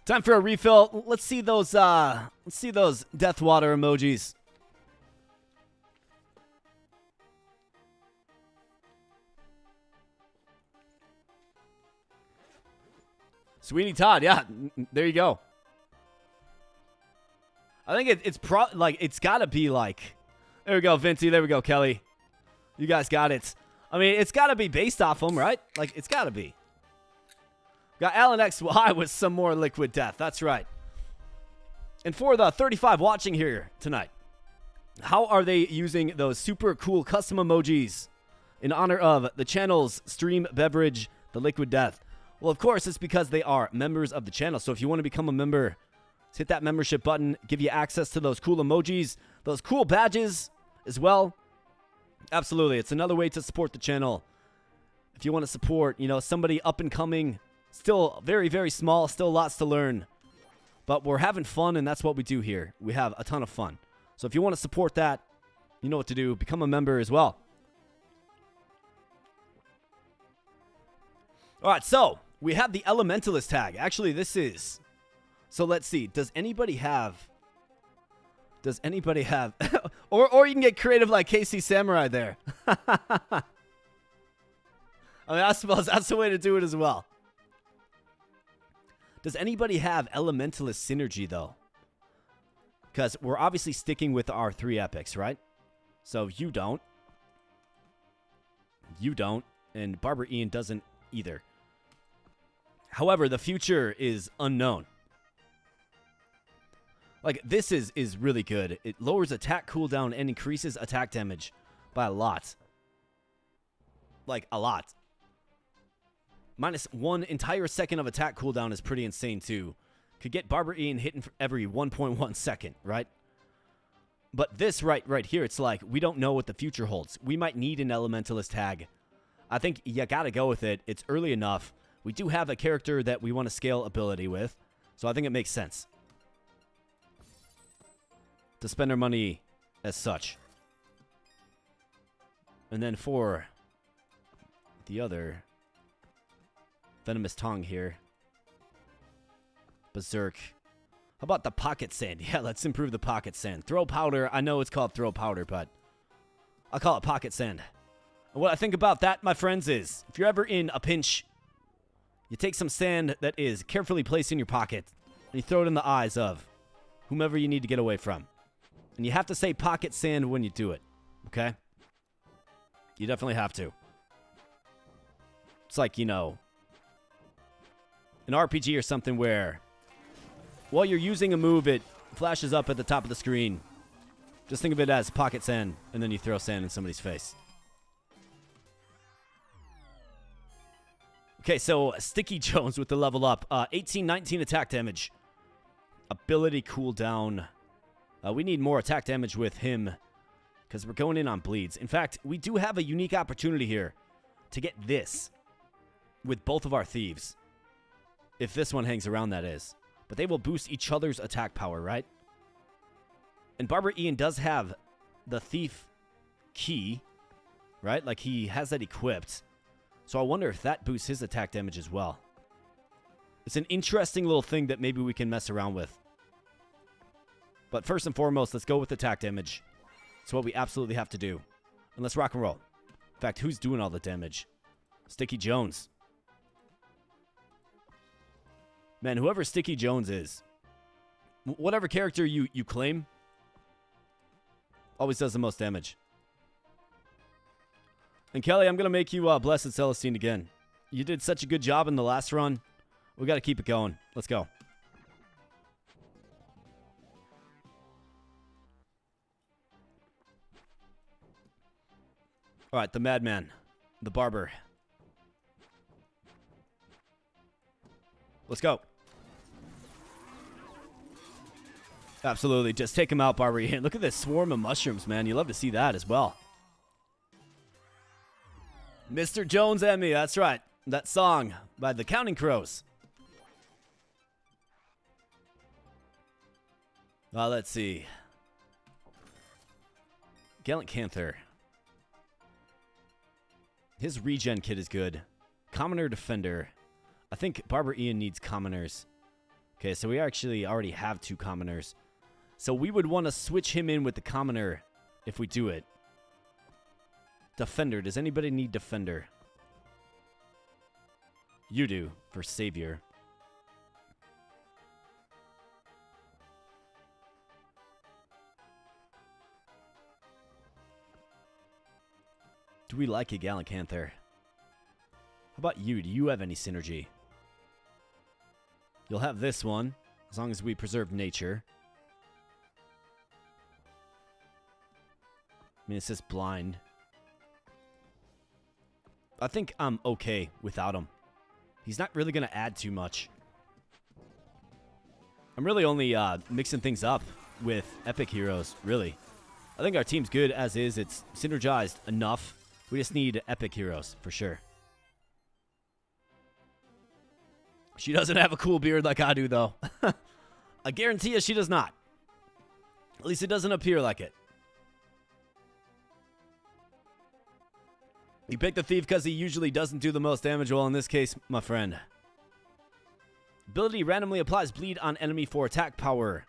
Time for a refill. Let's see those death water emojis. Sweeney Todd, yeah, there you go. I think it's gotta be like, there we go, Vinci, there we go, Kelly. You guys got it. I mean, it's gotta be based off them, right? Like, it's gotta be. Got Alan XY with some more liquid death, that's right. And for the 35 watching here tonight, how are they using those super cool custom emojis in honor of the channel's stream beverage, the liquid death? Well, of course, it's because they are members of the channel. So if you want to become a member, just hit that membership button. Give you access to those cool emojis, those cool badges as well. Absolutely. It's another way to support the channel. If you want to support, somebody up and coming, still very, very small, still lots to learn. But we're having fun, and that's what we do here. We have a ton of fun. So if you want to support that, you know what to do. Become a member as well. All right, so we have the Elementalist tag. Actually, this is... So let's see. Does anybody have... or you can get creative like KC Samurai there. I mean, I suppose that's the way to do it as well. Does anybody have Elementalist synergy, though? Because we're obviously sticking with our 3 epics, right? So you don't. You don't. And Barber Ian doesn't either. However, the future is unknown. Like, this is really good. It lowers attack cooldown and increases attack damage by a lot. Like, a lot. Minus 1 entire second of attack cooldown is pretty insane, too. Could get Barber Ian hitting for every 1.1 second, right? But this right here, it's like, we don't know what the future holds. We might need an Elementalist tag. I think you gotta go with it. It's early enough. We do have a character that we want to scale ability with, so I think it makes sense to spend our money as such. And then for the other Venomous Tongue here, Berserk. How about the Pocket Sand? Yeah, let's improve the Pocket Sand. Throw Powder. I know it's called Throw Powder, but I'll call it Pocket Sand. And what I think about that, my friends, is if you're ever in a pinch, you take some sand that is carefully placed in your pocket, and you throw it in the eyes of whomever you need to get away from. And you have to say pocket sand when you do it, okay? You definitely have to. It's like, you know, an RPG or something where while you're using a move, it flashes up at the top of the screen. Just think of it as pocket sand, and then you throw sand in somebody's face. Okay, so Sticky Jones with the level up. 18, 19 attack damage. Ability cooldown. We need more attack damage with him because we're going in on bleeds. In fact, we do have a unique opportunity here to get this with both of our thieves. If this one hangs around, that is. But they will boost each other's attack power, right? And Barber Ian does have the thief key, right? Like he has that equipped. So I wonder if that boosts his attack damage as well. It's an interesting little thing that maybe we can mess around with. But first and foremost, let's go with attack damage. It's what we absolutely have to do. And let's rock and roll. In fact, who's doing all the damage? Sticky Jones. Man, whoever Sticky Jones is, whatever character you claim, always does the most damage. And Kelly, I'm going to make you Blessed Celestine again. You did such a good job in the last run. We got to keep it going. Let's go. All right, the Madman. The Barber. Let's go. Absolutely. Just take him out, Barber. Look at this swarm of mushrooms, man. You love to see that as well. Mr. Jones and Me. That's right. That song by the Counting Crows. Let's see. Gallant Canther. His regen kit is good. Commoner Defender. I think Barber Ian needs commoners. Okay, so we actually already have 2 commoners. So we would want to switch him in with the commoner if we do it. Defender. Does anybody need Defender? You do, for Savior. Do we like a Gallant Canther? How about you? Do you have any synergy? You'll have this one, as long as we preserve nature. I mean, it says blind. I think I'm okay without him. He's not really going to add too much. I'm really only mixing things up with epic heroes, really. I think our team's good as is. It's synergized enough. We just need epic heroes, for sure. She doesn't have a cool beard like I do, though. I guarantee you she does not. At least it doesn't appear like it. You pick the thief because he usually doesn't do the most damage. Well, in this case, my friend. Ability randomly applies bleed on enemy for attack power.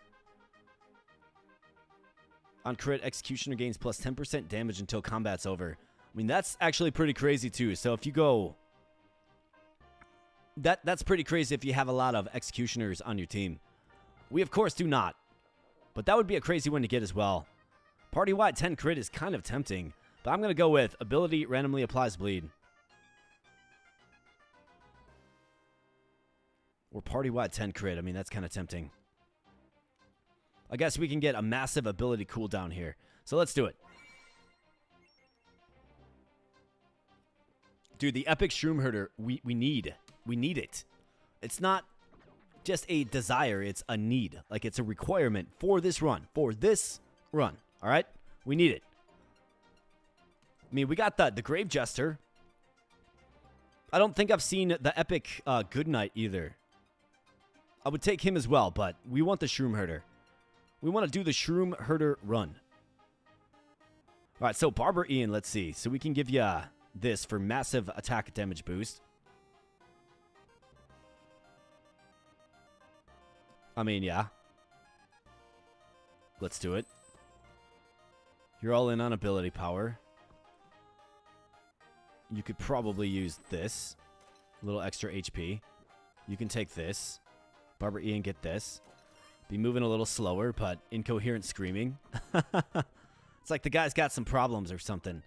On crit, Executioner gains plus 10% damage until combat's over. I mean, that's actually pretty crazy, too. So if you go... That's pretty crazy if you have a lot of Executioners on your team. We, of course, do not. But that would be a crazy one to get as well. Party-wide 10 crit is kind of tempting. But I'm going to go with ability randomly applies bleed. Or party-wide 10 crit. I mean, that's kind of tempting. I guess we can get a massive ability cooldown here. So let's do it. Dude, the epic Shroomherder, we need. We need it. It's not just a desire. It's a need. Like, it's a requirement for this run. For this run. All right? We need it. I mean, we got the Grave Jester. I don't think I've seen the epic Good Knight either. I would take him as well, but we want the Shroomherder. We want to do the Shroomherder run. All right, so Barber Ian, let's see. So we can give you this for massive attack damage boost. I mean, yeah. Let's do it. You're all in on ability power. You could probably use this. A little extra HP. You can take this. Barber Ian, get this. Be moving a little slower, but incoherent screaming. It's like the guy's got some problems or something.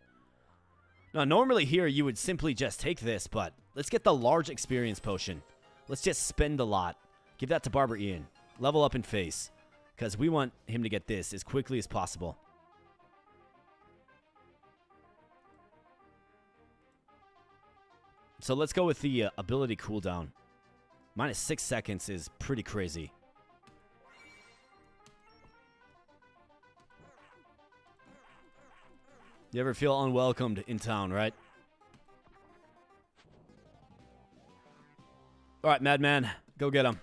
Now, normally here you would simply just take this, but let's get the large experience potion. Let's just spend a lot. Give that to Barber Ian. Level up in face, because we want him to get this as quickly as possible. So let's go with the ability cooldown. Minus 6 seconds is pretty crazy. You ever feel unwelcomed in town, right? All right, Madman, go get him.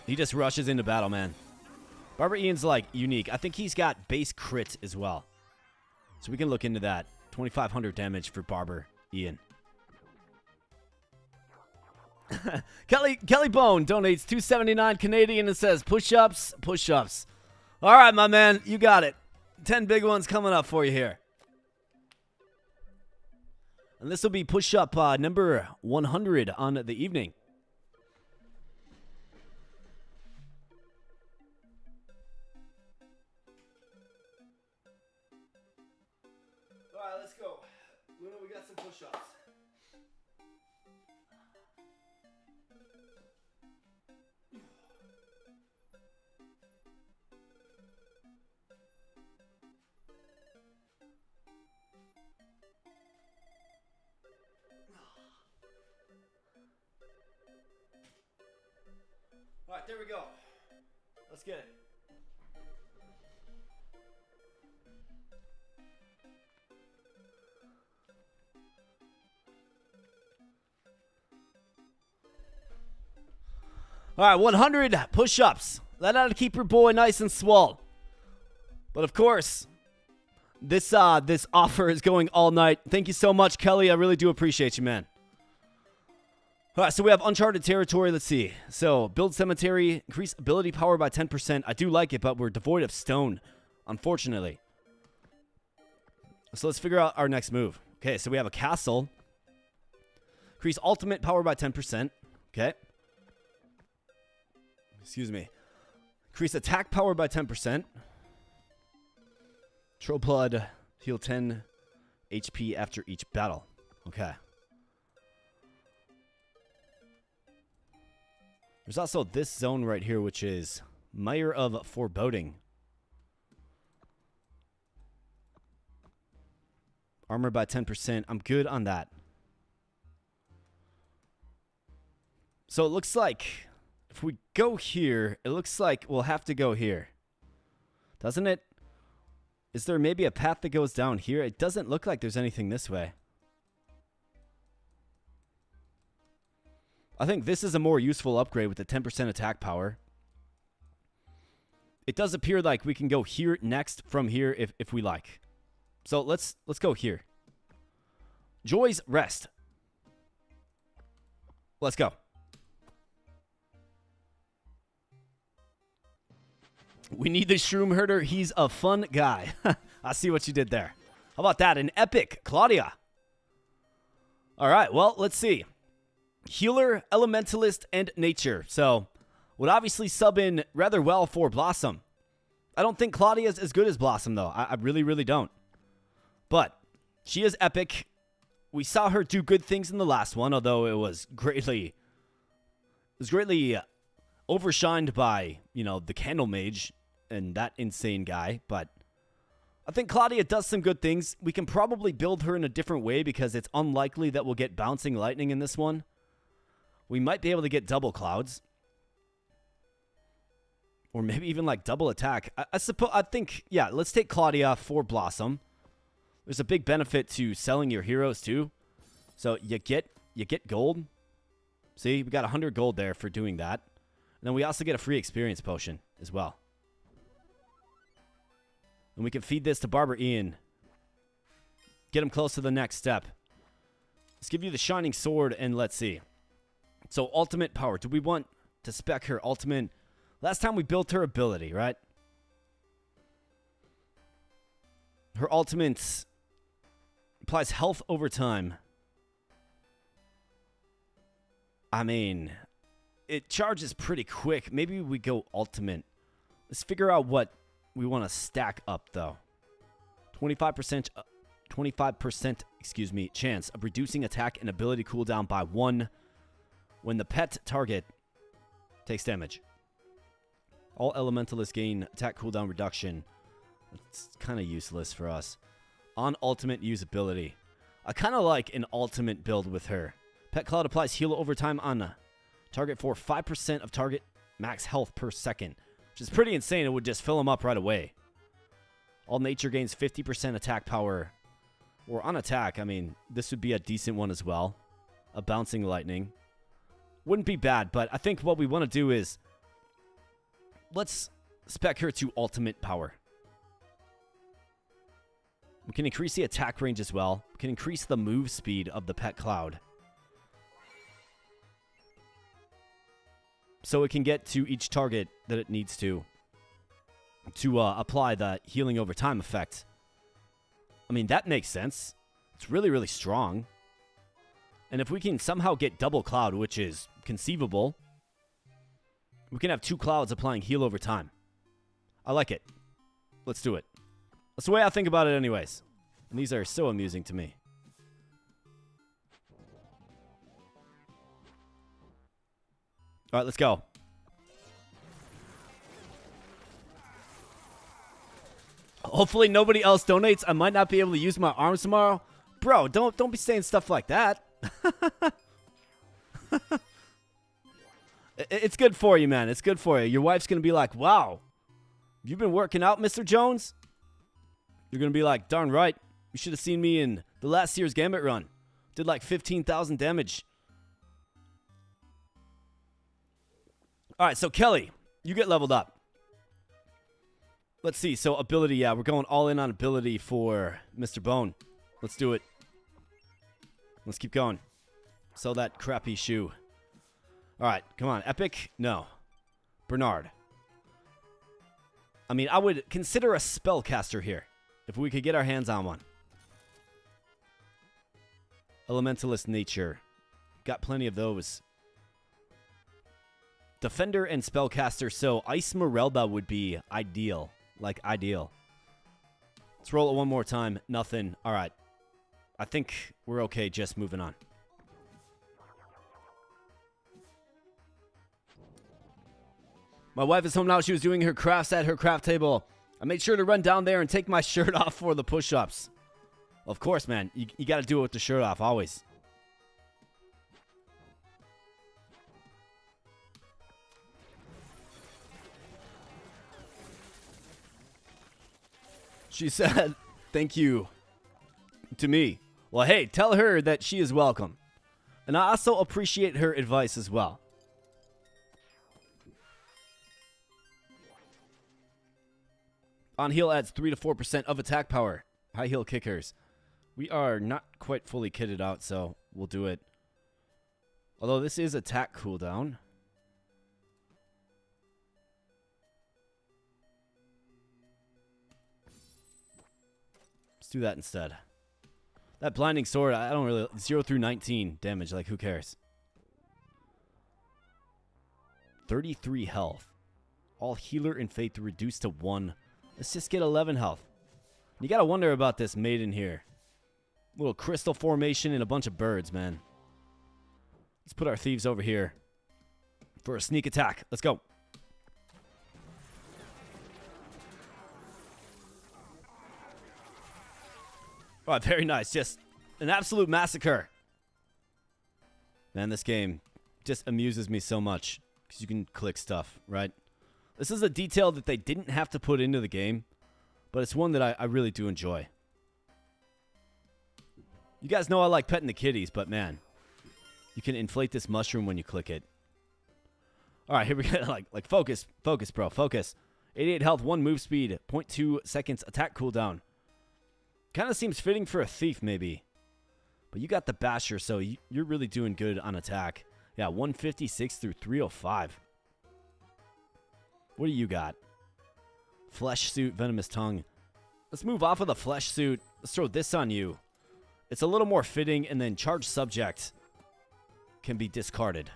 He just rushes into battle, man. Barber Ian's, like, unique. I think he's got base crit as well. So we can look into that. 2,500 damage for Barber Ian. Kelly Bone donates $2.79 Canadian and says, push-ups, push-ups. All right, my man, you got it. 10 big ones coming up for you here. And this will be push-up number 100 on the evening. All right, let's go. Luna, we got some push-ups. All right, there we go. Let's get it. All right, 100 push-ups. That ought to keep your boy nice and swole. But of course, this offer is going all night. Thank you so much, Kelly. I really do appreciate you, man. All right, so we have Uncharted Territory. Let's see. So, build Cemetery, increase ability power by 10%. I do like it, but we're devoid of stone, unfortunately. So, let's figure out our next move. Okay, so we have a castle. Increase ultimate power by 10%. Okay. Excuse me. Increase attack power by 10%. Troll Blood, heal 10 HP after each battle. Okay. There's also this zone right here, which is Mire of Foreboding. Armor by 10%. I'm good on that. So it looks like if we go here, it looks like we'll have to go here. Doesn't it? Is there maybe a path that goes down here? It doesn't look like there's anything this way. I think this is a more useful upgrade with the 10% attack power. It does appear like we can go here next from here if we like. So let's go here. Joy's Rest. Let's go. We need the Shroomherder. He's a fun guy. I see what you did there. How about that? An epic Claudia. All right, well, let's see. Healer, Elementalist, and Nature. So, would obviously sub in rather well for Blossom. I don't think Claudia's as good as Blossom, though. I really, really don't. But she is epic. We saw her do good things in the last one, although it was greatly overshined by, you know, the CandleMage and that insane guy. But I think Claudia does some good things. We can probably build her in a different way because it's unlikely that we'll get Bouncing Lightning in this one. We might be able to get double clouds. Or maybe even like double attack. I think, yeah, let's take Claudia for Blossom. There's a big benefit to selling your heroes too. So you get gold. See, we got 100 gold there for doing that. And then we also get a free experience potion as well. And we can feed this to Barber Ian. Get him close to the next step. Let's give you the Shining Sword and let's see. So, ultimate power. Do we want to spec her ultimate? Last time we built her ability, right? Her ultimate applies health over time. I mean, it charges pretty quick. Maybe we go ultimate. Let's figure out what we want to stack up, though. 25%, excuse me, chance of reducing attack and ability cooldown by 1 when the pet target takes damage. All elementalists gain attack cooldown reduction. It's kind of useless for us. On ultimate usability. I kind of like an ultimate build with her. Pet Cloud applies heal over time on target for 5% of target max health per second, which is pretty insane. It would just fill him up right away. All nature gains 50% attack power. Or on attack, I mean, this would be a decent one as well. A bouncing lightning. Wouldn't be bad, but I think what we want to do is let's spec her to ultimate power. We can increase the attack range as well. We can increase the move speed of the Pet Cloud. So it can get to each target that it needs to apply the healing over time effect. I mean, that makes sense. It's really, really strong. And if we can somehow get double cloud, which is conceivable, we can have 2 clouds applying heal over time. I like it. Let's do it. That's the way I think about it anyways. And these are so amusing to me. All right, let's go. Hopefully nobody else donates. I might not be able to use my arms tomorrow. Bro, don't be saying stuff like that. It's good for you, man. It's good for you. Your wife's going to be like, wow, you've been working out, Mr. Jones? You're going to be like, darn right. You should have seen me in the last Seer's Gambit run. Did like 15,000 damage. All right, so Kelly, you get leveled up. Let's see. So ability, yeah, we're going all in on ability for Mr. Bone. Let's do it. Let's keep going. Sell that crappy shoe. All right, come on. Epic? No. Bernard. I mean, I would consider a spellcaster here if we could get our hands on one. Elementalist nature. Got plenty of those. Defender and spellcaster. So Ice Merelda would be ideal. Like ideal. Let's roll it one more time. Nothing. All right. I think we're okay just moving on. My wife is home now. She was doing her crafts at her craft table. I made sure to run down there and take my shirt off for the push-ups. Of course, man. You got to do it with the shirt off, always. She said, thank you to me. Well, hey, tell her that she is welcome. And I also appreciate her advice as well. On heal adds 3 to 4% of attack power. High heal kickers. We are not quite fully kitted out, so we'll do it. Although this is attack cooldown. Let's do that instead. That blinding sword, I don't really... 0 through 19 damage, like who cares? 33 health. All healer and faith reduced to 1. Let's just get 11 health. You gotta wonder about this maiden here. Little crystal formation and a bunch of birds, man. Let's put our thieves over here for a sneak attack. Let's go. Oh, very nice. Just an absolute massacre. Man, this game just amuses me so much because you can click stuff, right? This is a detail that they didn't have to put into the game, but it's one that I really do enjoy. You guys know I like petting the kitties, but man, you can inflate this mushroom when you click it. All right, here we go. Like focus, bro, focus. 88 health, 1 move speed, 0.2 seconds attack cooldown. Kind of seems fitting for a thief, maybe. But you got the basher, so you're really doing good on attack. Yeah, 156 through 305. What do you got? Flesh suit, venomous tongue. Let's move off of the flesh suit. Let's throw this on you. It's a little more fitting, and then charged subject can be discarded.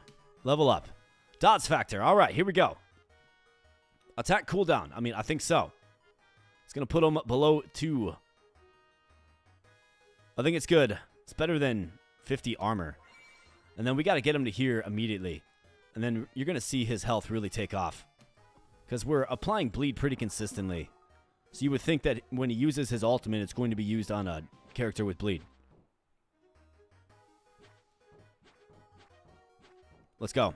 Level up. Dodge factor. All right, here we go. Attack cooldown. I mean, I think so. It's going to put him below 2. I think it's good. It's better than 50 armor. And then we got to get him to here immediately. And then you're going to see his health really take off. Because we're applying bleed pretty consistently. So you would think that when he uses his ultimate, it's going to be used on a character with bleed. Let's go.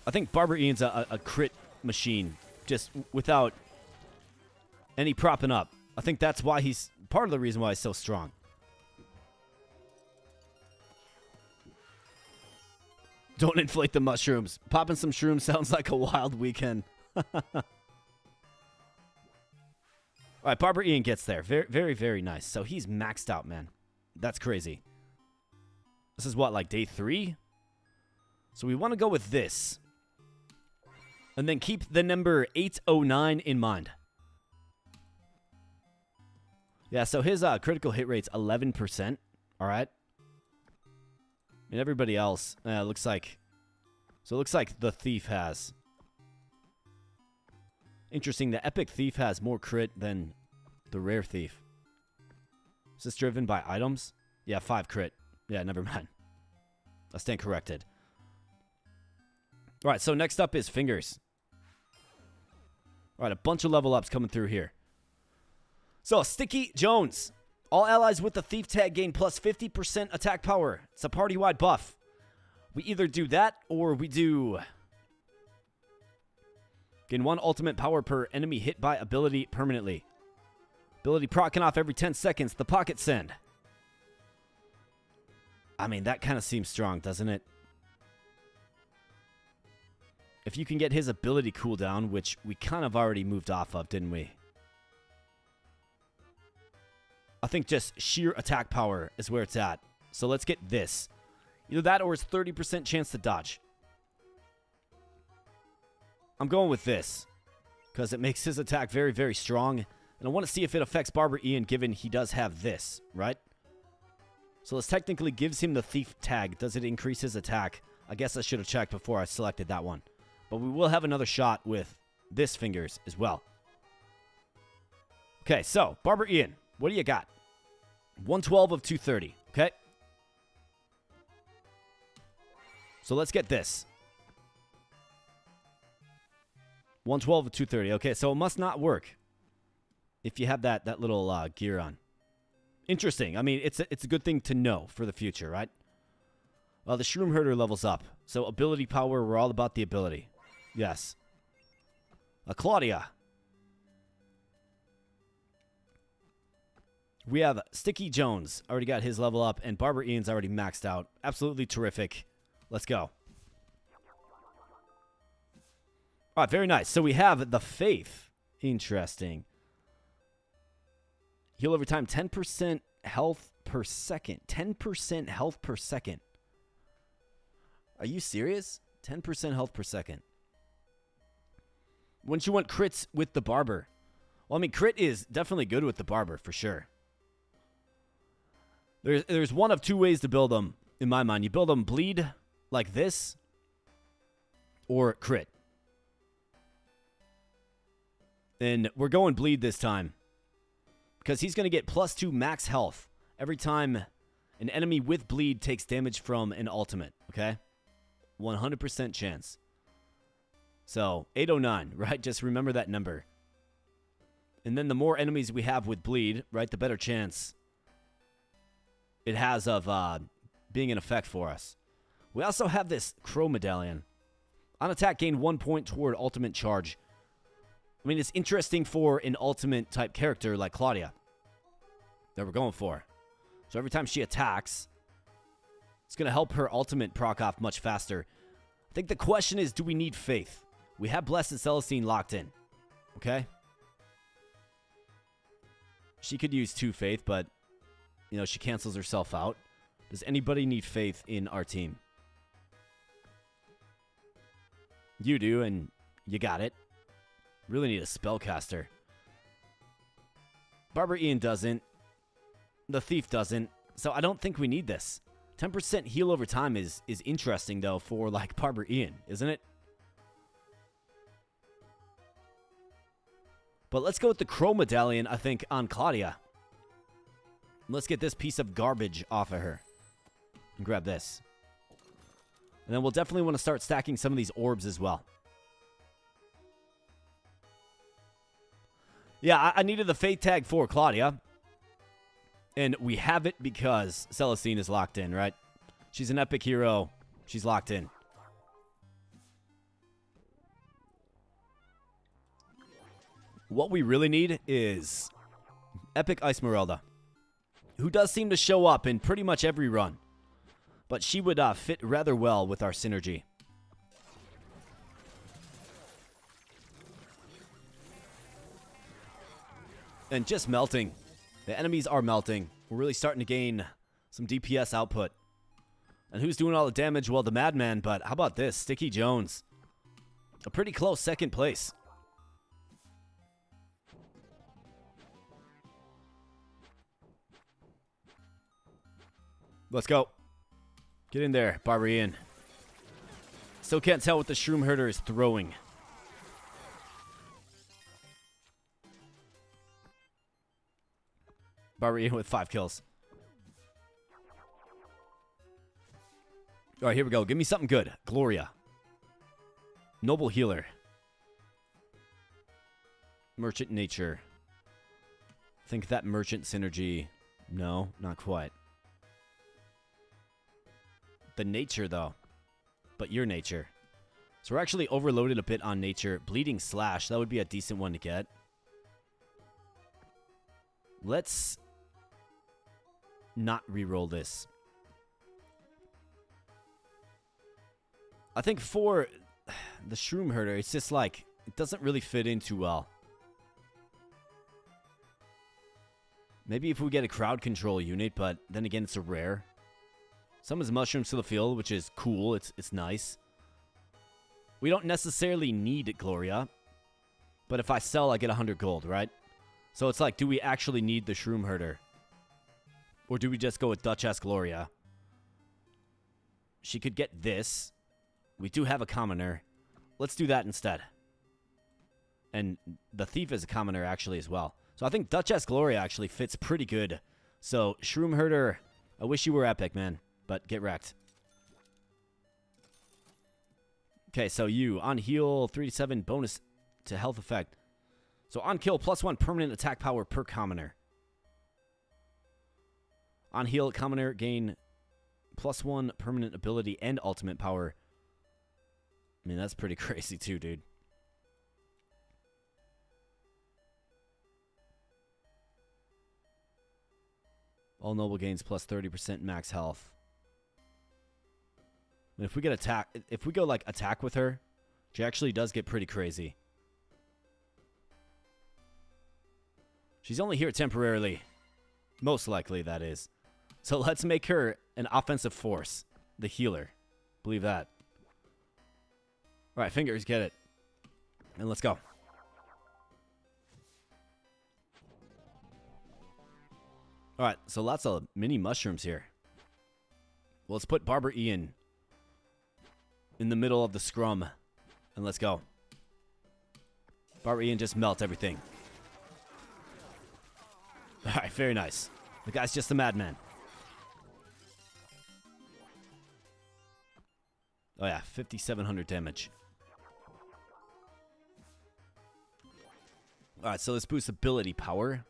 I think Barber Ian's a crit machine, just without any propping up. I think that's why he's part of the reason why he's so strong. Don't inflate the mushrooms. Popping some shrooms sounds like a wild weekend. All right, Barber Ian gets there. Very, very, very nice. So he's maxed out, man. That's crazy. This is what, like day 3? So we want to go with this. And then keep the number 809 in mind. Yeah, so his critical hit rate's 11%. All right. And everybody else, looks like... So it looks like the Thief has. Interesting, the Epic Thief has more crit than the Rare Thief. Is this driven by items? Yeah, 5 crit. Yeah, never mind. I stand corrected. All right, so next up is Fingers. All right, a bunch of level ups coming through here. So, Sticky Jones. All allies with the Thief tag gain plus 50% attack power. It's a party-wide buff. We either do that or we do... Gain 1 ultimate power per enemy hit by ability permanently. Ability proccing off every 10 seconds. The Pocket Send. I mean, that kind of seems strong, doesn't it? If you can get his ability cooldown, which we kind of already moved off of, didn't we? I think just sheer attack power is where it's at. So let's get this. Either that or it's 30% chance to dodge. I'm going with this because it makes his attack very, very strong. And I want to see if it affects Barber Ian given he does have this, right? So this technically gives him the Thief tag. Does it increase his attack? I guess I should have checked before I selected that one. But we will have another shot with this Fingers as well. Okay, so Barber Ian, what do you got? 112 of 230, okay? So let's get this. 112 of 230. Okay, so it must not work if you have that little gear on. Interesting. I mean, it's a good thing to know for the future, right? Well, the Shroomherder levels up. So ability power, we're all about the ability. Yes. Claudia. We have Sticky Jones. Already got his level up. And Barber Ian's already maxed out. Absolutely terrific. Let's go. All right, very nice. So we have the Faith. Interesting. Heal over time, 10% health per second. 10% health per second. Are you serious? 10% health per second. Wouldn't you want crits with the Barber? Well, I mean, crit is definitely good with the Barber, for sure. There's one of 2 ways to build them, in my mind. You build them bleed like this, or crit. And we're going bleed this time. Because he's going to get +2 max health every time an enemy with bleed takes damage from an ultimate, okay? 100% chance. So, 809, right? Just remember that number. And then the more enemies we have with bleed, right, the better chance it has of being an effect for us. We also have this Crow Medallion. On attack, gain 1 point toward ultimate charge. I mean, it's interesting for an ultimate type character like Claudia that we're going for. So every time she attacks, it's going to help her ultimate proc off much faster. I think the question is, do we need Faith? We have Blessed Celestine locked in. Okay? She could use 2 Faith, but, you know, she cancels herself out. Does anybody need Faith in our team? You do, and you got it. Really need a spellcaster. Barber Ian doesn't. The Thief doesn't. So I don't think we need this. 10% heal over time is interesting, though, for, like, Barber Ian, isn't it? But let's go with the Crow Medallion, I think, on Claudia. Let's get this piece of garbage off of her. And grab this. And then we'll definitely want to start stacking some of these orbs as well. Yeah, I needed the Fate tag for Claudia. And we have it because Celestine is locked in, right? She's an epic hero. She's locked in. What we really need is Epic Esmeralda, who does seem to show up in pretty much every run. But she would fit rather well with our synergy. And just melting. The enemies are melting. We're really starting to gain some DPS output. And who's doing all the damage? Well, the Madman, but how about this? Sticky Jones. A pretty close second place. Let's go. Get in there, Barber Ian. Still can't tell what the Shroomherder is throwing. Barber Ian with 5 kills. All right, here we go. Give me something good. Gloria. Noble Healer. Merchant Nature. Think that Merchant Synergy. No, not quite. The Nature, though. But your Nature. So we're actually overloaded a bit on Nature. Bleeding Slash. That would be a decent one to get. Let's not reroll this. I think for the Shroomherder, it's just like, it doesn't really fit in too well. Maybe if we get a crowd control unit, but then again, it's a rare. Summons mushrooms to the field, which is cool. It's nice. We don't necessarily need Gloria, but if I sell, I get 100 gold, right? So it's like, do we actually need the Shroomherder? Or do we just go with Duchess Gloria? She could get this. We do have a commoner. Let's do that instead. And the Thief is a commoner, actually, as well. So I think Duchess Gloria actually fits pretty good. So, Shroomherder, I wish you were epic, man. But get wrecked. Okay, so you, on heal, 3 to 7 bonus to health effect. So on kill, +1 permanent attack power per commoner. On heal, commoner gain +1 permanent ability and ultimate power. I mean, that's pretty crazy too, dude. All noble gains +30% max health. I mean, if we get attack, if we go like attack with her, she actually does get pretty crazy. She's only here temporarily. Most likely, that is. So let's make her an offensive force. The healer. Believe that. Alright, fingers, get it. And let's go. Alright, so lots of mini mushrooms here. Well, let's put Barber Ian in the middle of the scrum. And let's go. Barber Ian just melt everything. Alright, very nice. The guy's just a madman. Oh yeah, 5,700 damage. Alright, so let's boost ability power.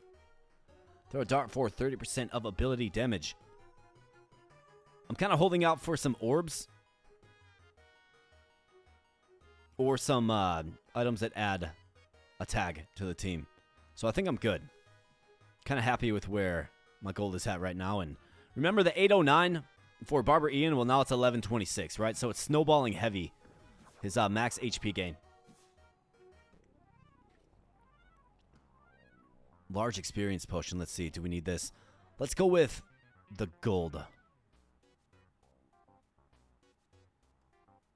Throw a dart for 30% of ability damage. I'm kind of holding out for some orbs. Or some items that add a tag to the team. So I think I'm good. Kind of happy with where my gold is at right now. And remember the 809 for Barber Ian? Well, now it's 1126, right? So it's snowballing heavy. His max HP gain. Large experience potion. Let's see. Do we need this? Let's go with the gold.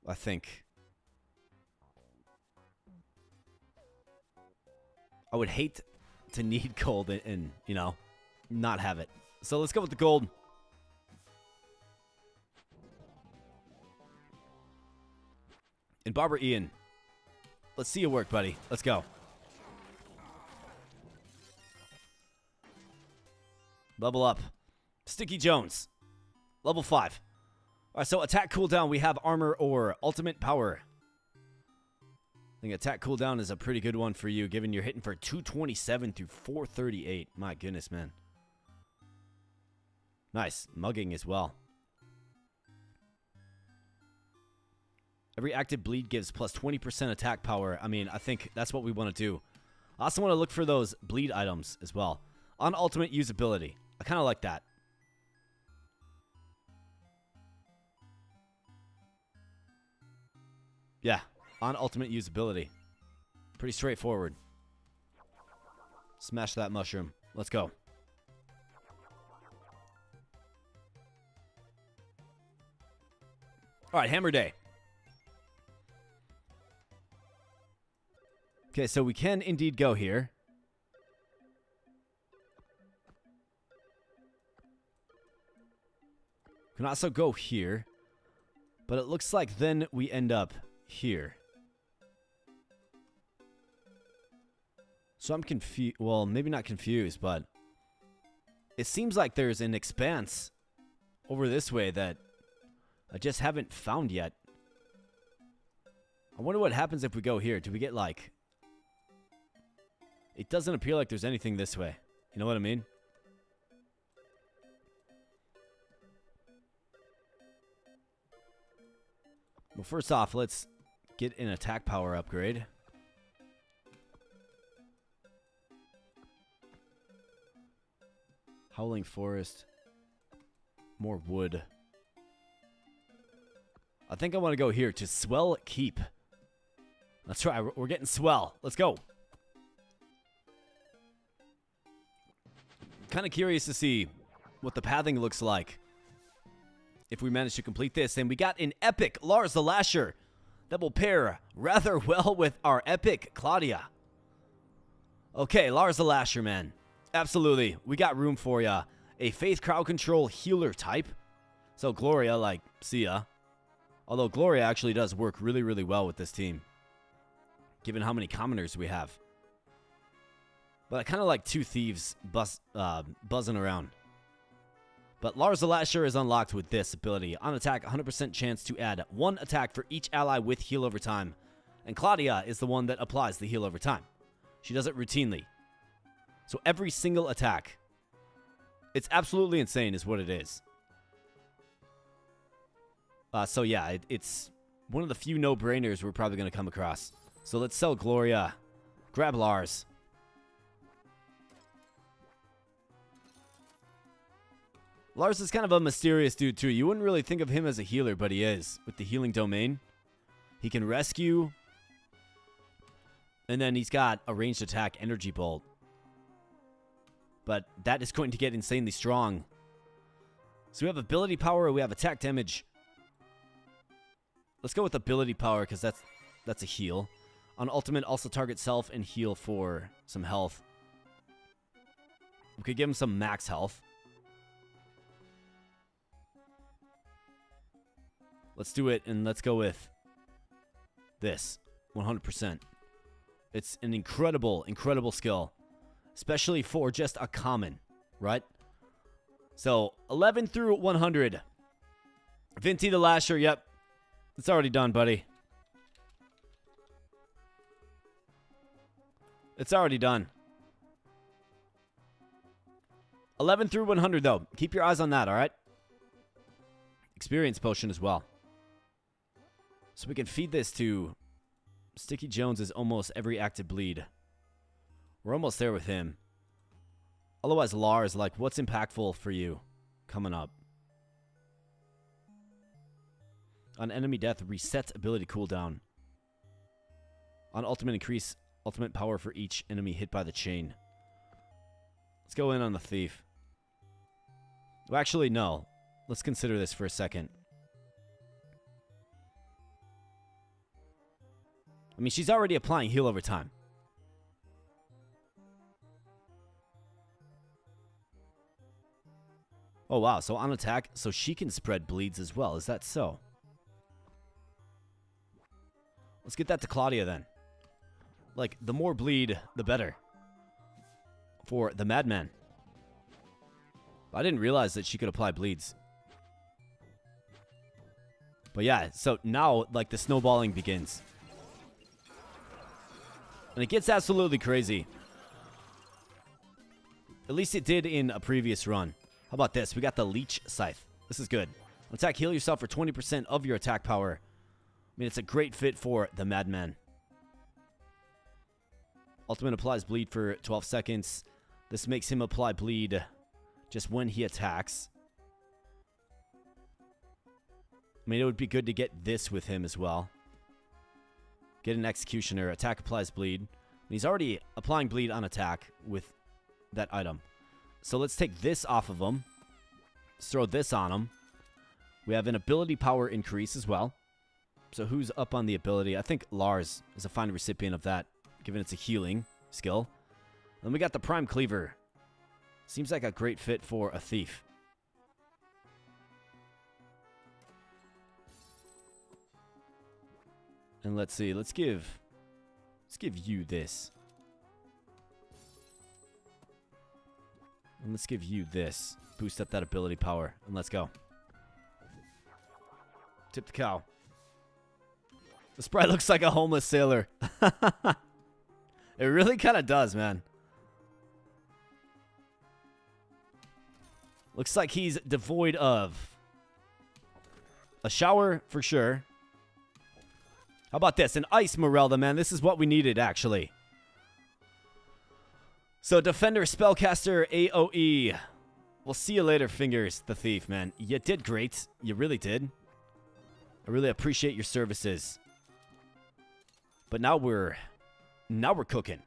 I think. I would hate to need gold and, you know, not have it. So let's go with the gold. And Barber Ian. Let's see you work, buddy. Let's go. Level up. Sticky Jones. Level 5. Alright, so attack cooldown, we have armor or ultimate power. I think attack cooldown is a pretty good one for you, given you're hitting for 227 through 438. My goodness, man. Nice. Mugging as well. Every active bleed gives plus 20% attack power. I mean, I think that's what we want to do. I also want to look for those bleed items as well. On ultimate usability. I kind of like that. Yeah, on ultimate usability. Pretty straightforward. Smash that mushroom. Let's go. Alright, Hammer Day. Okay, so we can indeed go here. Can also go here. But it looks like then we end up here. So I'm confused. Well, maybe not confused, but it seems like there's an expanse over this way that I just haven't found yet. I wonder what happens if we go here. Do we get like... It doesn't appear like there's anything this way. You know what I mean? Well, first off, let's get an attack power upgrade. Howling Forest. More wood. I think I want to go here to Swell Keep. Let's try. We're getting swell. Let's go. Kind of curious to see what the pathing looks like if we manage to complete this. And we got an epic Lars the Lasher that will pair rather well with our epic Claudia. Okay, Lars the Lasher, man. Absolutely. We got room for ya. A Faith Crowd Control healer type. So Gloria, like, see ya. Although Gloria actually does work really, really well with this team, given how many commoners we have. But I kind of like two thieves buzzing around. But Lars the Lasher is unlocked with this ability. On attack, 100% chance to add 1 attack for each ally with heal over time. And Claudia is the one that applies the heal over time. She does it routinely. So every single attack. It's absolutely insane is what it is. So yeah, it's one of the few no-brainers we're probably going to come across. So let's sell Gloria. Grab Lars. Lars is kind of a mysterious dude too. You wouldn't really think of him as a healer, but he is. With the healing domain. He can rescue. And then he's got a ranged attack energy bolt. But that is going to get insanely strong. So we have ability power, we have attack damage. Let's go with ability power because that's a heal. On ultimate, also target self and heal for some health. We could give him some max health. Let's do it, and let's go with this. 100%. It's an incredible, incredible skill. Especially for just a common, right? So, 11 through 100. Vinty the Lasher, yep. It's already done, buddy. It's already done. 11 through 100, though. Keep your eyes on that, all right? Experience potion as well. So we can feed this to Sticky Jones is almost every active bleed. We're almost there with him. Otherwise, Lars, like, what's impactful for you coming up? On enemy death, reset ability cooldown. On ultimate, increase ultimate power for each enemy hit by the chain. Let's go in on the thief. Well, actually, no. Let's consider this for a second. I mean, she's already applying heal over time. Oh, wow. So on attack, so she can spread bleeds as well. Is that so? Let's get that to Claudia then. Like, the more bleed, the better. For the madman. I didn't realize that she could apply bleeds. But yeah, so now, like, the snowballing begins. And it gets absolutely crazy. At least it did in a previous run. How about this? We got the Leech Scythe. This is good. Attack, heal yourself for 20% of your attack power. I mean, it's a great fit for the madman. Ultimate applies bleed for 12 seconds. This makes him apply bleed just when he attacks. I mean, it would be good to get this with him as well. Get an Executioner. Attack applies bleed. And he's already applying bleed on attack with that item. So let's take this off of him. Let's throw this on him. We have an ability power increase as well. So who's up on the ability? I think Lars is a fine recipient of that, given it's a healing skill. Then we got the Prime Cleaver. Seems like a great fit for a thief. And let's see, let's give you this. And let's give you this. Boost up that ability power. And let's go. Tip the cow. The sprite looks like a homeless sailor. It really kind of does, man. Looks like he's devoid of a shower for sure. How about this? An Ice Morelda, man. This is what we needed, actually. So, Defender, Spellcaster, AoE. We'll see you later, Fingers, the Thief, man. You did great. You really did. I really appreciate your services. But now we're cooking.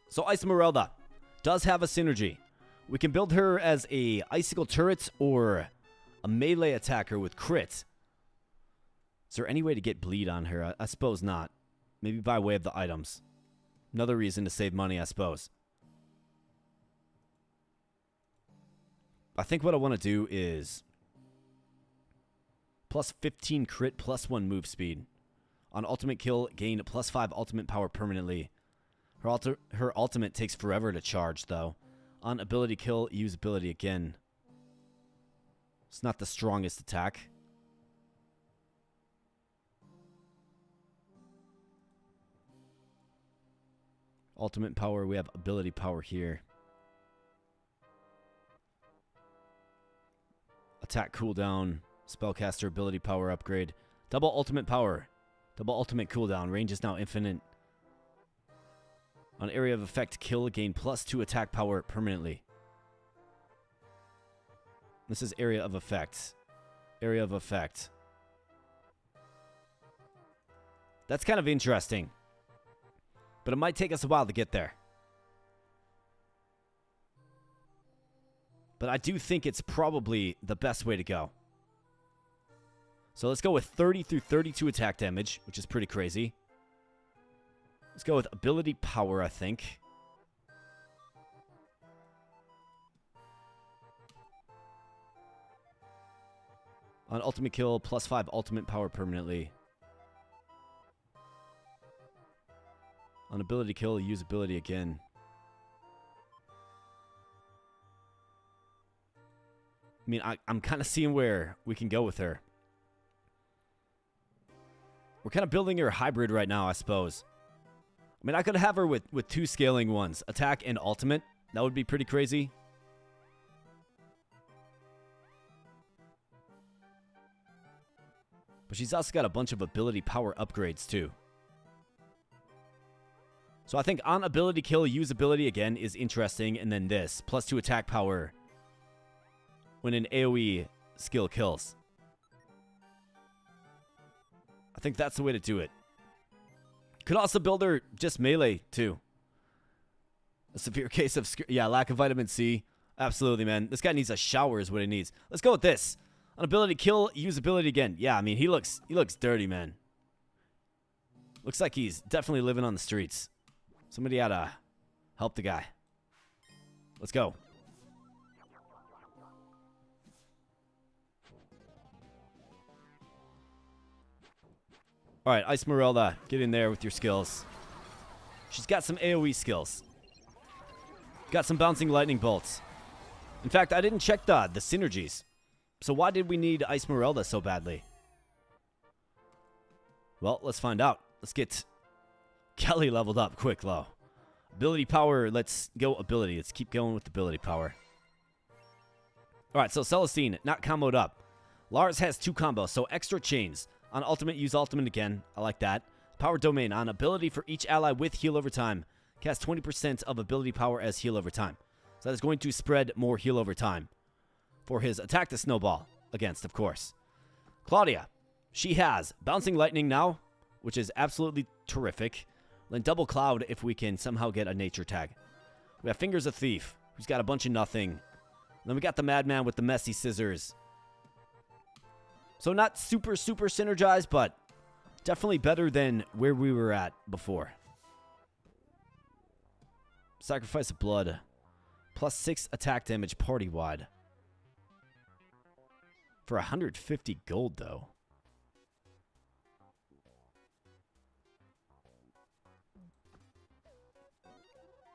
So, Ice Morelda does have a synergy. We can build her as a Icicle Turret or a melee attacker with crit. Is there any way to get bleed on her? I suppose not. Maybe by way of the items. Another reason to save money, I suppose. I think what I want to do is plus 15 crit, plus 1 move speed. On ultimate kill, gain plus 5 ultimate power permanently. Her ultimate takes forever to charge, though. On ability kill, use ability again. It's not the strongest attack. Ultimate power, we have ability power here. Attack cooldown, spellcaster ability power upgrade. Double ultimate power. Double ultimate cooldown. Range is now infinite. On area of effect kill, gain plus 2 attack power permanently. This is area of effect. Area of effect. That's kind of interesting. But it might take us a while to get there. But I do think it's probably the best way to go. So let's go with 30 through 32 attack damage, which is pretty crazy. Let's go with ability power, I think. On ultimate kill, plus 5 ultimate power permanently. On ability kill, use ability again. I mean, I'm kind of seeing where we can go with her. We're kind of building her hybrid right now, I suppose. I mean, I could have her with 2 scaling ones. Attack and ultimate. That would be pretty crazy. But she's also got a bunch of ability power upgrades, too. So I think on ability kill, use ability again is interesting. And then this, plus 2 attack power when an AoE skill kills. I think that's the way to do it. Could also build her just melee, too. A severe case of, lack of vitamin C. Absolutely, man. This guy needs a shower is what he needs. Let's go with this. On ability kill, use ability again. Yeah, I mean, he looks dirty, man. Looks like he's definitely living on the streets. Somebody ought to help the guy. Let's go. All right, Icemerelda, get in there with your skills. She's got some AoE skills. Got some bouncing lightning bolts. In fact, I didn't check the synergies. So why did we need Icemerelda so badly? Well, let's find out. Let's get Kelly leveled up quick, though. Ability power, let's go ability. Let's keep going with ability power. All right, so Celestine, not comboed up. Lars has 2 combos, so extra chains. On ultimate, use ultimate again. I like that. Power domain, on ability for each ally with heal over time. Cast 20% of ability power as heal over time. So that is going to spread more heal over time. For his attack the snowball against, of course. Claudia, she has bouncing lightning now, which is absolutely terrific. Then double cloud if we can somehow get a nature tag. We have Fingers of Thief, who's got a bunch of nothing. Then we got the Madman with the messy scissors. So not super synergized, but definitely better than where we were at before. Sacrifice of Blood. Plus 6 attack damage party-wide. For 150 gold, though.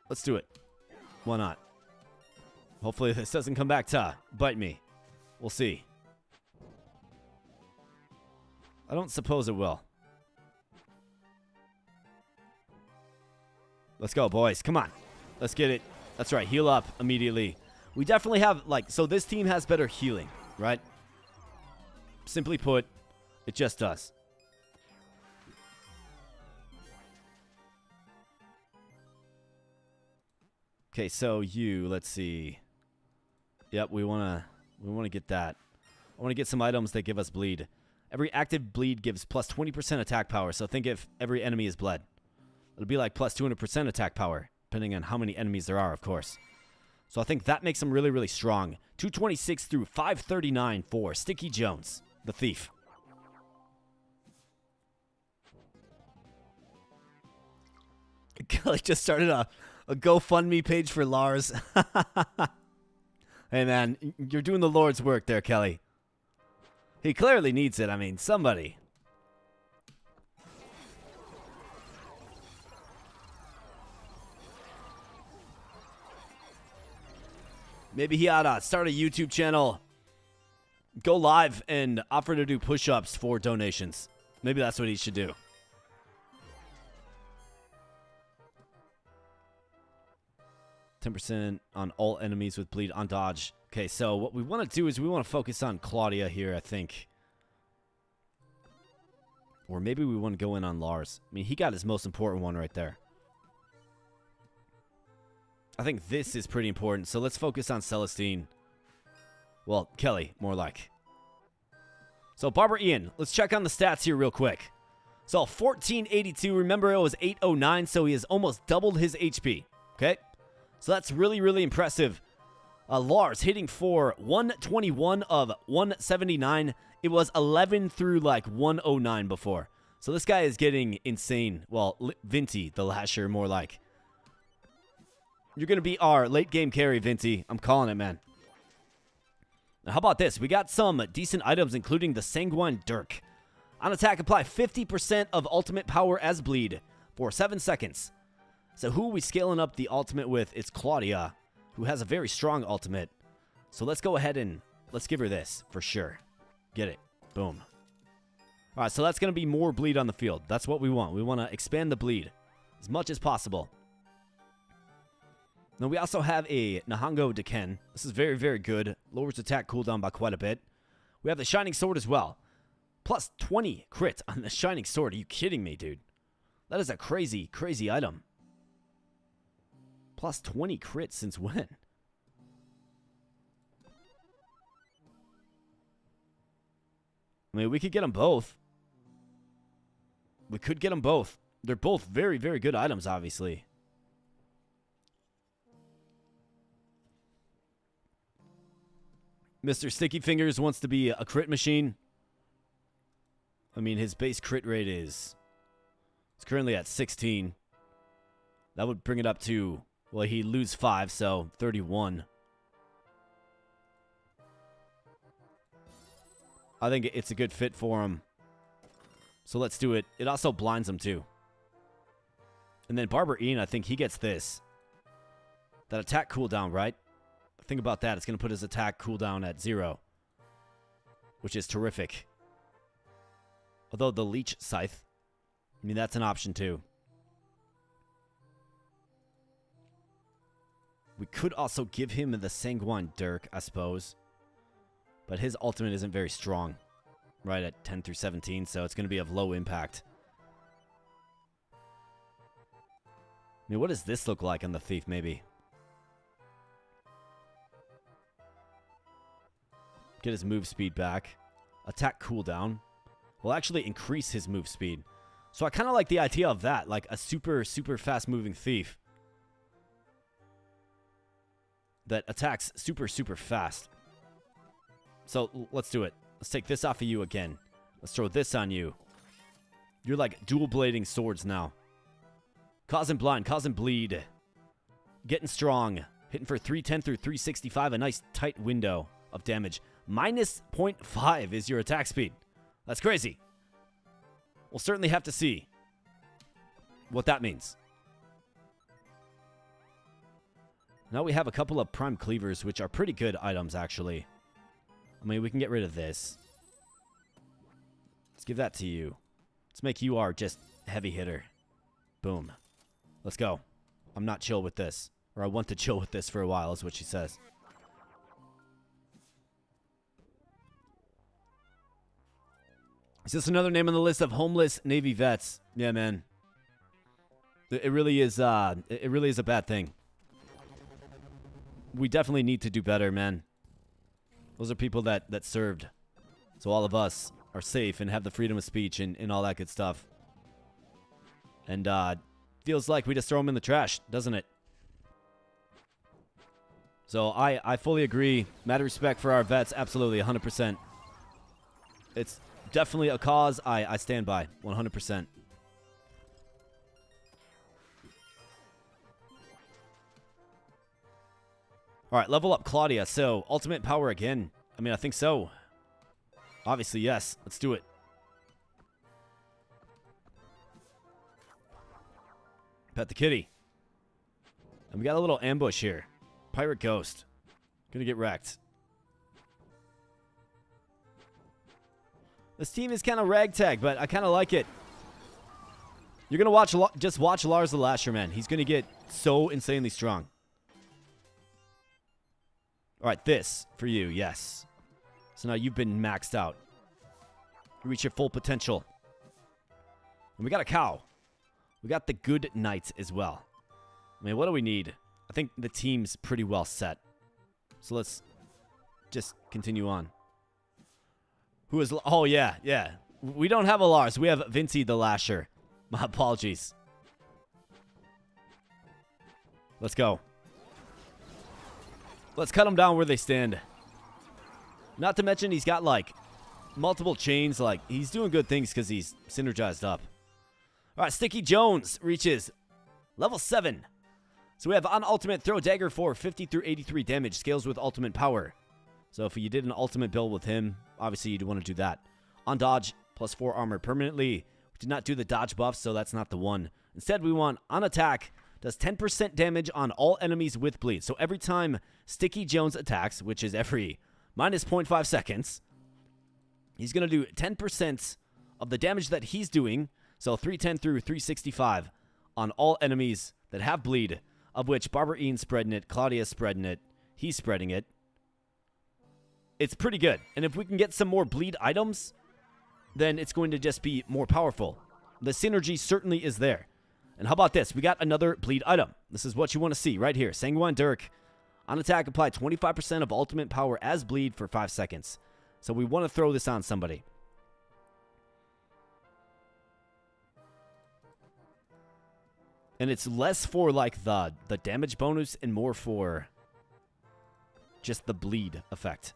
Let's do it. Why not? Hopefully this doesn't come back to bite me. We'll see. I don't suppose it will. Let's go, boys. Come on. Let's get it. That's right. Heal up immediately. We definitely have, like, so this team has better healing, right? Simply put, it just does. Okay, so you, let's see. Yep, we wanna get that. I wanna get some items that give us bleed. Every active bleed gives plus 20% attack power, so think if every enemy is bled. It'll be like plus 200% attack power, depending on how many enemies there are, of course. So I think that makes them really, really strong. 226 through 539 for Sticky Jones, the thief. Kelly just started a GoFundMe page for Lars. Hey, man, you're doing the Lord's work there, Kelly. He clearly needs it. I mean, somebody. Maybe he ought to start a YouTube channel, go live, and offer to do push-ups for donations. Maybe that's what he should do. %, on all enemies with bleed on dodge. Okay, so what we want to do is we want to focus on Claudia here, I think. Or maybe we want to go in on Lars. I mean, he got his most important one right there. I think this is pretty important, so let's focus on Celestine. Well, Kelly, more like. So, Barbara Ian, let's check on the stats here real quick. So, 1482, remember it was 809, so he has almost doubled his HP. Okay? So that's really, really impressive. Lars hitting for 121 of 179. It was 11 through like 109 before. So this guy is getting insane. Well, Vinty, the Lasher, more like. You're going to be our late game carry, Vinty. I'm calling it, man. Now, how about this? We got some decent items, including the Sanguine Dirk. On attack, apply 50% of ultimate power as bleed for 7 seconds. So who are we scaling up the ultimate with? It's Claudia, who has a very strong ultimate. So let's go ahead and let's give her this for sure. Get it. Boom. All right, so that's going to be more bleed on the field. That's what we want. We want to expand the bleed as much as possible. Now we also have a Nihongo Deken. This is very, very good. Lowers attack cooldown by quite a bit. We have the Shining Sword as well. Plus 20 crit on the Shining Sword. Are you kidding me, dude? That is a crazy, crazy item. Plus 20 crit since when? I mean, we could get them both. We could get them both. They're both very, very good items, obviously. Mr. Sticky Fingers wants to be a crit machine. I mean, his base crit rate is... It's currently at 16. That would bring it up to... Well, he lose 5, so 31. I think it's a good fit for him. So let's do it. It also blinds him too. And then Barber Ian, I think he gets this. That attack cooldown, right? Think about that. It's going to put his attack cooldown at 0. Which is terrific. Although the Leech Scythe, I mean, that's an option too. We could also give him the Sanguine Dirk, I suppose. But his ultimate isn't very strong. Right at 10 through 17, so it's going to be of low impact. I mean, what does this look like on the Thief, maybe? Get his move speed back. Attack cooldown. Will actually increase his move speed. So I kind of like the idea of that. Like a super, super fast moving Thief. That attacks super, super fast. So let's do it. Let's take this off of you again. Let's throw this on you. You're like dual blading swords now. Causing blind, causing bleed. Getting strong. Hitting for 310 through 365. A nice tight window of damage. Minus 0.5 is your attack speed. That's crazy. We'll certainly have to see what that means. Now we have a couple of prime cleavers, which are pretty good items, actually. I mean, we can get rid of this. Let's give that to you. Let's make you our just heavy hitter. Boom. Let's go. I'm not chill with this. Or I want to chill with this for a while, is what she says. Is this another name on the list of homeless Navy vets? Yeah, man. It really is a bad thing. We definitely need to do better, man. Those are people that served. So all of us are safe and have the freedom of speech and all that good stuff. And feels like we just throw them in the trash, doesn't it? So I fully agree. Mad respect for our vets. Absolutely, 100%. It's definitely a cause I stand by. 100%. All right, level up Claudia. So, ultimate power again. I mean, I think so. Obviously, yes. Let's do it. Pet the kitty. And we got a little ambush here. Pirate Ghost. Gonna get wrecked. This team is kind of ragtag, but I kind of like it. You're gonna just watch Lars the Lasher, man. He's gonna get so insanely strong. All right, this for you, yes. So now you've been maxed out. You reach your full potential. And we got a cow. We got the good knights as well. I mean, what do we need? I think the team's pretty well set. So let's just continue on. Who is... Oh, yeah, yeah. We don't have a Lars. We have Vincey the Lasher. My apologies. Let's go. Let's cut them down where they stand. Not to mention he's got, like, multiple chains. Like, he's doing good things because he's synergized up. All right, Sticky Jones reaches level 7. So we have on ultimate throw dagger for 50 through 83 damage. Scales with ultimate power. So if you did an ultimate build with him, obviously you'd want to do that. On dodge, plus 4 armor permanently. We did not do the dodge buff, so that's not the one. Instead, we want on attack... Does 10% damage on all enemies with bleed. So every time Sticky Jones attacks, which is every minus 0.5 seconds, he's going to do 10% of the damage that he's doing. So 310 through 365 on all enemies that have bleed, of which Barber Ian's spreading it, Claudia's spreading it, he's spreading it. It's pretty good. And if we can get some more bleed items, then it's going to just be more powerful. The synergy certainly is there. And how about this? We got another bleed item. This is what you want to see right here. Sanguine Dirk. On attack, apply 25% of ultimate power as bleed for 5 seconds. So we want to throw this on somebody. And it's less for like the damage bonus and more for just the bleed effect.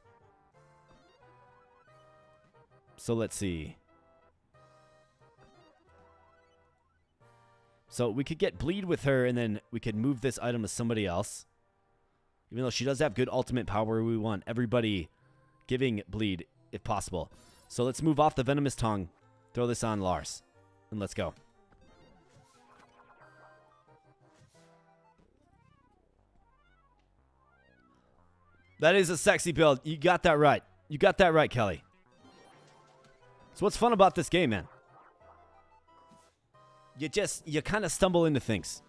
So let's see. So we could get bleed with her, and then we could move this item to somebody else. Even though she does have good ultimate power, we want everybody giving bleed if possible. So let's move off the Venomous Tongue Throw this on Lars. And let's go. That is a sexy build. You got that right. You got that right, Kelly. So what's fun about this game, man? You kind of stumble into things.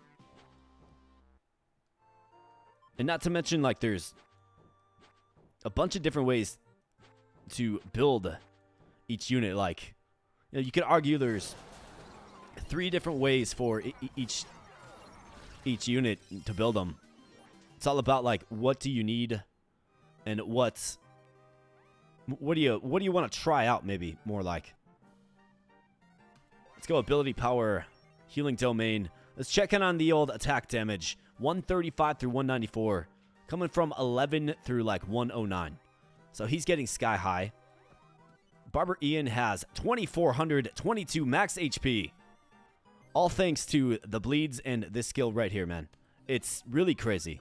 And not to mention, like, there's a bunch of different ways to build each unit. Like, you know, you could argue there's 3 different ways for each unit to build them. It's all about, like, what do you need and what do you want to try out, maybe more like. Let's go ability power, healing domain. Let's check in on the old attack damage. 135 through 194, coming from 11 through like 109. So he's getting sky high. Barber Ian has 2,422 max HP. All thanks to the bleeds and this skill right here, man. It's really crazy.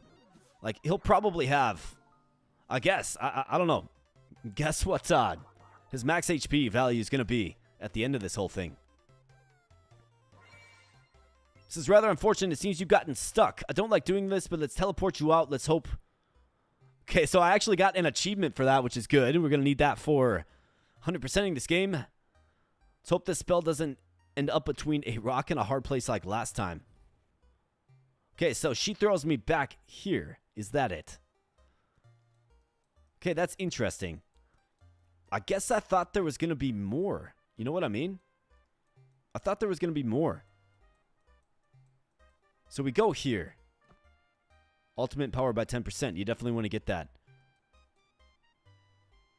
Like, he'll probably have, I guess, I don't know. Guess what his max HP value is going to be at the end of this whole thing. This is rather unfortunate. It seems you've gotten stuck. I don't like doing this, but let's teleport you out. Let's hope. Okay, so I actually got an achievement for that, which is good. We're going to need that for 100%ing this game. Let's hope this spell doesn't end up between a rock and a hard place like last time. Okay, so she throws me back here. Is that it? Okay, that's interesting. I guess I thought there was going to be more. You know what I mean? I thought there was going to be more. So we go here. Ultimate power by 10%. You definitely want to get that.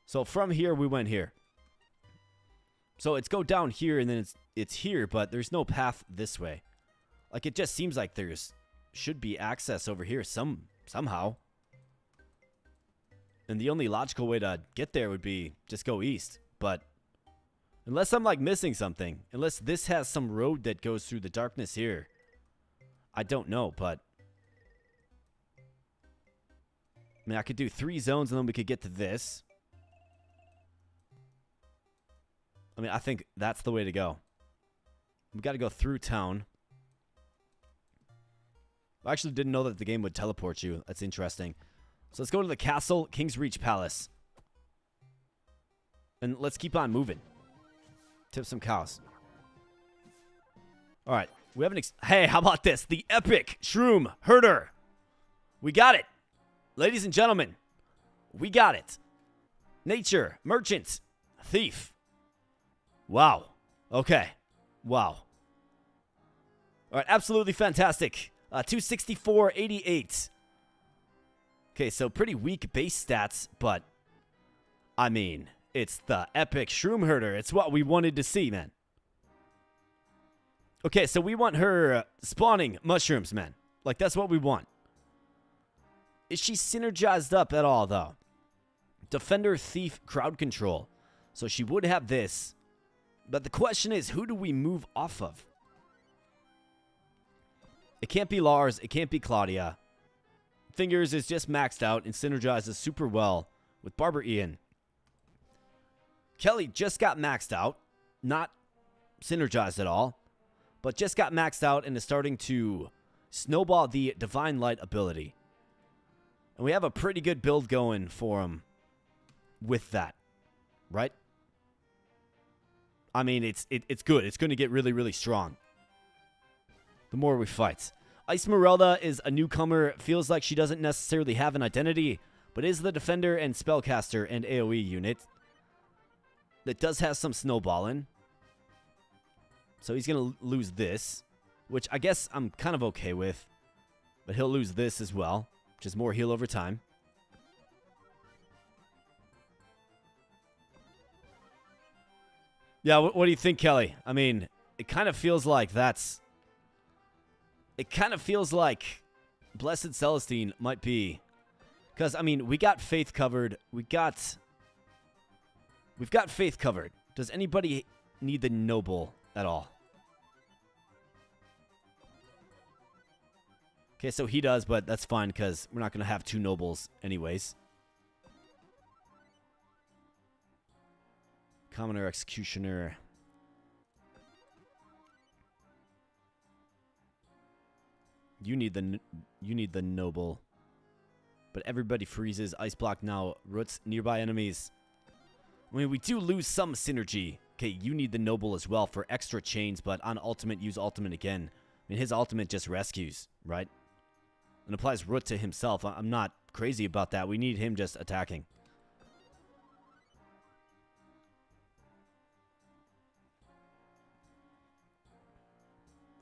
So from here, we went here. So it's go down here, and then it's here, but there's no path this way. Like, it just seems like there's should be access over here somehow. And the only logical way to get there would be just go east. But unless I'm, like, missing something, unless this has some road that goes through the darkness here, I don't know, but I mean, I could do 3 zones and then we could get to this. I mean, I think that's the way to go. We got to go through town. I actually didn't know that the game would teleport you. That's interesting. So let's go to the castle, King's Reach Palace. And let's keep on moving. Tip some cows. All right. We have hey, how about this? The epic Shroomherder. We got it. Ladies and gentlemen, we got it. Nature, merchant, thief. Wow. Okay. Wow. All right, absolutely fantastic. 264.88. Okay, so pretty weak base stats, but I mean, it's the epic Shroomherder. It's what we wanted to see, man. Okay, so we want her spawning mushrooms, man. Like, that's what we want. Is she synergized up at all, though? Defender, Thief, Crowd Control. So she would have this. But the question is, who do we move off of? It can't be Lars. It can't be Claudia. Fingers is just maxed out and synergizes super well with Barber Ian. Kelly just got maxed out. Not synergized at all. But just got maxed out and is starting to snowball the Divine Light ability. And we have a pretty good build going for him with that. Right? I mean, it's good. It's going to get really, really strong the more we fight. Esmeralda is a newcomer. Feels like she doesn't necessarily have an identity, but is the defender and spellcaster and AoE unit that does have some snowballing. So he's going to lose this, which I guess I'm kind of okay with. But he'll lose this as well, which is more heal over time. Yeah, what do you think, Kelly? I mean, it kind of feels like that's... It kind of feels like Blessed Celestine might be... Because, I mean, we got Faith covered. We've got Faith covered. Does anybody need the Noble at all? Okay, so he does, but that's fine because we're not going to have 2 Nobles anyways. Commoner, Executioner. You need the noble. But everybody freezes. Ice block now. Roots nearby enemies. I mean, we do lose some synergy. Okay, you need the noble as well for extra chains, but on ultimate, use ultimate again. I mean, his ultimate just rescues, right? And applies root to himself. I'm not crazy about that. We need him just attacking.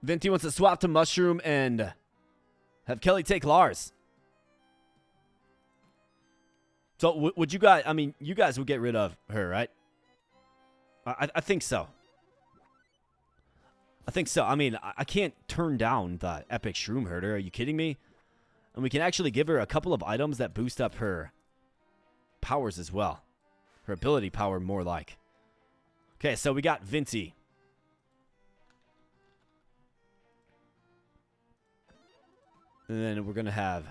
Vinty wants to swap to Mushroom and have Kelly take Lars. So would you guys, I mean, you guys would get rid of her, right? I think so. I think so. I mean, I can't turn down the epic Shroomherder. Are you kidding me? And we can actually give her a couple of items that boost up her powers as well. Her ability power, more like. Okay, so we got Vinty. And then we're going to have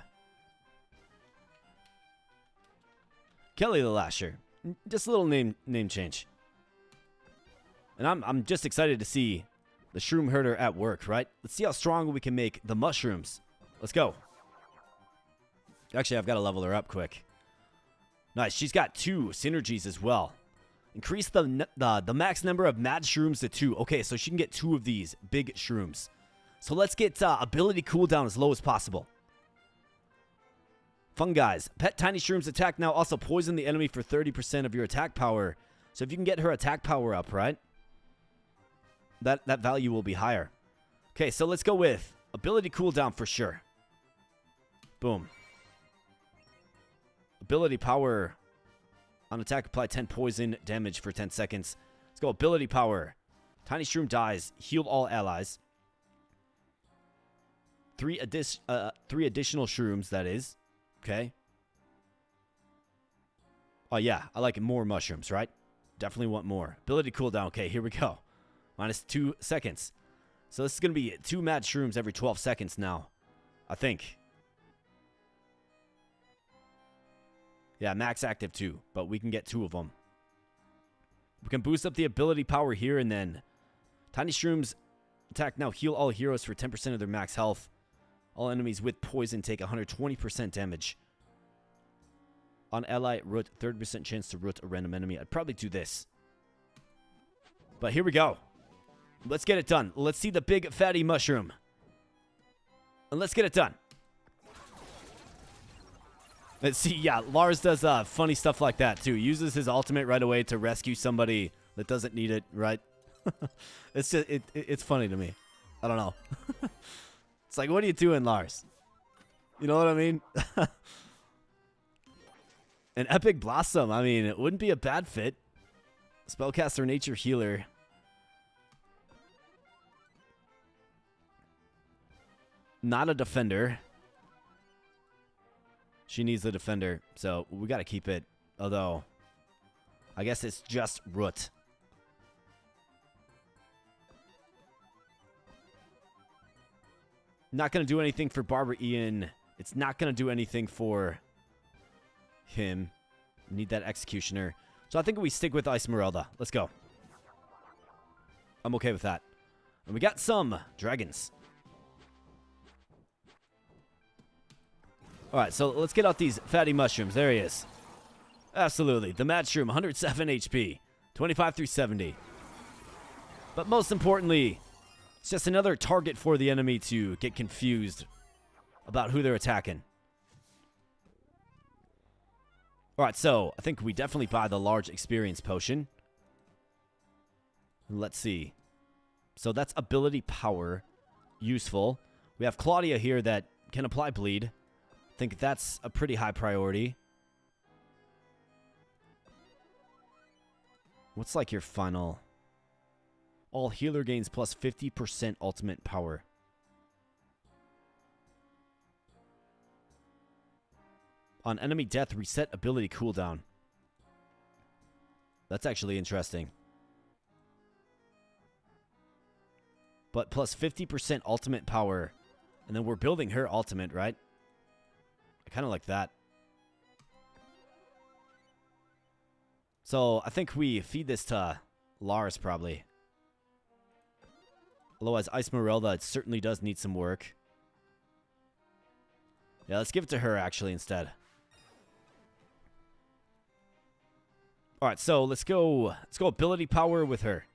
Kelly the Lasher. Just a little name change. And I'm just excited to see the Shroomherder at work, right? Let's see how strong we can make the mushrooms. Let's go. Actually, I've got to level her up quick. Nice. She's got 2 synergies as well. Increase the max number of mad shrooms to 2. Okay, so she can get 2 of these big shrooms. So let's get ability cooldown as low as possible. Fungi's. Pet tiny shrooms attack now also poison the enemy for 30% of your attack power. So if you can get her attack power up, right? That value will be higher. Okay, so let's go with ability cooldown for sure. Boom. Ability power. On attack, apply 10 poison damage for 10 seconds. Let's go ability power. Tiny shroom dies. Heal all allies. 3 additional shrooms, that is. Okay. Oh, yeah. I like more mushrooms, right? Definitely want more. Ability cooldown. Okay, here we go. Minus 2 seconds. So this is going to be 2 mad shrooms every 12 seconds now. I think. Yeah, max active 2. But we can get 2 of them. We can boost up the ability power here and then. Tiny shrooms attack now. Heal all heroes for 10% of their max health. All enemies with poison take 120% damage. On ally, root 30% chance to root a random enemy. I'd probably do this. But here we go. Let's get it done. Let's see the big fatty mushroom. And let's get it done. Let's see. Yeah, Lars does funny stuff like that too. Uses his ultimate right away to rescue somebody that doesn't need it, right? It's just it's funny to me. I don't know. It's like, what are you doing, Lars? You know what I mean? An epic blossom. I mean, it wouldn't be a bad fit. Spellcaster, nature healer. Not a defender. She needs a defender, so we got to keep it. Although, I guess it's just root. Not going to do anything for Barbara Ian. It's not going to do anything for him. Need that executioner. So I think we stick with Esmeralda. Let's go. I'm okay with that. And we got some dragons. Alright, so let's get out these fatty mushrooms. There he is. Absolutely. The Mad Shroom, 107 HP. 25 through 70. But most importantly, it's just another target for the enemy to get confused about who they're attacking. Alright, so I think we definitely buy the large experience potion. Let's see. So that's ability power. Useful. We have Claudia here that can apply bleed. I think that's a pretty high priority. What's like your final? All healer gains plus 50% ultimate power. On enemy death, reset ability cooldown. That's actually interesting. But plus 50% ultimate power. And then we're building her ultimate, right? I kind of like that. So I think we feed this to Lars probably. Otherwise, Esmeralda, it certainly does need some work. Yeah, let's give it to her, actually, instead. Alright, so let's go ability power with her.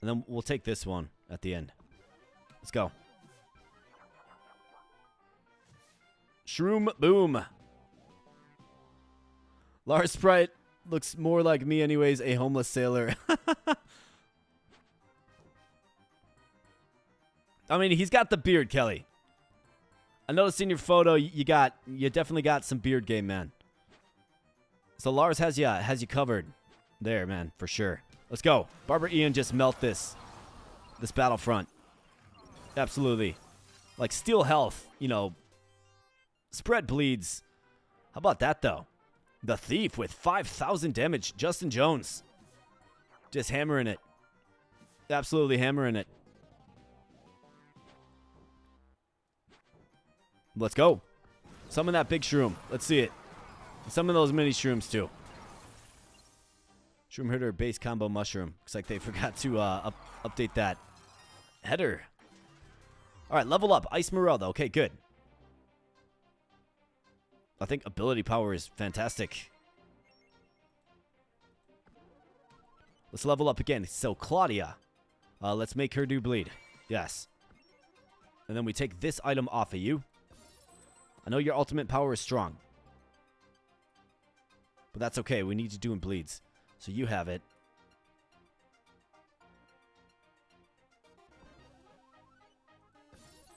And then we'll take this one at the end. Let's go. Shroom boom. Lars Sprite looks more like me anyways, a homeless sailor. I mean, he's got the beard, Kelly. I noticed in your photo you definitely got some beard game, man. So Lars has you covered there, man, for sure. Let's go. Barbara Ian just melt this battlefront. Absolutely. Like steal health, you know. Spread bleeds. How about that though? The Thief with 5,000 damage. Justin Jones. Just hammering it. Absolutely hammering it. Let's go. Summon that big shroom. Let's see it. Summon those mini shrooms too. Shroomherder base combo mushroom. Looks like they forgot to update that. Header. Alright, level up. Ice Morelda. Okay, good. I think ability power is fantastic. Let's level up again. So, Claudia. Let's make her do bleed. Yes. And then we take this item off of you. I know your ultimate power is strong. But that's okay. We need you doing bleeds. So you have it.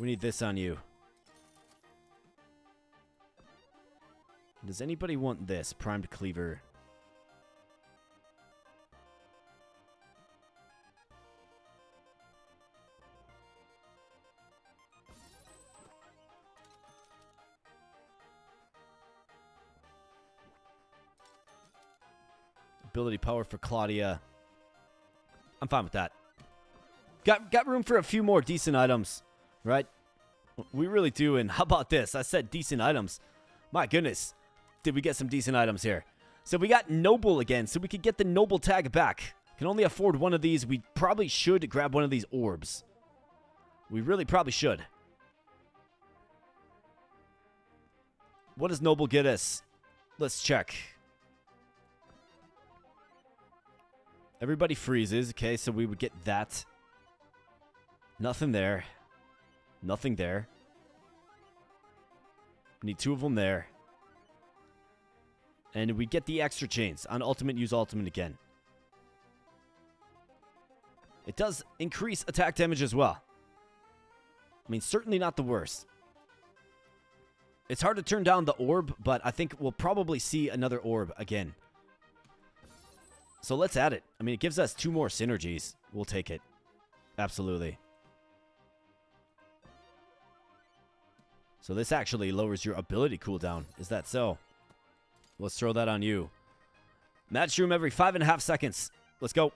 We need this on you. Does anybody want this? Primed Cleaver. Ability power for Claudia. I'm fine with that. Got room for a few more decent items, right? We really do. And how about this? I said decent items. My goodness. Did we get some decent items here? So we got Noble again, so we could get the Noble tag back. Can only afford one of these. We probably should grab one of these orbs. We really probably should. What does Noble get us? Let's check. Everybody freezes. Okay, so we would get that. Nothing there. Nothing there. Need two of them there. And we get the extra chains. On ultimate, use ultimate again. It does increase attack damage as well. I mean, certainly not the worst. It's hard to turn down the orb, but I think we'll probably see another orb again. So let's add it. I mean, it gives us 2 more synergies. We'll take it. Absolutely. So this actually lowers your ability cooldown. Is that so? Let's throw that on you. Match room every 5.5 seconds. Let's go.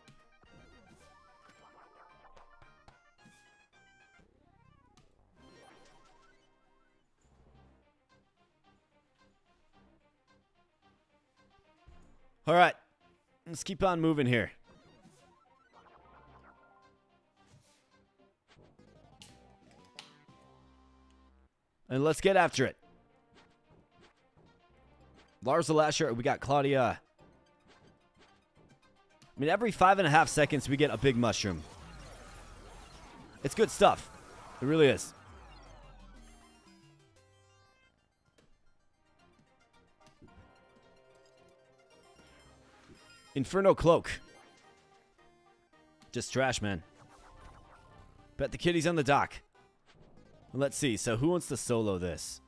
All right. Let's keep on moving here. And let's get after it. Lars the Lasher, we got Claudia. I mean, every 5.5 seconds we get a big mushroom. It's good stuff. It really is. Inferno Cloak. Just trash, man. Bet the kitty's on the dock. Let's see. So who wants to solo this?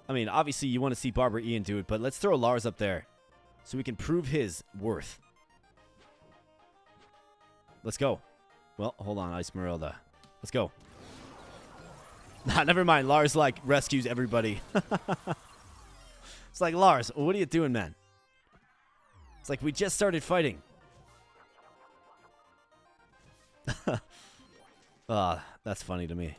I mean, obviously you want to see Barbara Ian do it, but let's throw Lars up there so we can prove his worth. Let's go. Well, hold on, Ice Merelda. Let's go. Nah, never mind. Lars, like, rescues everybody. It's like, Lars, what are you doing, man? It's like we just started fighting. That's funny to me.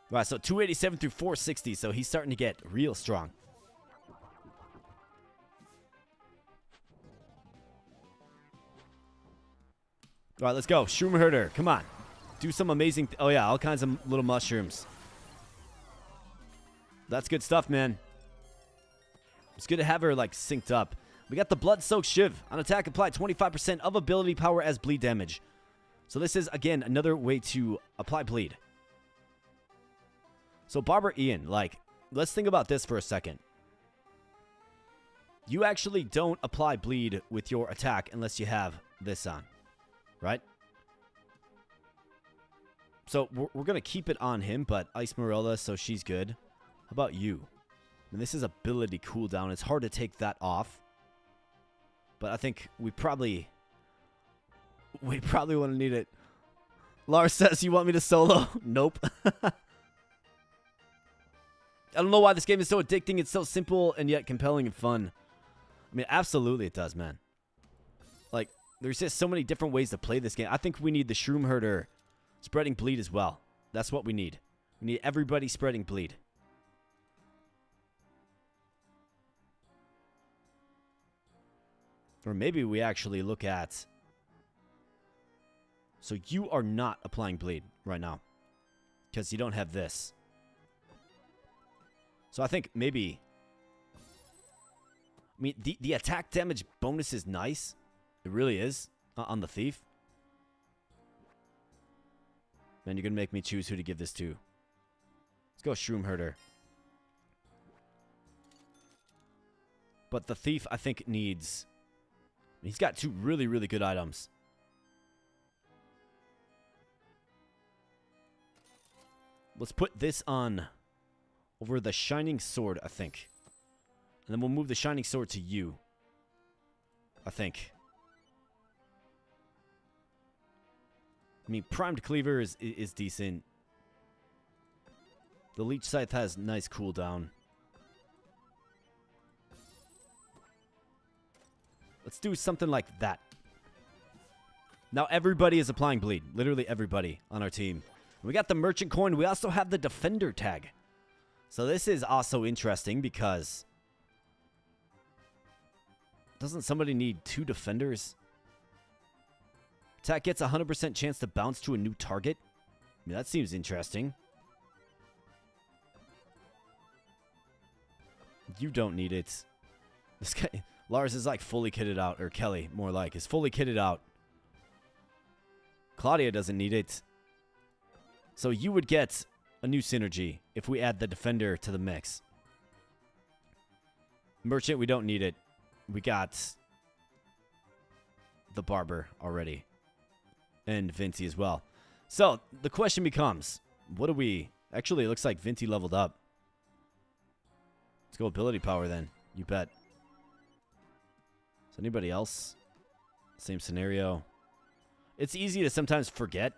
Right, so 287 through 460, so he's starting to get real strong. All right, let's go. Shroomherder, come on. do some amazing... oh, yeah, all kinds of little mushrooms. That's good stuff, man. It's good to have her, like, synced up. We got the Blood-Soaked Shiv. On attack, apply 25% of ability power as bleed damage. So this is, again, another way to apply bleed. So Barber Ian, like, let's think about this for a second. You actually don't apply bleed with your attack unless you have this on, right? So we're going to keep it on him, but Ice Marilla, so she's good. How about you? And this is ability cooldown. It's hard to take that off. But I think we probably want to need it. Lars says, you want me to solo? Nope. I don't know why this game is so addicting. It's so simple and yet compelling and fun. I mean, absolutely it does, man. Like, there's just so many different ways to play this game. I think we need the Shroomherder spreading bleed as well. That's what we need. We need everybody spreading bleed. Or maybe we actually look at... so you are not applying bleed right now. Because you don't have this. So I think maybe... I mean, the attack damage bonus is nice. It really is. On the Thief. Man, you're going to make me choose who to give this to. Let's go Shroomherder. But the Thief, I think, needs... he's got two really, really good items. Let's put this on over the Shining Sword, I think. And then we'll move the Shining Sword to you. I think. I mean, Primed Cleaver is decent. The Leech Scythe has nice cooldown. Let's do something like that. Now everybody is applying bleed. Literally everybody on our team. We got the Merchant Coin. We also have the Defender tag. So this is also interesting because... doesn't somebody need 2 Defenders? Attack gets a 100% chance to bounce to a new target. I mean, that seems interesting. You don't need it. This guy... Lars is like fully kitted out, or Kelly, more like, is fully kitted out. Claudia doesn't need it. So you would get a new synergy if we add the Defender to the mix. Merchant, we don't need it. We got the Barber already. And Vinci as well. So the question becomes, what do we... actually, it looks like Vinci leveled up. Let's go ability power then. You bet. Is anybody else? Same scenario. It's easy to sometimes forget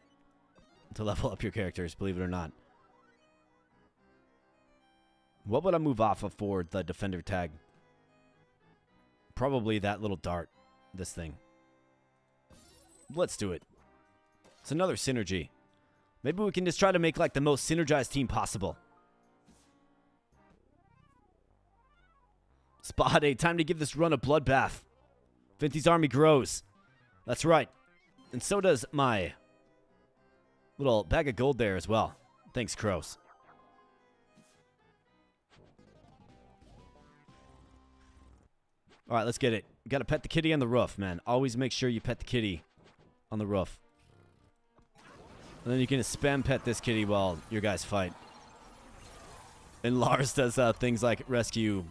to level up your characters, believe it or not. What would I move off of for the Defender tag? Probably that little dart. This thing. Let's do it. It's another synergy. Maybe we can just try to make like the most synergized team possible. Spa Day, time to give this run a bloodbath. Vinti's army grows. That's right. And so does my little bag of gold there as well. Thanks, Crows. Alright, let's get it. You gotta pet the kitty on the roof, man. Always make sure you pet the kitty on the roof. And then you can spam pet this kitty while your guys fight. And Lars does things like rescue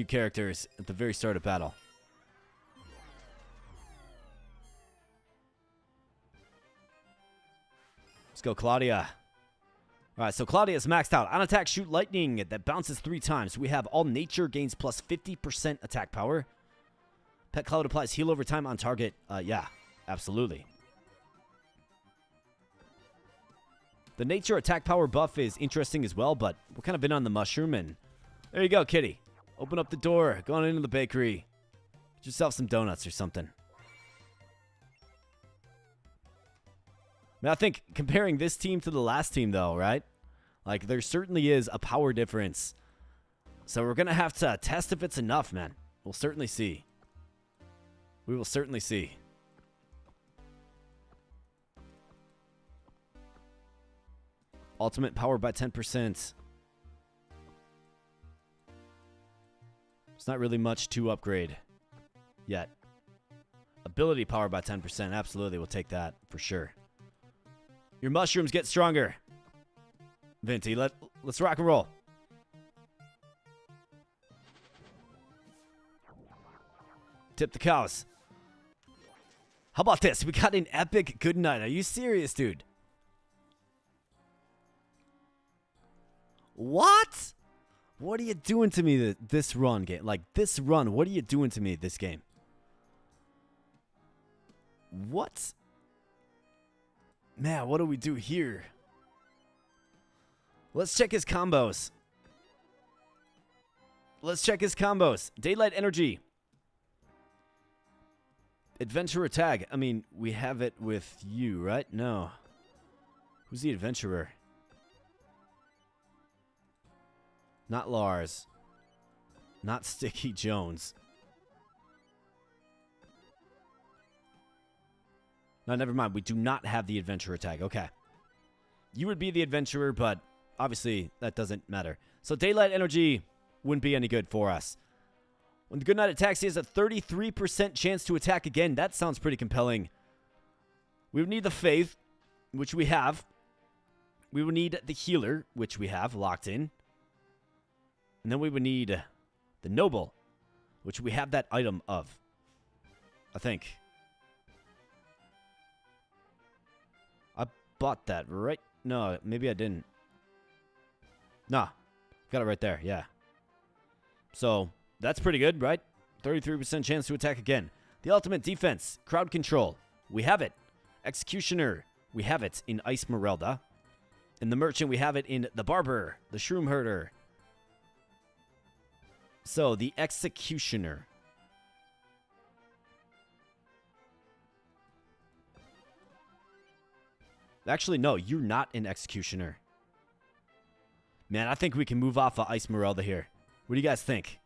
characters at the very start of battle. Let's go, Claudia. Alright, so Claudia is maxed out. On attack, shoot lightning that bounces 3 times. We have all nature gains plus 50% attack power. Pet Cloud applies heal over time on target. Yeah, absolutely. The nature attack power buff is interesting as well, but we're kind of in on the mushroom. And there you go, kitty. Open up the door. Go on into the bakery. Get yourself some donuts or something. I think comparing this team to the last team, though, right? Like, there certainly is a power difference. So we're going to have to test if it's enough, man. We'll certainly see. We will certainly see. Ultimate power by 10%. It's not really much to upgrade yet. Ability power by 10%. Absolutely, we'll take that for sure. Your mushrooms get stronger. Venti, let's rock and roll. Tip the cows. How about this? We got an epic good night. Are you serious, dude? What? What are you doing to me this run, game? Like, this run, what are you doing to me this game? What? Man, what do we do here? Let's check his combos. Let's check his combos. Daylight energy. Adventurer tag. I mean, we have it with you, right? No. Who's the adventurer? Not Lars. Not Sticky Jones. No, never mind. We do not have the adventurer tag. Okay. You would be the adventurer, but obviously that doesn't matter. So daylight energy wouldn't be any good for us. When the good night attacks, he has a 33% chance to attack again. That sounds pretty compelling. We would need the faith, which we have. We would need the healer, which we have locked in. And then we would need the noble, which we have that item of, I think. I bought that, right? No, maybe I didn't. Nah, got it right there, yeah. So, that's pretty good, right? 33% chance to attack again. The ultimate defense, crowd control. We have it. Executioner, we have it in Esmeralda. In the merchant, we have it in the barber, the Shroomherder. So, the executioner. Actually, no, you're not an executioner. Man, I think we can move off of Esmeralda here. What do you guys think?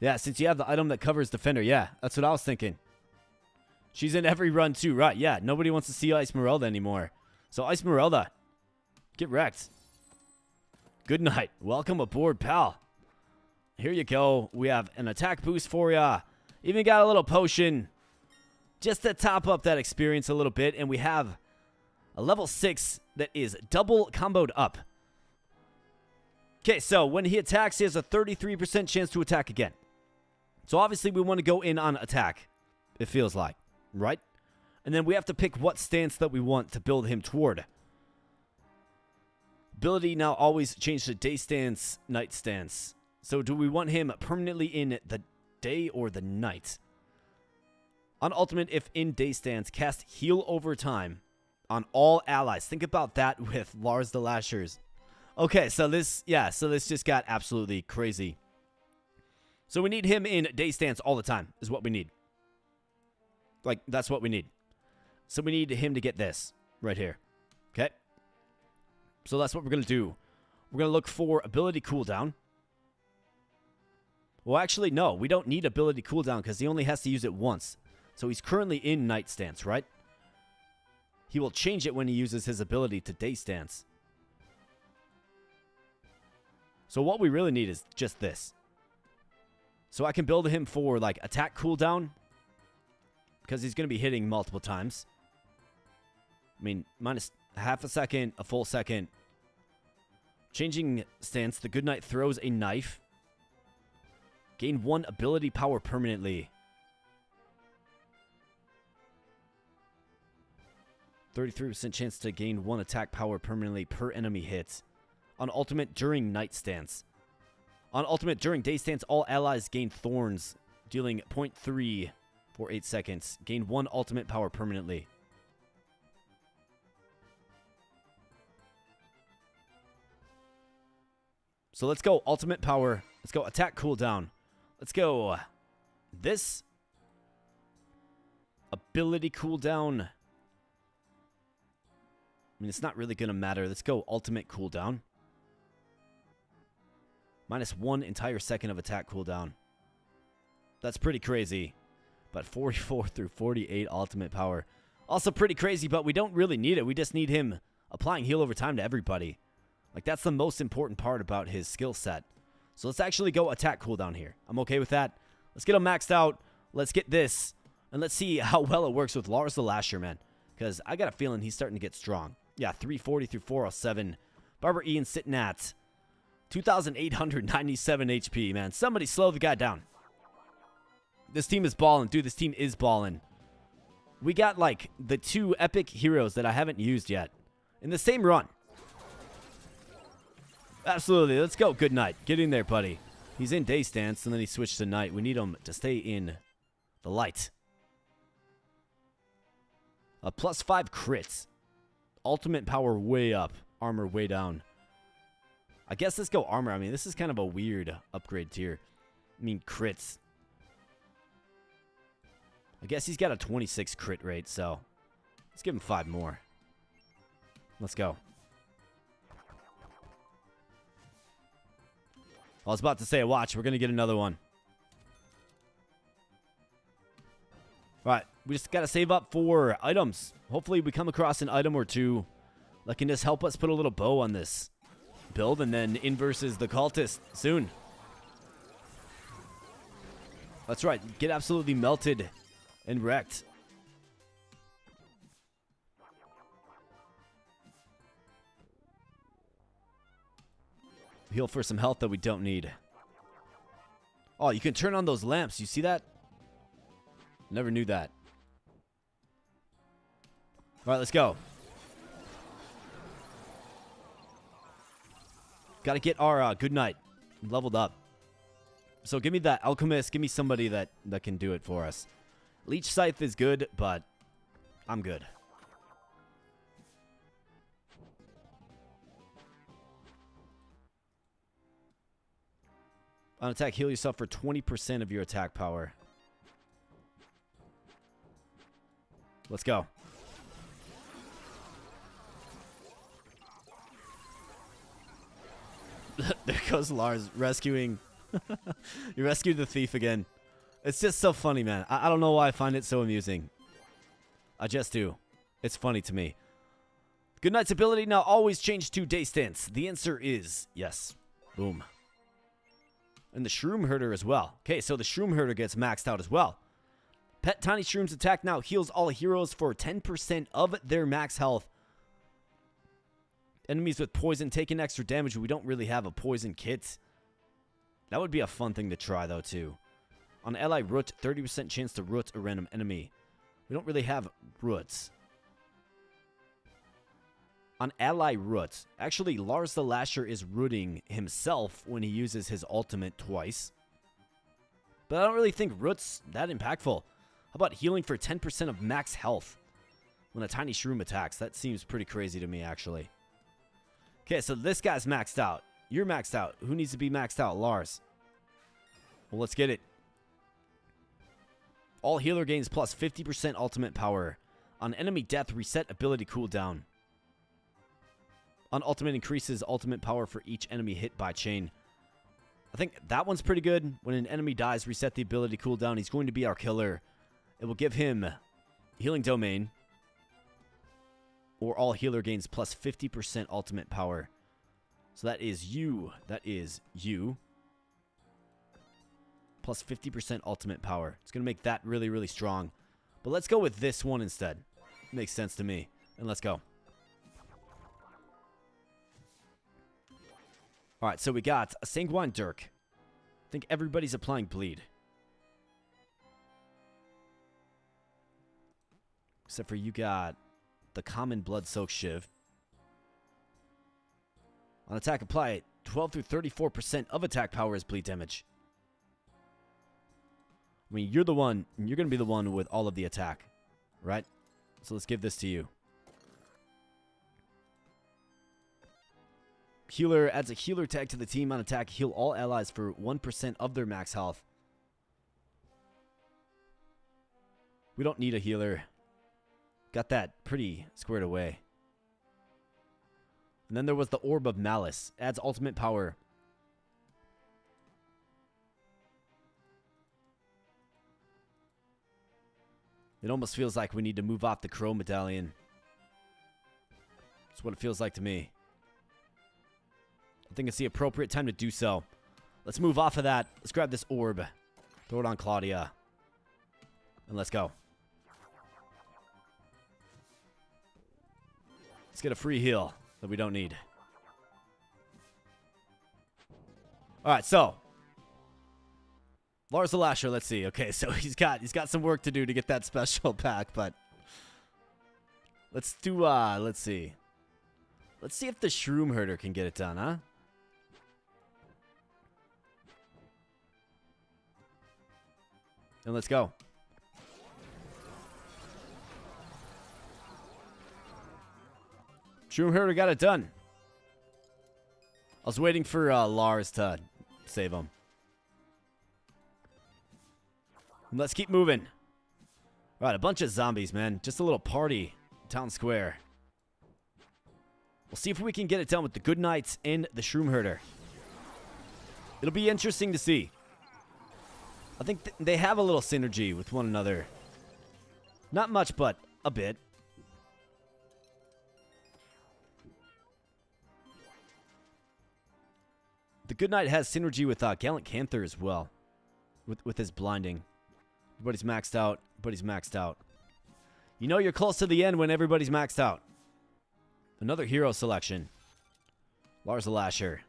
Yeah, since you have the item that covers Defender. Yeah, that's what I was thinking. She's in every run too, right? Yeah, nobody wants to see Esmeralda anymore. So Esmeralda, get wrecked. Good night. Welcome aboard, pal. Here you go. We have an attack boost for ya. Even got a little potion just to top up that experience a little bit. And we have a level 6 that is double comboed up. Okay, so when he attacks, he has a 33% chance to attack again. So obviously we want to go in on attack, it feels like, right? And then we have to pick what stance that we want to build him toward. Ability now always change to day stance, night stance. So do we want him permanently in the day or the night? On ultimate, if in day stance, cast heal over time on all allies. Think about that with Lars the Lashers. Okay, so this just got absolutely crazy. So we need him in day stance all the time is what we need. Like, that's what we need. So we need him to get this right here. Okay? So that's what we're going to do. We're going to look for ability cooldown. Well, actually, no. We don't need ability cooldown because he only has to use it once. So he's currently in night stance, right? He will change it when he uses his ability to day stance. So what we really need is just this. So I can build him for, like, attack cooldown. Because he's going to be hitting multiple times. I mean, minus half a second, a full second. Changing stance, the good night throws a knife. Gain 1 ability power permanently. 33% chance to gain 1 attack power permanently per enemy hit. On ultimate during night stance. On ultimate during day stance, all allies gain thorns, dealing 0.3 for 8 seconds. Gain 1 ultimate power permanently. So let's go ultimate power. Let's go attack cooldown. Let's go this. Ability cooldown. I mean, it's not really going to matter. Let's go ultimate cooldown. Minus 1 entire second of attack cooldown. That's pretty crazy. But 44 through 48 ultimate power. Also pretty crazy, but we don't really need it. We just need him applying heal over time to everybody. Like, that's the most important part about his skill set. So let's actually go attack cooldown here. I'm okay with that. Let's get him maxed out. Let's get this. And let's see how well it works with Lars the Lasher, man. Because I got a feeling he's starting to get strong. Yeah, 340 through 407. Barber Ian sitting at 2,897 HP, man. Somebody slow the guy down. This team is balling. Dude, this team is balling. We got, like, the 2 epic heroes that I haven't used yet in the same run. Absolutely. Let's go. Good night. Get in there, buddy. He's in day stance, and then he switched to night. We need him to stay in the light. A +5 crits. Ultimate power way up. Armor way down. I guess let's go armor. I mean, this is kind of a weird upgrade tier. I mean, crits. I guess he's got a 26 crit rate, so let's give him 5 more. Let's go. I was about to say, watch, we're going to get another one. Alright, we just got to save up for items. Hopefully we come across an item or two that can just help us put a little bow on this build and then in versus the cultist soon. That's right, get absolutely melted and wrecked. Heal for some health that we don't need. Oh, you can turn on those lamps. You see that? Never knew that. All right, let's go. Got to get our good night leveled up. So give me that alchemist. Give me somebody that can do it for us. Leech Scythe is good, but I'm good. On attack, heal yourself for 20% of your attack power. Let's go. There goes Lars rescuing. You rescued the thief again. It's just so funny, man. I don't know why I find it so amusing. I just do. It's funny to me. Good night's ability now always change to day stance. The answer is yes. Boom. And the Shroomherder as well. Okay, so the Shroomherder gets maxed out as well. Pet Tiny Shroom's attack now heals all heroes for 10% of their max health. Enemies with poison take an extra damage. We don't really have a poison kit. That would be a fun thing to try, though, too. On ally root, 30% chance to root a random enemy. We don't really have roots. On ally root, actually, Lars the Lasher is rooting himself when he uses his ultimate twice. But I don't really think root's that impactful. How about healing for 10% of max health when a tiny shroom attacks? That seems pretty crazy to me, actually. Okay, so this guy's maxed out. You're maxed out. Who needs to be maxed out? Lars. Well, let's get it. All healer gains plus 50% ultimate power. On enemy death, reset ability cooldown. On ultimate, increases ultimate power for each enemy hit by chain. I think that one's pretty good. When an enemy dies, reset the ability cooldown. He's going to be our killer. It will give him healing domain. Or all healer gains plus 50% ultimate power. So that is you. That is you. Plus 50% ultimate power. It's going to make that really, really strong. But let's go with this one instead. Makes sense to me. And let's go. Alright, so we got a Sanguine Dirk. I think everybody's applying bleed. Except for you got the common Blood Soak Shiv. On attack, apply 12 through 34% of attack power as bleed damage. I mean, you're the one, you're going to be the one with all of the attack, right? So let's give this to you. Healer adds a healer tag to the team on attack. Heal all allies for 1% of their max health. We don't need a healer. Got that pretty squared away. And then there was the Orb of Malice. Adds ultimate power. It almost feels like we need to move off the Crow Medallion. That's what it feels like to me. I think it's the appropriate time to do so. Let's move off of that. Let's grab this orb. Throw it on Claudia. And let's go. Let's get a free heal that we don't need. Alright, so. Lars the Lasher, let's see. Okay, so he's got some work to do to get that special pack, but let's do let's see. Let's see if the Shroomherder can get it done, huh? And let's go. Shroomherder got it done. I was waiting for Lars to save him. And let's keep moving. All right, a bunch of zombies, man. Just a little party. Town square. We'll see if we can get it done with the Good Knights and the Shroomherder. It'll be interesting to see. I think they have a little synergy with one another. Not much, but a bit. The Good Knight has synergy with Gallant Canther as well. With his blinding. Everybody's maxed out. Everybody's maxed out. You know you're close to the end when everybody's maxed out. Another hero selection. Lars the Lasher.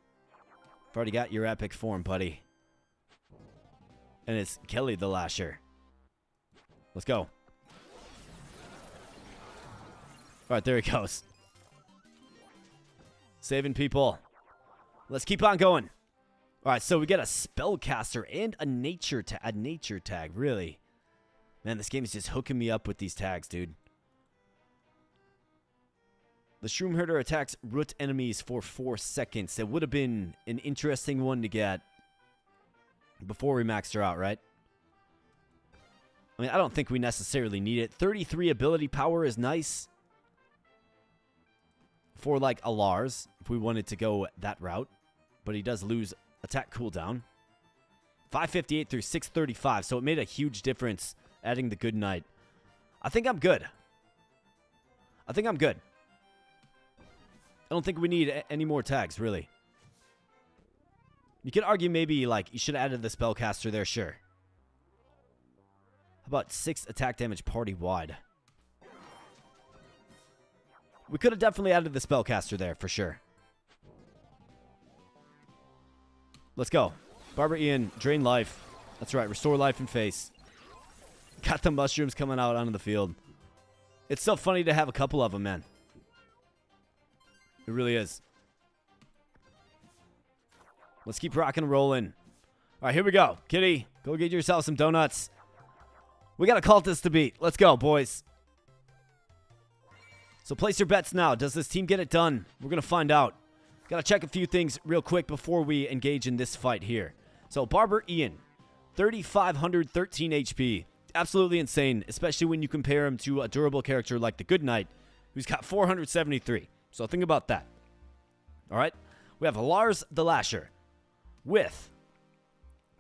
I've already got your epic form, buddy. And it's Kelly the Lasher. Let's go. Alright, there he goes. Saving people. Let's keep on going. Alright, so we get a spellcaster and a nature tag, really. Man, this game is just hooking me up with these tags, dude. The Shroomherder attacks root enemies for 4 seconds. It would have been an interesting one to get before we maxed her out, right? I mean, I don't think we necessarily need it. 33 ability power is nice for, like, a Lars, if we wanted to go that route. But he does lose attack cooldown. 558 through 635, so it made a huge difference adding the Good Knight. I think I'm good. I think I'm good. I don't think we need any more tags, really. You could argue maybe, like, you should have added the spellcaster there, sure. How about 6 attack damage party-wide? We could have definitely added the spellcaster there, for sure. Let's go. Barber Ian, drain life. That's right, restore life and face. Got the mushrooms coming out onto the field. It's so funny to have a couple of them, man. It really is. Let's keep rocking and rolling. All right, here we go. Kitty, go get yourself some donuts. We got a cultist to beat. Let's go, boys. So place your bets now. Does this team get it done? We're going to find out. Got to check a few things real quick before we engage in this fight here. So Barber Ian, 3,513 HP. Absolutely insane, especially when you compare him to a durable character like the Good Knight, who's got 473. So think about that. All right. We have Lars the Lasher with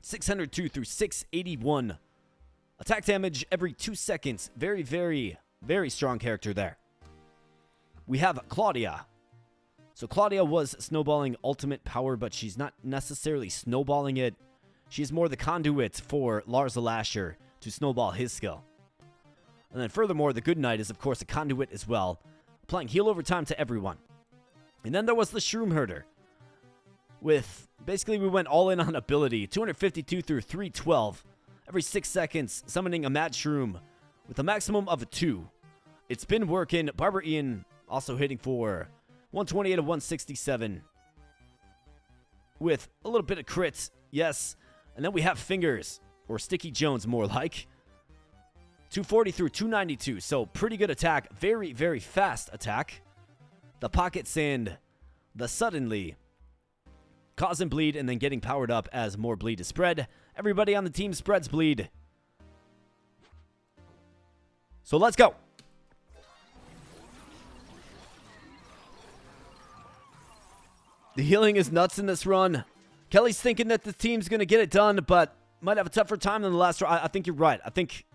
602 through 681 attack damage every 2 seconds. Very, very, very strong character there. We have Claudia. So Claudia was snowballing ultimate power, but she's not necessarily snowballing it. She's more the conduit for Lars the Lasher to snowball his skill. And then furthermore, the Good Knight is of course a conduit as well, applying heal over time to everyone. And then there was the Shroomherder. With, basically we went all in on ability, 252 through 312. Every 6 seconds, summoning a Mad Shroom with a maximum of 2. It's been working. Barber Ian also hitting for 128 of 167. With a little bit of crits, yes. And then we have Fingers, or Sticky Jones more like. 240 through 292, so pretty good attack. Very, very fast attack. The Pocket Sand, the Suddenly, causing bleed and then getting powered up as more bleed is spread. Everybody on the team spreads bleed. So let's go. The healing is nuts in this run. Kelly's thinking that the team's going to get it done, but might have a tougher time than the last round. I think you're right. I think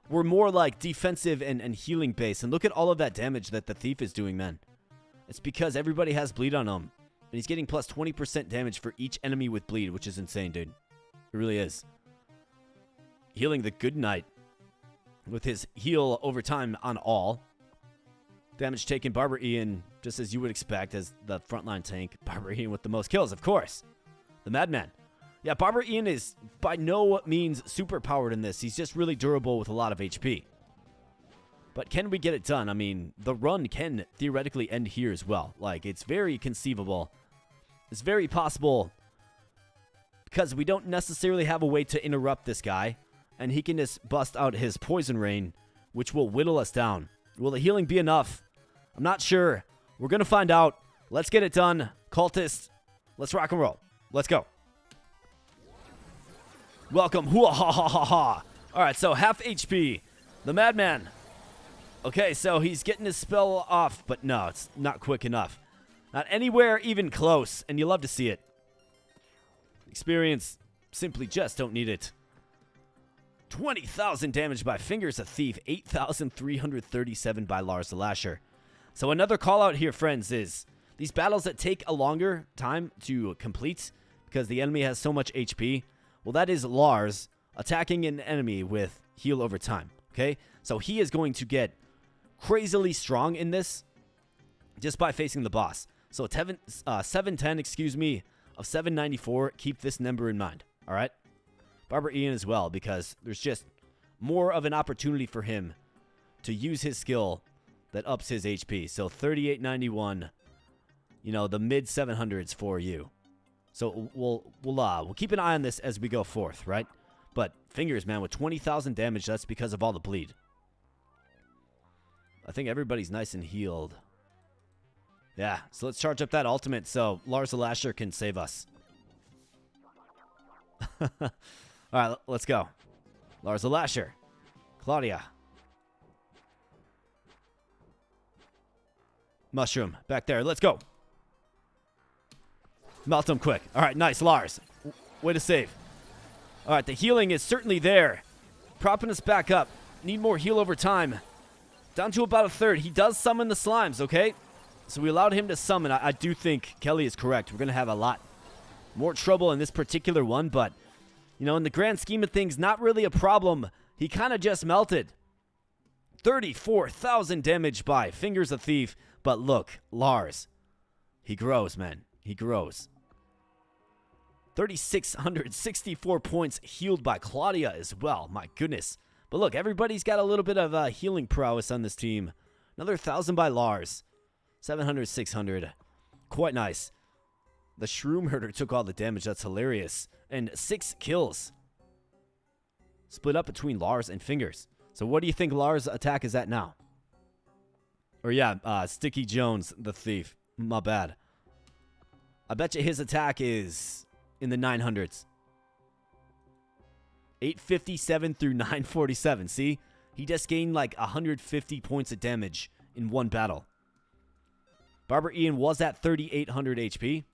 we're more like defensive and healing based. And look at all of that damage that the Thief is doing, man. It's because everybody has bleed on him. And he's getting plus 20% damage for each enemy with bleed, which is insane, dude. It really is. Healing the Good Knight with his heal over time on all. Damage taken, Barber Ian, just as you would expect as the frontline tank. Barber Ian with the most kills, of course. The Madman. Yeah, Barber Ian is by no means super powered in this. He's just really durable with a lot of HP. But can we get it done? I mean, the run can theoretically end here as well. Like, it's very conceivable. It's very possible because we don't necessarily have a way to interrupt this guy. And he can just bust out his Poison Rain, which will whittle us down. Will the healing be enough? I'm not sure. We're going to find out. Let's get it done. Cultist, let's rock and roll. Let's go. Welcome. Hoo ha ha ha ha. All right, so half HP. The Madman. Okay, so he's getting his spell off, but no, it's not quick enough. Not anywhere even close, and you love to see it. Experience, simply just don't need it. 20,000 damage by Fingers of Thief, 8,337 by Lars the Lasher. So another call out here, friends, is these battles that take a longer time to complete because the enemy has so much HP. Well, that is Lars attacking an enemy with heal over time, okay? So he is going to get crazily strong in this just by facing the boss. So 710, excuse me, of 794, keep this number in mind, all right? Barber Ian as well, because there's just more of an opportunity for him to use his skill that ups his HP. So 3891, you know, the mid 700s for you. So we'll keep an eye on this as we go forth, right? But Fingers, man, with 20,000 damage, that's because of all the bleed. I think everybody's nice and healed. Yeah, so let's charge up that ultimate so Lars the Lasher can save us. All right, let's go. Lars the Lasher. Claudia. Mushroom, back there. Let's go. Melt him quick. All right, nice, Lars. Way to save. All right, the healing is certainly there. Propping us back up. Need more heal over time. Down to about a third. He does summon the slimes, okay? So we allowed him to summon. I do think Kelly is correct. We're going to have a lot more trouble in this particular one, but you know, in the grand scheme of things, not really a problem. He kind of just melted. 34,000 damage by Fingers of Thief. But look, Lars. He grows, man. He grows. 3,664 points healed by Claudia as well. My goodness. But look, everybody's got a little bit of healing prowess on this team. Another 1,000 by Lars. 700, 600. Quite nice. The Shroomherder took all the damage. That's hilarious. And 6 kills. Split up between Lars and Fingers. So what do you think Lars' attack is at now? Or yeah, Sticky Jones, the Thief. My bad. I bet you his attack is in the 900s. 857 through 947. See? He just gained like 150 points of damage in one battle. Barber Ian was at 3,800 HP.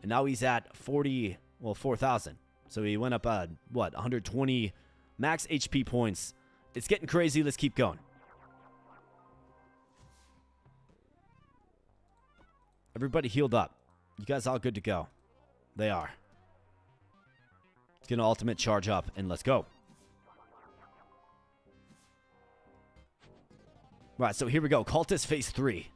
And now he's at 4,000. So he went up, 120 max HP points. It's getting crazy. Let's keep going. Everybody healed up. You guys all good to go. They are. Let's get an ultimate charge up, and let's go. Right, so here we go. Cultist phase 3.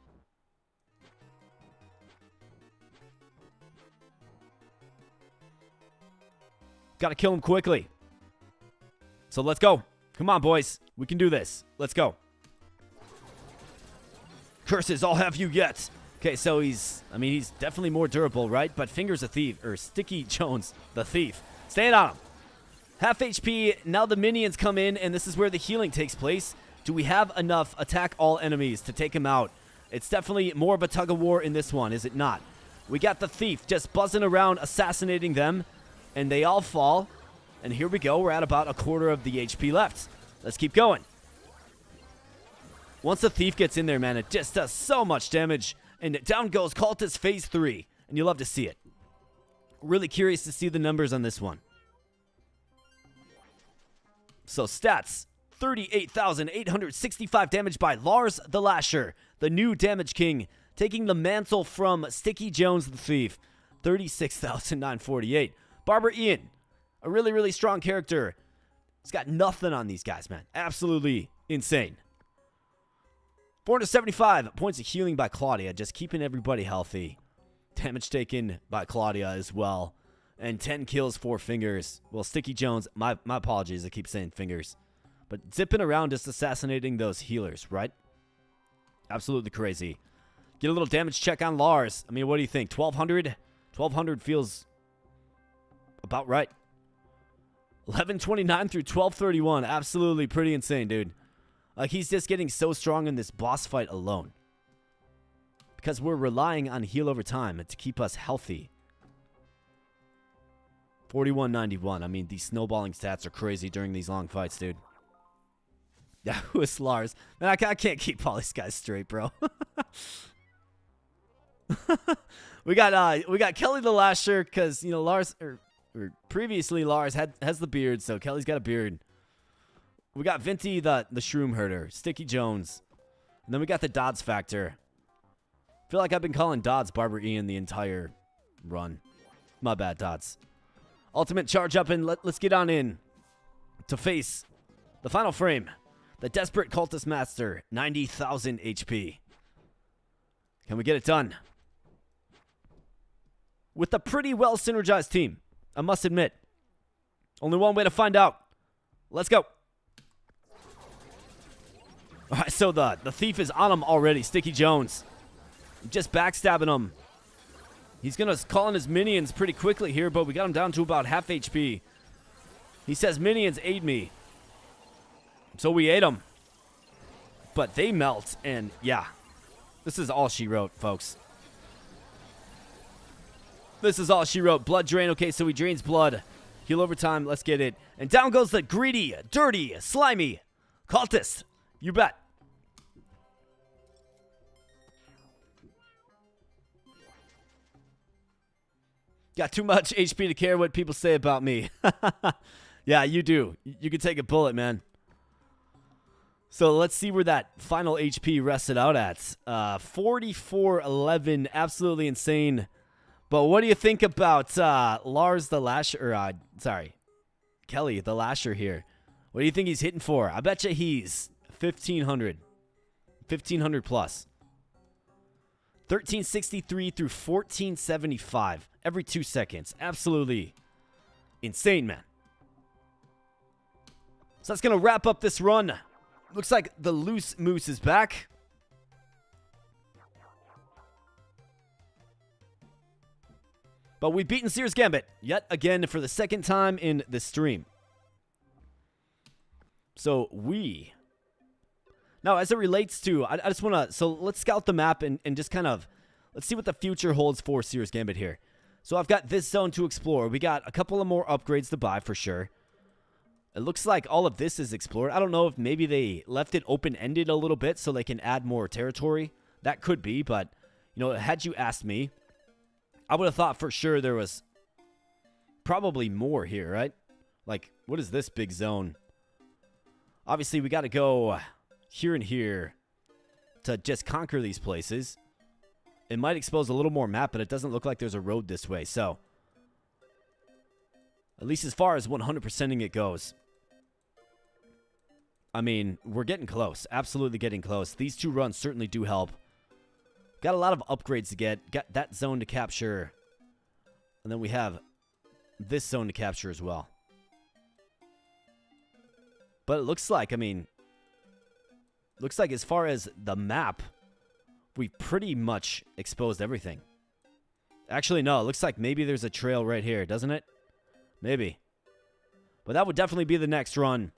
Gotta kill him quickly. So let's go. Come on, boys. We can do this. Let's go. Curses, I'll have you yet. Okay, so he's definitely more durable, right? But Fingers of Thief, or Sticky Jones, the Thief. Stand on him. Half HP. Now the minions come in, and this is where the healing takes place. Do we have enough attack all enemies to take him out? It's definitely more of a tug of war in this one, is it not? We got the Thief just buzzing around, assassinating them, and they all fall. And here we go. We're at about a quarter of the HP left. Let's keep going. Once the Thief gets in there, man, it just does so much damage. And down goes Cultist phase 3. And you love to see it. Really curious to see the numbers on this one. So stats. 38,865 damage by Lars the Lasher, the new damage king, taking the mantle from Sticky Jones the Thief. 36,948. Barber Ian, a really, really strong character. He's got nothing on these guys, man. Absolutely insane. 475 points of healing by Claudia, just keeping everybody healthy. Damage taken by Claudia as well. And 10 kills, 4 fingers. Well, Sticky Jones, my apologies, I keep saying fingers. But zipping around just assassinating those healers, right? Absolutely crazy. Get a little damage check on Lars. I mean, what do you think? 1,200? 1,200 feels about right. 1129 through 1231. Absolutely pretty insane, dude. Like, he's just getting so strong in this boss fight alone. Because we're relying on heal over time to keep us healthy. 4191. I mean, these snowballing stats are crazy during these long fights, dude. Yeah, who is Lars? Man, I can't keep all these guys straight, bro. we got Kelly the Lasher, because, you know, Lars, or previously Lars has the beard, so Kelly's got a beard. We got Vinty the Shroomherder, Sticky Jones, and then we got the Dodds factor. I feel like I've been calling Dodds Barber Ian the entire run. My bad, Dodds. Ultimate charge up, and let's get on in to face the final frame. The Desperate Cultist Master, 90,000 HP. Can we get it done? With a pretty well synergized team, I must admit. Only one way to find out. Let's go. Alright, so the thief is on him already, Sticky Jones. Just backstabbing him. He's going to call in his minions pretty quickly here, but we got him down to about half HP. He says, minions, aid me. So we ate him. But they melt, and yeah. This is all she wrote, folks. This is all she wrote. Blood drain. Okay, so he drains blood. Heal over time. Let's get it. And down goes the greedy, dirty, slimy cultist. You bet. Got too much HP to care what people say about me. Yeah, you do. You can take a bullet, man. So let's see where that final HP rested out at. 4411. Absolutely insane. But what do you think about Lars the Lasher? Sorry, Kelly the Lasher here. What do you think he's hitting for? I bet you he's 1,500. 1,500 plus. 1363 through 1475 every 2 seconds. Absolutely insane, man. So that's going to wrap up this run. Looks like the Loose Moose is back. But we've beaten Seer's Gambit yet again for the second time in the stream. So now, as it relates to, I just want to, so let's scout the map and just kind of, let's see what the future holds for Seer's Gambit here. So I've got this zone to explore. We got a couple of more upgrades to buy for sure. It looks like all of this is explored. I don't know if maybe they left it open-ended a little bit so they can add more territory. That could be, but, you know, had you asked me, I would have thought for sure there was probably more here, right? Like, what is this big zone? Obviously, we got to go here and here to just conquer these places. It might expose a little more map, but it doesn't look like there's a road this way. So, at least as far as 100%ing it goes. I mean, we're getting close. Absolutely getting close. These two runs certainly do help. Got a lot of upgrades to get. Got that zone to capture. And then we have this zone to capture as well. But it looks like, I mean, looks like as far as the map, we pretty much exposed everything. Actually, no. It looks like maybe there's a trail right here, doesn't it? Maybe. But that would definitely be the next run.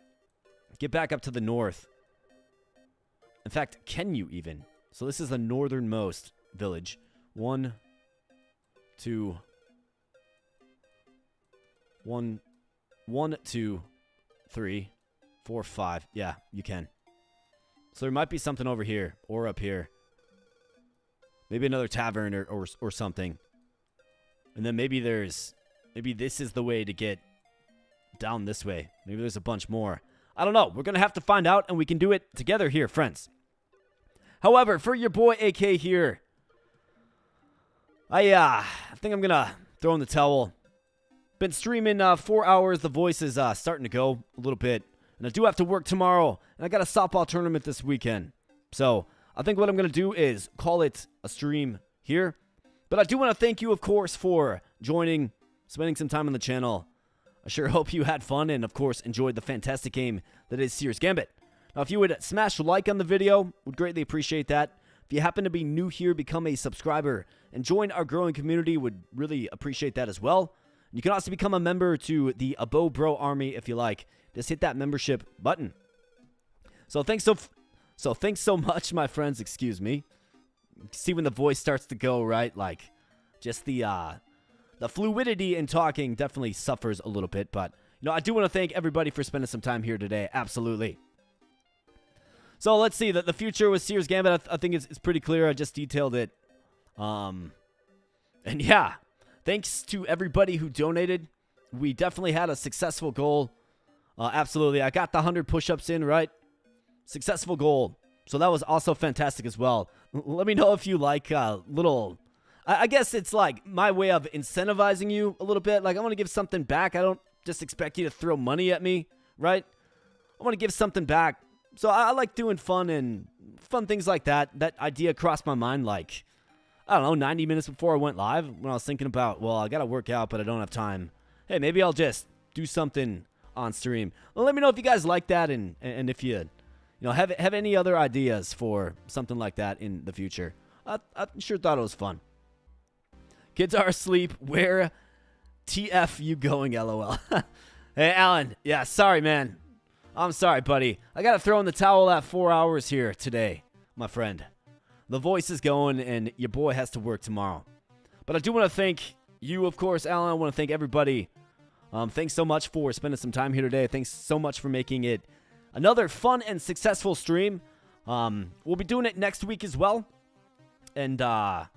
Get back up to the north. In fact, can you even? So this is the northernmost village. 1, 2, 1, 1, 2, 3, 4, 5. Yeah, you can. So there might be something over here or up here. Maybe another tavern or something. And then maybe this is the way to get down this way. Maybe there's a bunch more. I don't know. We're going to have to find out, and we can do it together here, friends. However, for your boy AK here, I think I'm going to throw in the towel. Been streaming 4 hours. The voice is starting to go a little bit. And I do have to work tomorrow. And I got a softball tournament this weekend. So I think what I'm going to do is call it a stream here. But I do want to thank you, of course, for joining, spending some time on the channel. I sure hope you had fun and, of course, enjoyed the fantastic game that is Seer's Gambit. Now, if you would smash like on the video, would greatly appreciate that. If you happen to be new here, become a subscriber and join our growing community, would really appreciate that as well. You can also become a member to the Abo Bro Army if you like. Just hit that membership button. So thanks so much, my friends. Excuse me. See when the voice starts to go, right? Like, just the fluidity in talking definitely suffers a little bit. But, you know, I do want to thank everybody for spending some time here today. Absolutely. So let's see. The future with Seer's Gambit, I think it's pretty clear. I just detailed it. And yeah, thanks to everybody who donated. We definitely had a successful goal. Absolutely. I got the 100 push-ups in, right? Successful goal. So that was also fantastic as well. Let me know if you like little... I guess it's like my way of incentivizing you a little bit. Like, I want to give something back. I don't just expect you to throw money at me, right? I want to give something back. So I like doing fun things like that. That idea crossed my mind like, I don't know, 90 minutes before I went live when I was thinking about, well, I got to work out, but I don't have time. Hey, maybe I'll just do something on stream. Well, let me know if you guys like that and if you know, have any other ideas for something like that in the future. I sure thought it was fun. Kids are asleep. Where TF you going, LOL? Hey, Alan. Yeah, sorry, man. I'm sorry, buddy. I got to throw in the towel at 4 hours here today, my friend. The voice is going, and your boy has to work tomorrow. But I do want to thank you, of course, Alan. I want to thank everybody. Thanks so much for spending some time here today. Thanks so much for making it another fun and successful stream. We'll be doing it next week as well. And I'll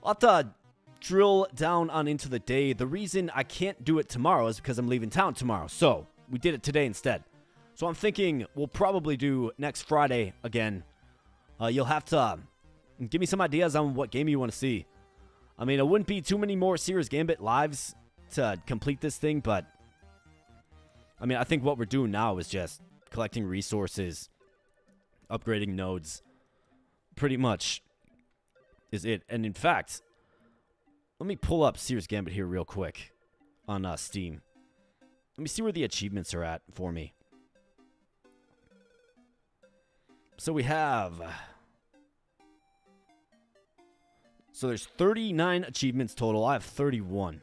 have to drill down on into the day. The reason I can't do it tomorrow is because I'm leaving town tomorrow. So we did it today instead. So I'm thinking we'll probably do next Friday again. You'll have to give me some ideas on what game you want to see. I mean, it wouldn't be too many more Seer's Gambit lives to complete this thing, but I mean, I think what we're doing now is just collecting resources, upgrading nodes. Pretty much is it. And in fact, let me pull up Seer's Gambit here real quick on Steam. Let me see where the achievements are at for me. So we have... So there's 39 achievements total. I have 31.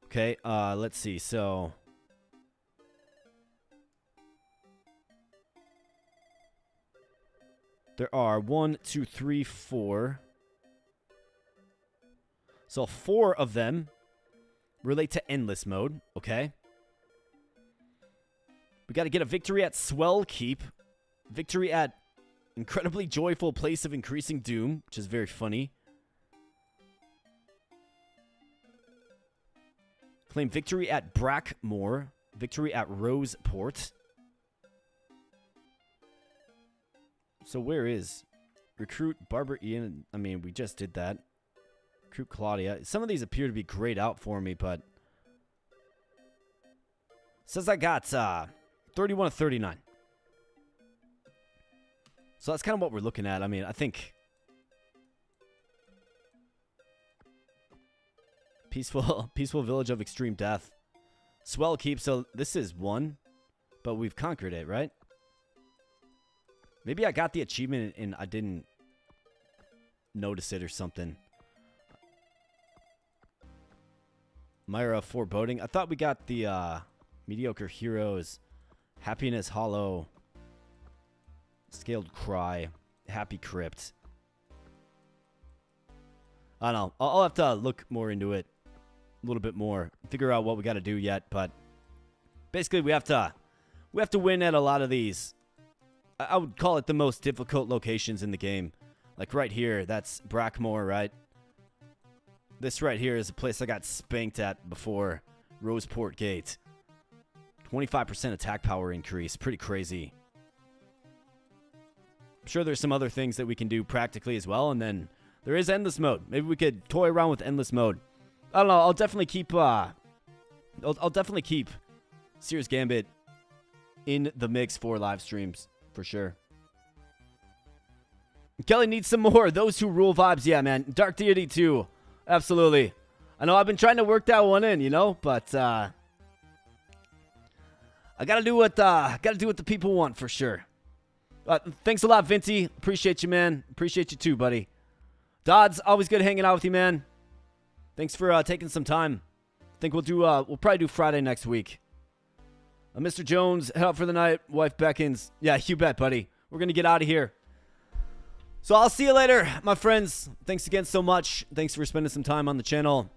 Okay, let's see. So... there are 1, 2, 3, 4. So 4 of them relate to endless mode. Okay. We got to get a victory at Swell Keep. Victory at Incredibly Joyful Place of Increasing Doom, which is very funny. Claim victory at Brackmore. Victory at Roseport. So where is Recruit Barbara Ian? I mean, we just did that. Recruit Claudia. Some of these appear to be grayed out for me, but... says I got 31 of 39. So that's kind of what we're looking at. I mean, I think... Peaceful Village of Extreme Death. Swell Keep. So this is 1, but we've conquered it, right? Maybe I got the achievement and I didn't notice it or something. Myra Foreboding. I thought we got the Mediocre Heroes, Happiness Hollow, Scaled Cry, Happy Crypt. I don't know. I'll have to look more into it a little bit more, figure out what we got to do yet. But basically, we have to win at a lot of these. I would call it the most difficult locations in the game. Like right here, that's Brackmore, right? This right here is a place I got spanked at before. Roseport Gate. 25% attack power increase. Pretty crazy. I'm sure there's some other things that we can do practically as well. And then there is endless mode. Maybe we could toy around with endless mode. I don't know. I'll definitely keep I'll definitely keep Seer's Gambit in the mix for live streams for sure. Kelly needs some more. Those who rule vibes. Yeah, man. Dark Deity too. Absolutely. I know I've been trying to work that one in, you know, but I gotta do what the people want for sure. Thanks a lot, Vinty. Appreciate you, man. Appreciate you too, buddy. Dodds, always good hanging out with you, man. Thanks for taking some time. I think we'll probably do Friday next week. Mr. Jones, head out for the night. Wife beckons. Yeah, you bet, buddy. We're gonna get out of here. So I'll see you later, my friends. Thanks again so much. Thanks for spending some time on the channel.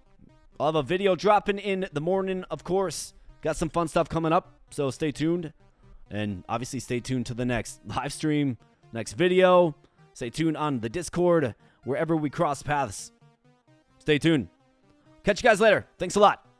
I'll have a video dropping in the morning, of course. Got some fun stuff coming up, so stay tuned. And obviously stay tuned to the next live stream, next video. Stay tuned on the Discord, wherever we cross paths. Stay tuned. Catch you guys later. Thanks a lot.